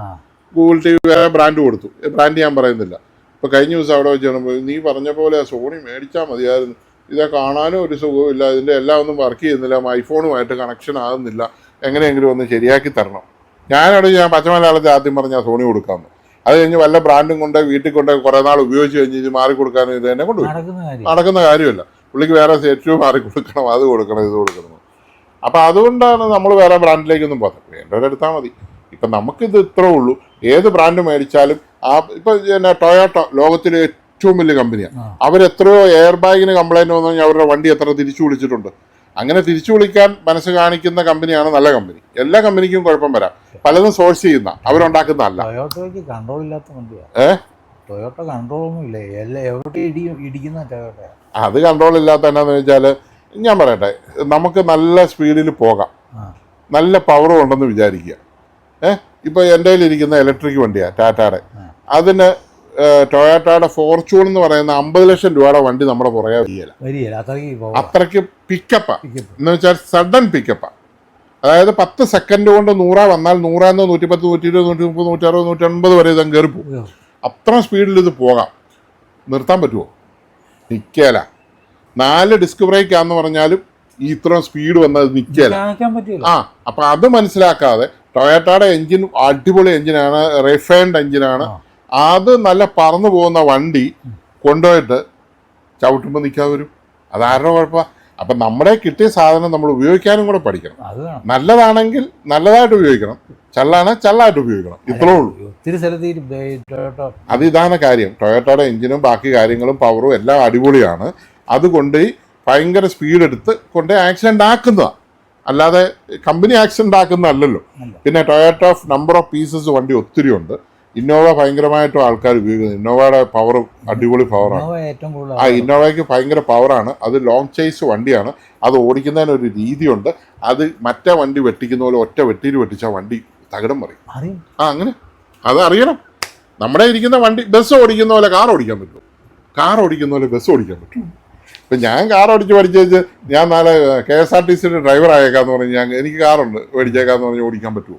ഗൂഗിൾ TV വേറെ ബ്രാൻഡ് കൊടുത്തു. ബ്രാൻഡ് ഞാൻ പറയുന്നില്ല. ഇപ്പോൾ കഴിഞ്ഞ ദിവസം അവിടെ വെച്ച് നീ പറഞ്ഞ പോലെ സോണി മേടിച്ചാൽ മതിയായിരുന്നു, ഇതെ കാണാനും ഒരു സുഖമില്ല, ഇതിൻ്റെ എല്ലാം ഒന്നും വർക്ക് ചെയ്യുന്നില്ല, ഐഫോണുമായിട്ട് കണക്ഷൻ ആകുന്നില്ല, എങ്ങനെയെങ്കിലും ഒന്ന് ശരിയാക്കി തരണം. ഞാൻ പച്ചമലയാളത്തിൽ ആദ്യം പറഞ്ഞാൽ സോണി കൊടുക്കാമെന്ന്. അത് കഴിഞ്ഞ് വല്ല ബ്രാൻഡും കൊണ്ട് വീട്ടിൽ കൊണ്ട് കുറേ നാൾ ഉപയോഗിച്ച് കഴിഞ്ഞ് ഇത് മാറിക്കൊടുക്കാനും ഇത് തന്നെ കൊണ്ടുപോയി നടക്കുന്ന കാര്യമല്ല. പുള്ളിക്ക് വേറെ സെറ്റ് മാറി കൊടുക്കണം, അത് കൊടുക്കണം, ഇത് കൊടുക്കണം. അപ്പോൾ അതുകൊണ്ടാണ് നമ്മൾ വേറെ ബ്രാൻഡിലേക്കൊന്നും പോകുന്നത്. വേണ്ടവരെടുത്താൽ മതി. ഇപ്പം നമുക്കിത് ഇത്രേ ഉള്ളൂ. ഏത് ബ്രാൻഡ് മേടിച്ചാലും ഇപ്പം ടൊയോട്ട ലോകത്തിലെ ഏറ്റവും വലിയ കമ്പനിയാണ്. അവരെത്രയോ എയർ ബാഗിന് കംപ്ലൈൻറ്റ് വന്നു കഴിഞ്ഞാൽ അവരുടെ വണ്ടി എത്ര തിരിച്ചു വിളിച്ചിട്ടുണ്ട്. അങ്ങനെ തിരിച്ചു വിളിക്കാൻ മനസ്സ് കാണിക്കുന്ന കമ്പനിയാണ് നല്ല കമ്പനി. എല്ലാ കമ്പനിക്കും കുഴപ്പം വരാം, പലതും സോഴ്സ് ചെയ്യുന്ന അവരുണ്ടാക്കുന്നതല്ല. അത് കൺട്രോൾ ഇല്ലാത്ത എന്നാന്ന് വെച്ചാൽ ഞാൻ പറയട്ടെ, നമുക്ക് നല്ല സ്പീഡിൽ പോകാം, നല്ല പവറും ഉണ്ടെന്ന് വിചാരിക്കുക. ഇപ്പോൾ എൻ്റെ കയ്യിലിരിക്കുന്ന ഇലക്ട്രിക് വണ്ടിയാണ് ടാറ്റയുടെ. അതിന് ടൊയോട്ടയുടെ ഫോർച്യൂൺ എന്ന് പറയുന്ന 50 ലക്ഷം രൂപയുടെ വണ്ടി നമ്മുടെ പുറകെ വരികയില്ല. അത്രയ്ക്ക് പിക്കപ്പാ എന്ന് വെച്ചാൽ സഡൻ പിക്കപ്പാ. അതായത് 10 സെക്കൻഡ് കൊണ്ട് 100 വന്നാൽ 100 110 120 130 160 180 വരെ ഇതങ്ങ് കയറി പോകും. അത്ര സ്പീഡിൽ ഇത് പോകാം. നിർത്താൻ പറ്റുമോ? നിൽക്കേല. 4 ഡിസ്ക് ബ്രേക്കാന്ന് പറഞ്ഞാലും ഈ ഇത്രയും സ്പീഡ് വന്നത് നിൽക്കേല. അപ്പം അത് മനസ്സിലാക്കാതെ ടൊയോട്ടയുടെ എഞ്ചിൻ അടിപൊളി എഞ്ചിനാണ്, റിഫൈൻഡ് എഞ്ചിനാണ്. അത് നല്ല പറന്നു പോകുന്ന വണ്ടി കൊണ്ടുപോയിട്ട് ചവിട്ടുമ്പോൾ നിൽക്കാതെ വരും. അതാരുടെ കുഴപ്പമാണ്. അപ്പം നമ്മുടെ കിട്ടിയ സാധനം നമ്മൾ ഉപയോഗിക്കാനും കൂടെ പഠിക്കണം. നല്ലതാണെങ്കിൽ നല്ലതായിട്ട് ഉപയോഗിക്കണം, ചള്ളാണെങ്കിൽ ചള്ളായിട്ട് ഉപയോഗിക്കണം. ഇത്രേ ഉള്ളൂ. അത് ഇതാണ് കാര്യം. ടൊയോട്ടയുടെ എഞ്ചിനും ബാക്കി കാര്യങ്ങളും പവറും എല്ലാം അടിപൊളിയാണ്. അതുകൊണ്ട് ഭയങ്കര സ്പീഡ് എടുത്ത് കൊണ്ട് ആക്സിഡൻ്റ് ആക്കുന്നതാണ്, അല്ലാതെ കമ്പനി ആക്സിഡൻ്റ് ആക്കുന്നതല്ലല്ലോ. പിന്നെ ടൊയോട്ട നമ്പർ ഓഫ് പീസസ് വണ്ടി ഒത്തിരി ഉണ്ട്. ഇന്നോവ ഭയങ്കരമായിട്ടും ആൾക്കാർ ഉപയോഗിക്കുന്നത്. ഇന്നോവയുടെ പവർ അടിപൊളി പവറാണ്. ഇന്നോവയ്ക്ക് ഭയങ്കര പവറാണ്. അത് ലോങ് ചേസ് വണ്ടിയാണ്. അത് ഓടിക്കുന്നതിനൊരു രീതിയുണ്ട്. അത് മറ്റേ വണ്ടി വെട്ടിക്കുന്ന പോലെ ഒറ്റ വെട്ടിയിൽ വെട്ടിച്ചാൽ വണ്ടി തകിടം പറയും. അങ്ങനെ അത് അറിയണം. നമ്മുടെ ഇരിക്കുന്ന വണ്ടി ബസ് ഓടിക്കുന്ന പോലെ കാർ ഓടിക്കാൻ പറ്റുമോ? കാർ ഓടിക്കുന്ന പോലെ ബസ് ഓടിക്കാൻ പറ്റും. ഇപ്പം ഞാൻ കാർ ഓടിച്ച് പഠിച്ചു ഞാൻ നാളെ KSRTCയുടെ ഡ്രൈവർ ആയേക്കാന്ന് പറഞ്ഞ് എനിക്ക് കാറുണ്ട് മേടിച്ചേക്കാന്ന് പറഞ്ഞ് ഓടിക്കാൻ പറ്റുമോ?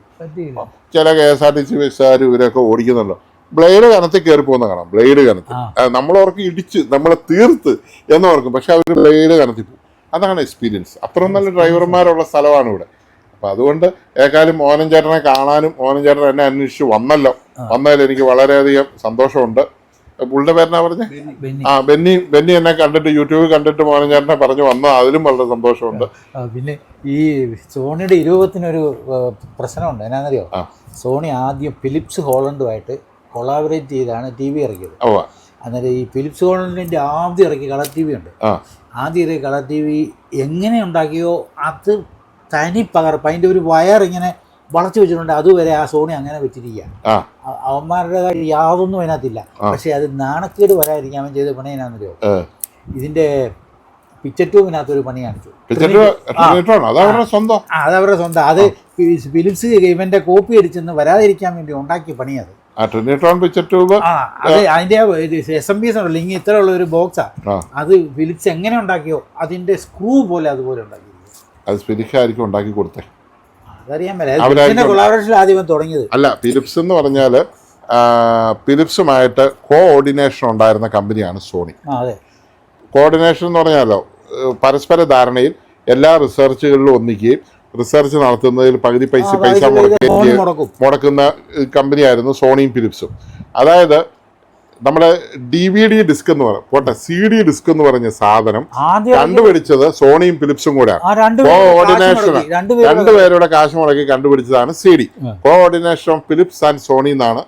ചില KSRTC ബസ്സുകാർ ഇവരൊക്കെ ഓടിക്കുന്നുണ്ടോ, ബ്ലേഡ് കനത്തിൽ കയറി പോകുന്ന കാണാം. ബ്ലേഡ് കനത്തിൽ നമ്മളോർക്ക് ഇടിച്ച് നമ്മളെ തീർത്ത് എന്നോർക്കും, പക്ഷെ അവർ ബ്ലേഡ് കനത്തിൽ പോകും. അതാണ് എക്സ്പീരിയൻസ്. അത്രയും നല്ല ഡ്രൈവർമാരുള്ള സ്ഥലമാണ് ഇവിടെ. അപ്പം അതുകൊണ്ട് ഏക്കാലും മോഹനൻ ചേട്ടനെ കാണാനും മോഹനൻ ചേട്ടൻ എന്നെ അന്വേഷിച്ച് വന്നതിൽ എനിക്ക് വളരെയധികം സന്തോഷമുണ്ട്. പുള്ളിയുടെ പേരെന്നാ പറഞ്ഞേ? ബെന്നി എന്നെ കണ്ടിട്ട് യൂട്യൂബിൽ കണ്ടിട്ട് മോഹനൻ ചേട്ടനെ പറഞ്ഞു വന്നത്, അതിലും വളരെ സന്തോഷമുണ്ട്. പിന്നെ ഈ സോണിയുടെ ഇരുപത്തിനൊരു പ്രശ്നമുണ്ട്. എന്നാന്നറിയോ, സോണി ആദ്യം ഫിലിപ്സ് ഹോളണ്ടുമായിട്ട് കൊളാബറേറ്റ് ചെയ്താണ് TV ഇറക്കിയത്. അന്നേരം ഈ ഫിലിപ്സ് ഹോളണ്ടിൻ്റെ ആദ്യം ഇറക്കിയ കളർ TV ഉണ്ട്. ആദ്യം ഇറക്കിയ കളർ TV എങ്ങനെ ഉണ്ടാക്കിയോ അത് തനി പകർപ്പ്. അതിൻ്റെ ഒരു വയർ ഇങ്ങനെ വളച്ചു വെച്ചിട്ടുണ്ട്. അതുവരെ ആ സോണി അങ്ങനെ വെച്ചിരിക്കുക. അവന്മാരുടെ യാതൊന്നും അതിനകത്തില്ല. പക്ഷെ അത് നാണക്കേട് വരാതിരിക്കാൻ അവൻ ചെയ്ത പണി എന്നാന്നറിയോ, ഇതിന്റെ പിക്ചർ ട്യൂബിനകത്തൊരു പണി കാണിച്ചു. അതവരുടെ സ്വന്തം. അത് ഫിലിപ്സ് ഇവന്റെ കോപ്പി അടിച്ചെന്ന് വരാതിരിക്കാൻ വേണ്ടി ഉണ്ടാക്കിയ പണി. അത് അതിന്റെ SMPs ഉണ്ടല്ലോ, ഇങ്ങനെ ഇത്ര ഉള്ള ഒരു ബോക്സാ. അത് ഫിലിപ്സ് എങ്ങനെ ഉണ്ടാക്കിയോ അതിന്റെ സ്ക്രൂ പോലെ അതുപോലെ ഉണ്ടാക്കി കൊടുത്തേ. അല്ല, ഫിലിപ്സ് എന്ന് പറഞ്ഞാൽ ഫിലിപ്സുമായിട്ട് കോഓർഡിനേഷൻ ഉണ്ടായിരുന്ന കമ്പനിയാണ് സോണി. കോഓർഡിനേഷൻ എന്ന് പറഞ്ഞാലോ പരസ്പര ധാരണയിൽ എല്ലാ റിസർച്ചുകളിലും ഒന്നിക്കുകയും റിസർച്ച് നടത്തുന്നതിൽ പകുതി പൈസ മുടക്കുന്ന കമ്പനിയായിരുന്നു സോണിയും ഫിലിപ്സും. അതായത് നമ്മുടെ DVD ഡിസ്ക് എന്ന് പറയും, പോട്ടെ CD ഡിസ്ക് എന്ന് പറഞ്ഞ സാധനം കണ്ടുപിടിച്ചത് സോണിയും ഫിലിപ്സും കൂടെയാണ്. കോഓർഡിനേഷൻ രണ്ടുപേരുടെ കാശ് മുടക്കി കണ്ടുപിടിച്ചതാണ് CD. Coordination of Philips and Sony എന്നാണ്.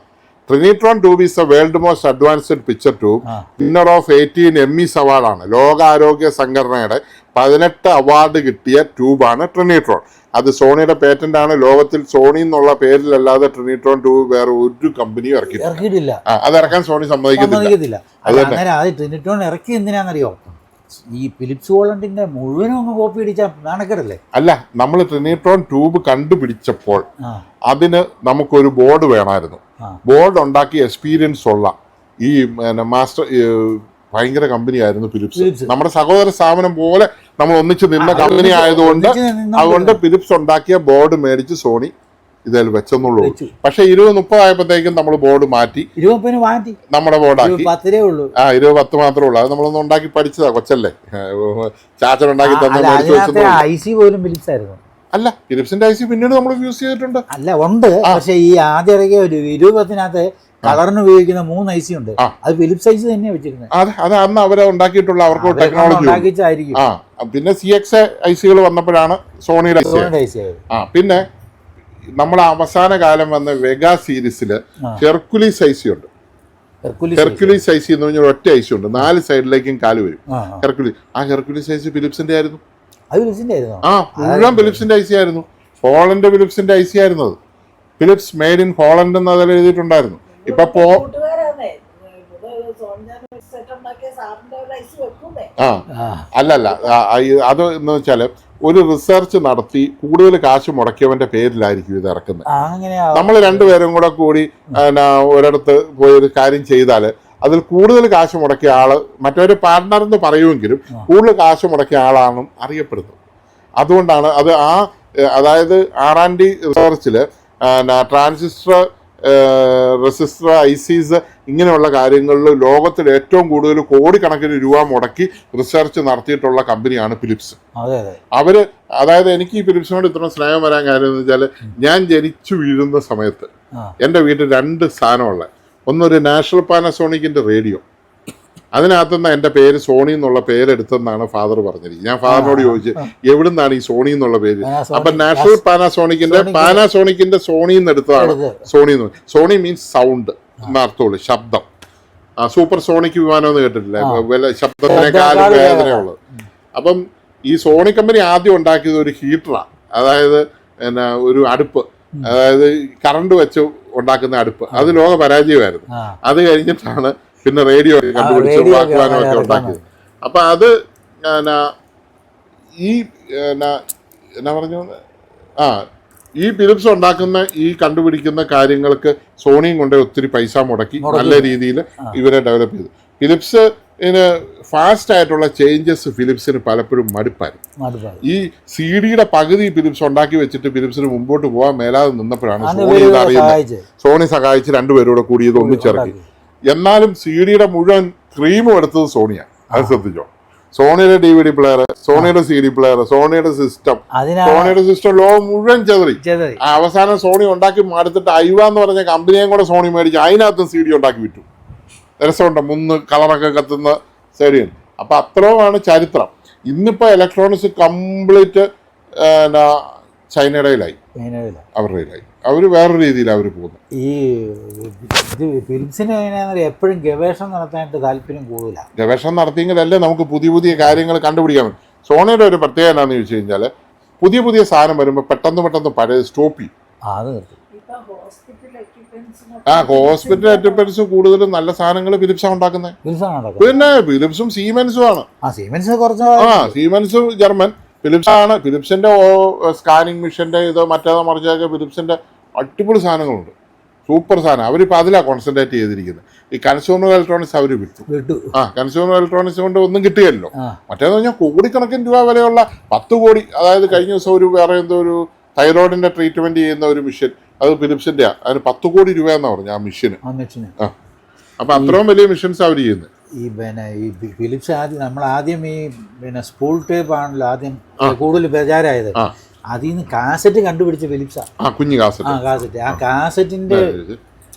Trinitron tube is the world most advanced picture tube. Winner of 18 Emmys അവാർഡാണ്. ലോകാരോഗ്യ സംഘടനയുടെ 18 അവാർഡ് കിട്ടിയ ട്യൂബാണ് ട്രിനിട്രോൺ. അത് സോണിയുടെ പേറ്റന്റ് ആണ്. ലോകത്തിൽ സോണി എന്നുള്ള പേരിലല്ലാതെ ട്രിനിട്രോൺ ട്യൂബ് വേറെ ഒരു കമ്പനിയും ഇറക്കിയിട്ടില്ല. അത് ഇറക്കാൻ സോണി സമ്മതിക്കത്തില്ല. ട്രിനിട്രോൺ ഇറക്കി എന്തിനാണെന്നറിയോ? ഈ ഫിലിപ്സ് ഹോളണ്ടിന്റെ മുഴുവനും ഒന്ന് കോപ്പി അടിച്ചാൽ നാണക്കേടല്ലേ? അല്ല, നമ്മൾ ട്രിനിട്രോൺ ട്യൂബ് കണ്ടുപിടിച്ചപ്പോൾ അതിന് നമുക്കൊരു ബോർഡ് വേണമായിരുന്നു. ബോർഡ് ഉണ്ടാക്കി എക്സ്പീരിയൻസ് ഉള്ള ഈ മാസ്റ്റർ ഭയങ്കര കമ്പനിയായിരുന്നു ഫിലിപ്സ്. നമ്മുടെ സഹോദര സ്ഥാപനം പോലെ നമ്മൾ ഒന്നിച്ച് നിന്ന കമ്പനി ആയതുകൊണ്ട് അതുകൊണ്ട് ഫിലിപ്സ് ഉണ്ടാക്കിയ ബോർഡ് മേടിച്ച് സോണി ഇതിൽ വെച്ചെന്നുള്ളൂ. പക്ഷെ 20-30 ആയപ്പോഴത്തേക്കും നമ്മൾ ബോർഡ് മാറ്റി നമ്മുടെ ബോർഡാക്കി. 20-10 മാത്രമേ ഉള്ളൂ. അത് നമ്മളൊന്നും ഉണ്ടാക്കി പഠിച്ചതാ, കൊച്ചല്ലേ, ചാച്ചൻ ഉണ്ടാക്കി തന്നെ. അല്ല, ഫിലിപ്സിന്റെ IC പിന്നീട് നമ്മൾ യൂസ് ചെയ്തിട്ടുണ്ട്. അല്ല, ഉണ്ട്. പക്ഷെ ഈ ആദ്യം ഇറങ്ങിയ ഒരു 20-10 കളറിന് ഉപയോഗിക്കുന്ന 3 IC ഉണ്ട്. അത് ഫിലിപ്സ് IC തന്നെയാണ് വെച്ചിരുന്നത്. അത് അന്ന് അവരെ ഉണ്ടാക്കിയിട്ടുള്ള അവർക്ക് ടെക്നോളജി. പിന്നെ CX ICകൾ വന്നപ്പോഴാണ് സോണിയുടെ IC. പിന്നെ നമ്മളെ അവസാന കാലം വന്ന വെഗ സീരീസില് ഹെർക്കുലീസ് IC ഉണ്ട്. ഹെർക്കുലീസ് IC എന്ന് പറഞ്ഞാൽ ഒറ്റ IC ഉണ്ട്, 4 സൈഡിലേക്കും കാല് വരും. ഹെർക്കുലീസ് IC ഫിലിപ്സിന്റെ ആയിരുന്നു. മുഴുവൻ ഫിലിപ്സിന്റെ IC ആയിരുന്നു. ഹോളണ്ട് ഫിലിപ്സിന്റെ IC ആയിരുന്നു. അത് ഫിലിപ്സ് മെയ്ഡ് ഇൻ ഹോളണ്ട് എന്ന് അതിൽ എഴുതിയിട്ടുണ്ടായിരുന്നു. ഇപ്പൊ അല്ലല്ല, അത് എന്ന് വെച്ചാല് ഒരു റിസർച്ച് നടത്തി കൂടുതൽ കാശ് മുടക്കിയവന്റെ പേരിലായിരിക്കും ഇത് ഇറക്കുന്നത്. നമ്മൾ രണ്ടുപേരും കൂടി ഒരിടത്ത് പോയി ഒരു കാര്യം ചെയ്താല് അതിൽ കൂടുതൽ കാശ് മുടക്കിയ ആള് മറ്റൊരു പാർട്ട്ണർ എന്ന് പറയുമെങ്കിലും കൂടുതൽ കാശ് മുടക്കിയ ആളാണ് അറിയപ്പെടുന്നത്. അതുകൊണ്ടാണ് അത് അതായത് R&D റിസർച്ചില് ട്രാൻസിസ്റ്റർ റെസിസ്റ്റർ ICs ഇങ്ങനെയുള്ള കാര്യങ്ങളിൽ ലോകത്തിൽ ഏറ്റവും കൂടുതൽ കോടിക്കണക്കിന് രൂപ മുടക്കി റിസർച്ച് നടത്തിയിട്ടുള്ള കമ്പനിയാണ് ഫിലിപ്സ്. അവര് അതായത് എനിക്ക് ഈ ഫിലിപ്സിനോട് ഇത്ര സ്നേഹം വരാൻ കാര്യം എന്ന് വെച്ചാൽ ഞാൻ ജനിച്ചു വീഴുന്ന സമയത്ത് എൻ്റെ വീട്ടിൽ 2 സാധനമുള്ള, ഒന്നൊരു നാഷണൽ പാനസോണിക്കിന്റെ റേഡിയോ, അതിനകത്തുനിന്ന് എൻ്റെ പേര് സോണി എന്നുള്ള പേരെടുത്തെന്നാണ് ഫാദർ പറഞ്ഞിരിക്കുന്നത്. ഞാൻ ഫാദറിനോട് ചോദിച്ചു എവിടുന്നാണ് ഈ സോണി എന്നുള്ള പേര്. അപ്പൊ നാഷണൽ പാനാസോണിക്കിന്റെ സോണി എന്ന് എടുത്തതാണ് സോണി എന്ന്. സോണി മീൻസ് സൗണ്ട് എന്നർത്ഥമുള്ളൂ, ശബ്ദം. സൂപ്പർ സോണിക് വിമാനം എന്ന് കേട്ടിട്ടില്ല, ശബ്ദത്തിനേക്കാളും വേദനയുള്ളത്. അപ്പം ഈ സോണി കമ്പനി ആദ്യം ഉണ്ടാക്കിയത് ഒരു ഹീറ്ററാണ്, അതായത് ഒരു അടുപ്പ്, അതായത് കറണ്ട് വെച്ച് ഉണ്ടാക്കുന്ന അടുപ്പ്. അത് ലോക പരാജയമായിരുന്നു. അത് കഴിഞ്ഞിട്ടാണ് പിന്നെ റേഡിയോ കണ്ടുപിടിച്ച് വാഗ്വാനം ഒക്കെ ഉണ്ടാക്കിയത്. അപ്പൊ അത് ഈ എന്നാ പറഞ്ഞു ഈ ഫിലിപ്സ് ഉണ്ടാക്കുന്ന ഈ കണ്ടുപിടിക്കുന്ന കാര്യങ്ങൾക്ക് സോണിയും കൊണ്ട് ഒത്തിരി പൈസ മുടക്കി നല്ല രീതിയിൽ ഇവരെ ഡെവലപ്പ് ചെയ്തു. ഫിലിപ്സ് ഫാസ്റ്റ് ആയിട്ടുള്ള ചേഞ്ചസ് ഫിലിപ്സിന് പലപ്പോഴും മടുപ്പായിരുന്നു. ഈ CD-യുടെ പകുതി ഫിലിപ്സ് ഉണ്ടാക്കി വെച്ചിട്ട് ഫിലിപ്സിന് മുമ്പോട്ട് പോകാൻ മേലാതെ നിന്നപ്പോഴാണ് സോണി ഇത് അറിയുന്നത്. സോണി സഹായിച്ച് രണ്ടുപേരോടെ കൂടി ഇത് ഒന്നിച്ചിറക്കി. എന്നാലും CD-യുടെ മുഴുവൻ ക്രീമും എടുത്തത് സോണിയാണ്. അത് ശ്രദ്ധിച്ചോ? സോണിയുടെ DVD പ്ലെയർ, സോണിയുടെ CD പ്ലെയർ, സോണിയുടെ സിസ്റ്റം ലോകം മുഴുവൻ ചെതറി. അവസാനം സോണി ഉണ്ടാക്കി മടുത്തിട്ട് ഐവ എന്ന് പറഞ്ഞ കമ്പനിയും കൂടെ സോണി മേടിച്ച് അതിനകത്ത് CD ഉണ്ടാക്കി വിറ്റു. രസമുണ്ട്, 3 കളറൊക്കെ കത്തുന്ന CD. അപ്പൊ അത്രയുമാണ് ചരിത്രം. ഇന്നിപ്പോ ഇലക്ട്രോണിക്സ് കംപ്ലീറ്റ് ചൈനയുടെ അവരുടെ കയ്യിലായി. അവർ വേറെ രീതിയിൽ അവർ പോകുന്നു. ഈ ഫിലിപ്സിന് എപ്പോഴും ഗവേഷണം നടത്താനായിട്ട് താല്പര്യം കൂടുതല. ഗവേഷണം നടത്തിയെങ്കിലല്ലേ നമുക്ക് പുതിയ പുതിയ കാര്യങ്ങൾ കണ്ടുപിടിക്കാൻ പറ്റും. സോണിയുടെ ഒരു പ്രത്യേകത എന്താണെന്ന് ചോദിച്ചു കഴിഞ്ഞാൽ പുതിയ പുതിയ സാധനം വരുമ്പോൾ പെട്ടെന്ന് പഴയ സ്റ്റോപ്പ് ചെയ്യും. ഹോസ്പിറ്റൽ എക്യുപ്മെന്റ്സ് കൂടുതലും നല്ല സാധനങ്ങൾ ഫിലിപ്സാണ് ഉണ്ടാക്കുന്നത്. പിന്നെ ഫിലിപ്സും സീമെൻസും ആണ്. സീമെൻസും ജർമ്മൻ, ഫിലിപ്സാണ്. ഫിലിപ്സിന്റെ സ്കാനിങ് മെഷീന്റെ ഇത് മറ്റേതോ മറിച്ചൊക്കെ ഫിലിപ്സിന്റെ അടിപൊളി സാധനങ്ങളുണ്ട്, സൂപ്പർ സാധനം. അവരിപ്പോൾ അതിലാണ് കോൺസെൻട്രേറ്റ് ചെയ്തിരിക്കുന്നത്. ഈ കൺസ്യൂമർ ഇലക്ട്രോണിക്സ് അവർ വിട്ടു. കൺസ്യൂമർ ഇലക്ട്രോണിക്സ് കൊണ്ട് ഒന്നും കിട്ടുകയല്ലോ. മറ്റേന്ന് പറഞ്ഞാൽ കോടിക്കണക്കിന് രൂപ വിലയുള്ള 10 കോടി, അതായത് കഴിഞ്ഞ ദിവസം ഒരു വേറെ എന്തോ ഒരു തൈറോയിഡിന്റെ ട്രീറ്റ്മെന്റ് ചെയ്യുന്ന ഒരു മെഷീൻ, അത് ഫിലിപ്സിന്റെ, അതിന് 10 കോടി രൂപ എന്നാ പറഞ്ഞു ആ മെഷീന്. അപ്പൊ അത്രയും വലിയ മെഷീൻസ് അവർ ചെയ്യുന്നത്. ഈ ഫിലിപ്സ് നമ്മൾ ആദ്യം ഈ സ്പൂൾ ടേപ്പ് ആണല്ലോ ആദ്യം കൂടുതൽ പ്രചാരമായത്. അതിൽ നിന്ന് കാസറ്റ് കണ്ടുപിടിച്ച ഫിലിപ്സാണ്. കുഞ്ഞു കാസറ്റ്. കാസറ്റ്. ആ കാസറ്റിന്റെ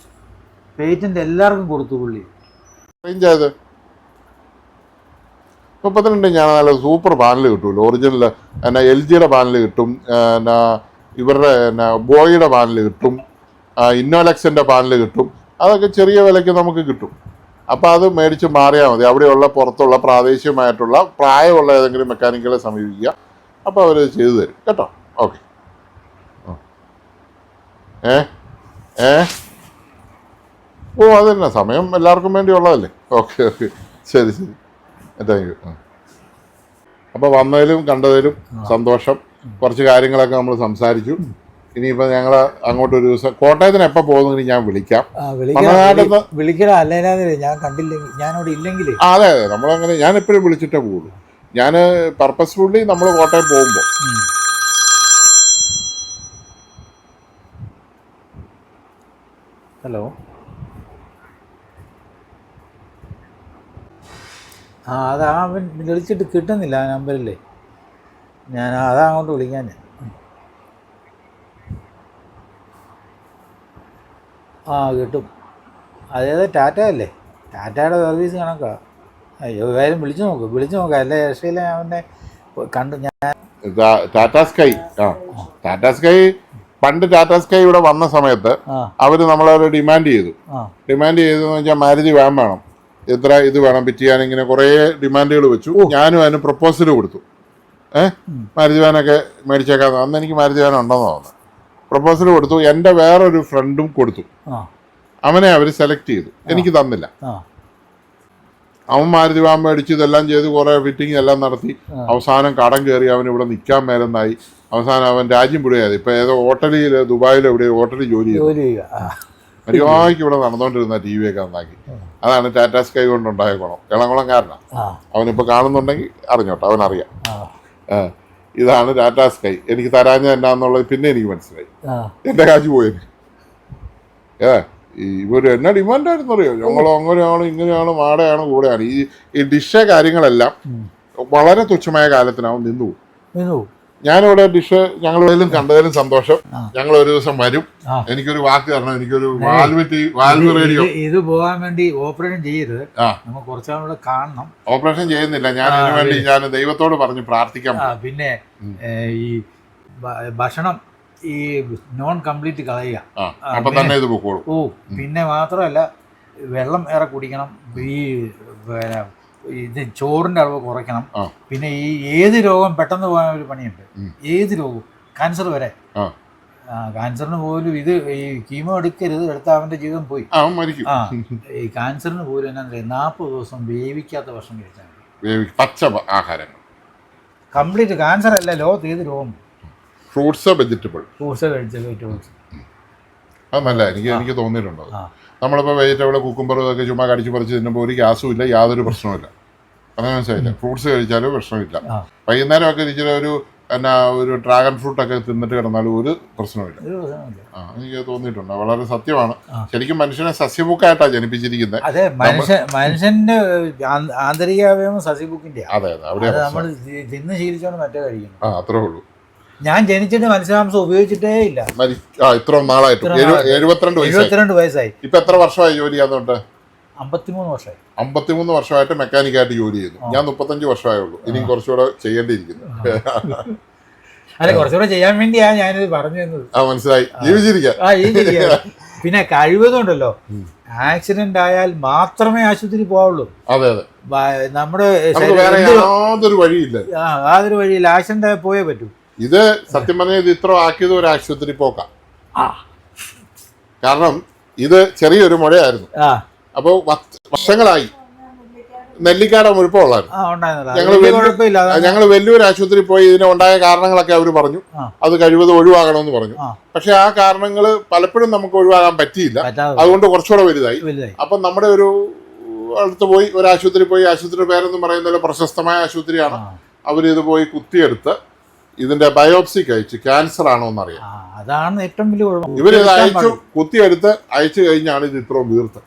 പേറ്റന്റ് എല്ലാവർക്കും കൊടുത്തു പുള്ളി. മുപ്പത്തിരണ്ട് ഞാൻ നല്ല സൂപ്പർ പാനൽ കിട്ടുമല്ലോ, ഒറിജിനൽ എന്നാ LGയുടെ പാനൽ കിട്ടും, എന്നാ ഇവരുടെ എന്നാ ബോയിയുടെ പാനൽ കിട്ടും, ഇന്നോലക്സിൻ്റെ പാനൽ കിട്ടും. അതൊക്കെ ചെറിയ വിലയ്ക്ക് നമുക്ക് കിട്ടും. അപ്പോൾ അത് മേടിച്ച് മാറിയാൽ മതി. അവിടെയുള്ള പുറത്തുള്ള പ്രാദേശികമായിട്ടുള്ള പ്രായമുള്ള ഏതെങ്കിലും മെക്കാനിക്കുകളെ സമീപിക്കുക. അപ്പോൾ അവർ ചെയ്തു തരും കേട്ടോ. ഓക്കെ. ഓ അത് തന്നെ, സമയം എല്ലാവർക്കും വേണ്ടി ഉള്ളതല്ലേ. ഓക്കെ ഓക്കെ, ശരി ശരി, താങ്ക് യു. അപ്പോൾ വന്നതിലും കണ്ടതിലും സന്തോഷം. കുറച്ച് കാര്യങ്ങളൊക്കെ നമ്മൾ സംസാരിച്ചു. ഇനിയിപ്പോൾ ഞങ്ങൾ അങ്ങോട്ടൊരു ദിവസം കോട്ടയത്തിന് എപ്പോൾ പോകുന്നെങ്കിൽ ഞാൻ വിളിക്കാം. വിളിക്കണം, അല്ലേ ഞാൻ കണ്ടില്ലെങ്കിൽ, ഞാനവിടെ ഇല്ലെങ്കിൽ. അതെ അതെ, നമ്മളങ്ങനെ ഞാൻ എപ്പോഴും വിളിച്ചിട്ടേ പോകുള്ളൂ. ഞാൻ പർപ്പസ്ഫുള്ളി നമ്മൾ കോട്ടയം പോകുമ്പോൾ. ഹലോ. അതാ അവൻ വിളിച്ചിട്ട് കിട്ടുന്നില്ല ആ നമ്പറില്ലേ. ഞാൻ അതാ അങ്ങോട്ട് വിളിക്കാൻ. കിട്ടും. അതേതാ ടാറ്റ അല്ലേ? ടാറ്റയുടെ സർവീസ് കണക്കാ. അയ്യോ, കാര്യം വിളിച്ചു നോക്കാം. അല്ലേ രക്ഷയില്ല. അവനെ കണ്ടു ഞാൻ. ടാറ്റാ സ്കൈ. ടാറ്റാ സ്കൈ പണ്ട് ടാറ്റാ സ്കൈ ഇവിടെ വന്ന സമയത്ത് അവർ നമ്മളവരെ ഡിമാൻഡ് ചെയ്തതെന്ന് വെച്ചാൽ മാരുതി വാൻ വേണം, എത്ര ഇത് വേണം ഫിറ്റ് ചെയ്യാൻ, ഇങ്ങനെ കുറേ ഡിമാൻഡുകൾ വെച്ചു. ഞാനും അതിന് പ്രപ്പോസൽ കൊടുത്തു. മാരുതി വാനൊക്കെ മേടിച്ചേക്കാന്ന്. അന്ന് എനിക്ക് മാരുതി വാൻ ഉണ്ടെന്ന് തോന്നുന്നു. പ്രപ്പോസൽ കൊടുത്തു. എൻ്റെ വേറൊരു ഫ്രണ്ടും കൊടുത്തു. അവനെ അവർ സെലക്ട് ചെയ്തു, എനിക്ക് തന്നില്ല. അവൻ മാരുതി വാൻ മേടിച്ച് ഇതെല്ലാം ചെയ്ത് കുറേ ഫിറ്റിംഗ് എല്ലാം നടത്തി. അവസാനം കടം കയറി അവൻ ഇവിടെ നിൽക്കാൻ മേലെന്നായി. അവസാനം അവൻ രാജ്യം വിടുകയായി. ഇപ്പം ഏതോ ഹോട്ടലിൽ, ദുബായിലോ എവിടെയോ ഹോട്ടലിൽ ജോലി ചെയ്തു. മര്യാദയ്ക്ക് ഇവിടെ നടന്നുകൊണ്ടിരുന്ന TV ഒക്കെ നന്നാക്കി. അതാണ് ടാറ്റാ സ്കൈ കൊണ്ടുണ്ടായ ഗുണം. ഇളംകുളംകാരനാണ് അവനിപ്പോൾ. കാണുന്നുണ്ടെങ്കിൽ അറിഞ്ഞോട്ടെ, അവനറിയാം. ഇതാണ് ടാറ്റാ സ്കൈ. എനിക്ക് തരാഞ്ഞത് എന്നാന്നുള്ളത് പിന്നെ എനിക്ക് മനസ്സിലായി. എൻ്റെ കാശ് പോയത്. ഇവർ എന്നാ ഡിമാൻഡായിരുന്നു അറിയോ? ഞങ്ങളോ അങ്ങനെയാണ്, ഇങ്ങനെയാണ്, മാടയാണ്, കൂടെയാണ്. ഈ ഡിഷ് കാര്യങ്ങളെല്ലാം വളരെ തുച്ഛമായ കാലത്തിനാവും നിന്നു പോകും. ഞാനിവിടെ ഡിഷ് ഞങ്ങളേലും കണ്ടതിലും സന്തോഷം. ഞങ്ങൾ ഒരു ദിവസം വരും. എനിക്കൊരു വാക്ക് തരണം, എനിക്കൊരു വാൽവ് റേഡിയോ. ഇത് പോകാൻ വേണ്ടി ഓപ്പറേഷൻ ചെയ്യരുത്, നമുക്ക് കുറച്ചുകൂടെ കാണണം. ഓപ്പറേഷൻ ചെയ്യുന്നില്ല ഞാൻ. ഇതിനു വേണ്ടി ഞാൻ ദൈവത്തോട് പറഞ്ഞ് പ്രാർത്ഥിക്കാം. പിന്നെ ഈ ഭക്ഷണം ഈ നോൺ കംപ്ലീറ്റ് കളയുക. അപ്പൊ തന്നെ ഇത് പൊക്കോളും. പിന്നെ മാത്രമല്ല വെള്ളം ഏറെ കുടിക്കണം. ഈ ഇത് ചോറിൻ്റെ അളവ് കുറയ്ക്കണം. പിന്നെ ഈ ഏത് രോഗം പെട്ടെന്ന് പോകാൻ ഒരു പണിയുണ്ട്. ഏത് രോഗവും, ക്യാൻസർ വരെ. ക്യാൻസറിന് പോലും ഇത് ഈ കീമോ എടുക്കരുത്, എടുത്താൽ അവൻ്റെ ജീവിതം പോയി. ഈ ക്യാൻസറിന് പോലും എന്നാ 40 ദിവസം വേവിക്കാത്ത ഭക്ഷണം കഴിച്ചാൽ മതി. പച്ച ആഹാരങ്ങൾ കംപ്ലീറ്റ്. ക്യാൻസർ അല്ല, ലോകത്ത് ഏത് രോഗം. ഫ്രൂട്ട്സ്, വെജിറ്റബിൾസ് വെജിറ്റബിൾസ് അത് നല്ല എനിക്ക് തോന്നിയിട്ടുണ്ടോ? നമ്മളിപ്പോൾ വെജിറ്റബിൾ, കുക്കുംബർ ഇതൊക്കെ ചുമ്മാ കടിച്ച് പറിച്ച് തിന്നുമ്പോൾ ഒരു ഗ്യാസും ഇല്ല, യാതൊരു പ്രശ്നവുമില്ല. അങ്ങനെ മനസ്സിലായില്ല. ഫ്രൂട്ട്സ് കഴിച്ചാലും പ്രശ്നമില്ല. വൈകുന്നേരമൊക്കെ ഇച്ചിരി ഒരു ഡ്രാഗൺ ഫ്രൂട്ടൊക്കെ തിന്നിട്ട് കിടന്നാലും ഒരു പ്രശ്നമില്ല. എനിക്ക് തോന്നിയിട്ടുണ്ട്. വളരെ സത്യമാണ്. ശരിക്കും മനുഷ്യനെ സസ്യബുക്കായിട്ടാണ് ജനിപ്പിച്ചിരിക്കുന്നത്. അതെ, മനുഷ്യന്റെ ആന്തരിക അവയവം സസ്യബുക്കിന്റെ. അതെ അതെ, അവിടെ നമ്മൾ തിന്ന് ശീലിച്ചോണ്ട് മറ്റേ കഴിക്കുന്നു. അത്രേ ഉള്ളൂ. ഞാൻ ജനിച്ചിട്ട് മത്സ്യമാംസം ഉപയോഗിച്ചിട്ടേ ഇല്ല. ഇത്ര നാളായിട്ട് 72 വയസ്സായി. ഇപ്പൊ എത്ര വർഷമായി ജോലി ചെയ്യാന്നുണ്ട്? 53 വർഷമായി. 53 വർഷമായിട്ട് മെക്കാനിക്കായിട്ട് ജോലി ചെയ്യുന്നു. ഞാൻ 35 വർഷമായുള്ളൂ. ഇനിയും കുറച്ചുകൂടെ ചെയ്യേണ്ടിയിരിക്കുന്നു. അല്ല, കുറച്ചുകൂടെ ചെയ്യാൻ വേണ്ടിയാ ഞാനിത് പറഞ്ഞു തന്നത്. മനസ്സിലായി. ജീവിച്ചിരിക്കുക. പിന്നെ കഴിവതുണ്ടല്ലോ, ആക്സിഡന്റ് ആയാൽ മാത്രമേ ആശുപത്രി പോവുള്ളൂ. അതെ അതെ, നമ്മുടെ യാതൊരു വഴിയില്ല. ആക്സിഡന്റ് പോയേ പറ്റൂ. ഇത് സത്യം പറഞ്ഞാൽ ഇത് ഇത്ര ആക്കിയത് ഒരു ആശുപത്രി പോക്കാം. കാരണം ഇത് ചെറിയൊരു മുഴയായിരുന്നു. അപ്പോൾ വർഷങ്ങളായി നെല്ലിക്കാടെ മുഴുപ്പമുള്ളായിരുന്നു. ഞങ്ങൾ വലിയൊരു ആശുപത്രി പോയി ഇതിനെ ഉണ്ടായ കാരണങ്ങളൊക്കെ അവർ പറഞ്ഞു. അത് കഴിവതും ഒഴിവാക്കണമെന്ന് പറഞ്ഞു. പക്ഷെ ആ കാരണങ്ങൾ പലപ്പോഴും നമുക്ക് ഒഴിവാക്കാൻ പറ്റിയില്ല. അതുകൊണ്ട് കുറച്ചുകൂടെ വലുതായി. അപ്പം നമ്മുടെ ഒരു അടുത്ത് പോയി ഒരു ആശുപത്രി പോയി. ആശുപത്രി പേരെന്ന് പറയുന്നത് പ്രശസ്തമായ ആശുപത്രിയാണ്. അവരിത് പോയി കുത്തിയെടുത്ത് ഇതിന്റെ ബയോപ്സി കഴിച്ച് ക്യാൻസർ ആണോ എന്നറിയാം. അതാണ് ഏറ്റവും വലിയ കുഴപ്പം. ഇവരിത് അയച്ചു, കുത്തിയെടുത്ത് അയച്ചു കഴിഞ്ഞാണ് ഇത് ഇത്രയും വീർത്ത്.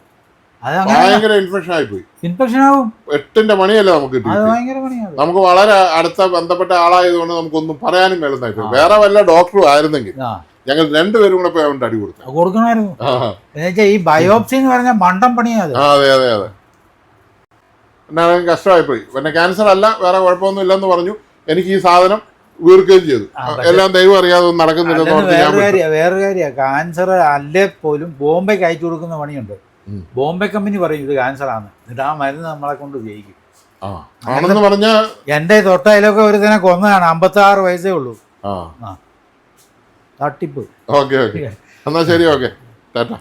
അതങ്ങനെ ഭയങ്കര ഇൻഫെക്ഷൻ ആയിപ്പോയി. ഇൻഫെക്ഷൻ ആവും. 8ന്റെ പണിയല്ലേ നമുക്ക് അത് കിട്ടി. ഭയങ്കര പണിയാണ്. നമുക്ക് വളരെ അടുത്ത ബന്ധപ്പെട്ട ആളായതുകൊണ്ട് നമുക്കൊന്നും പറയാനും മേലുന്നായിപ്പോയി. വേറെ വല്ല ഡോക്ടറും ആയിരുന്നെങ്കിൽ ഞങ്ങൾ രണ്ടുപേരും കൂടെ പോയി അവൻ്റെ അടി കൊടുത്തു. കൊടുക്കണമായിരുന്നു. എന്നുവെച്ചാൽ ഈ ബയോപ്സി എന്ന് പറഞ്ഞാൽ മണ്ടം പണിയാണ്. അതെ അതെ അതെ. എന്നാ കഷ്ടമായിപ്പോയി. പിന്നെ ക്യാൻസർ അല്ല, വേറെ കുഴപ്പമൊന്നും ഇല്ലെന്ന് പറഞ്ഞു. എനിക്ക് ഈ സാധനം വീർക്കുകയും ചെയ്തു. എല്ലാം ദൈവം അറിയാതെ ഒന്നും നടക്കുന്നില്ല. വേറെ കാര്യ ക്യാൻസർ അല്ലേ പോലും ബോംബെക്ക് അയച്ചു കൊടുക്കുന്ന പണിയുണ്ട്. ബോംബെ കമ്പനി പറയും ഇത് ക്യാൻസറാണ്, എന്നിട്ട് ആ മരുന്ന് നമ്മളെ കൊണ്ട് ഉപയോഗിക്കും. ആണെന്ന് പറഞ്ഞ എന്റെ തൊട്ടയിലൊക്കെ ഒരുത്തനെ കൊന്നതാണ്. 56 വയസ്സേ ഉള്ളൂ. തട്ടിപ്പ്. ഓക്കെ ഓക്കെ, എന്നാ ശരി, ഓക്കെ, ടാറ്റ.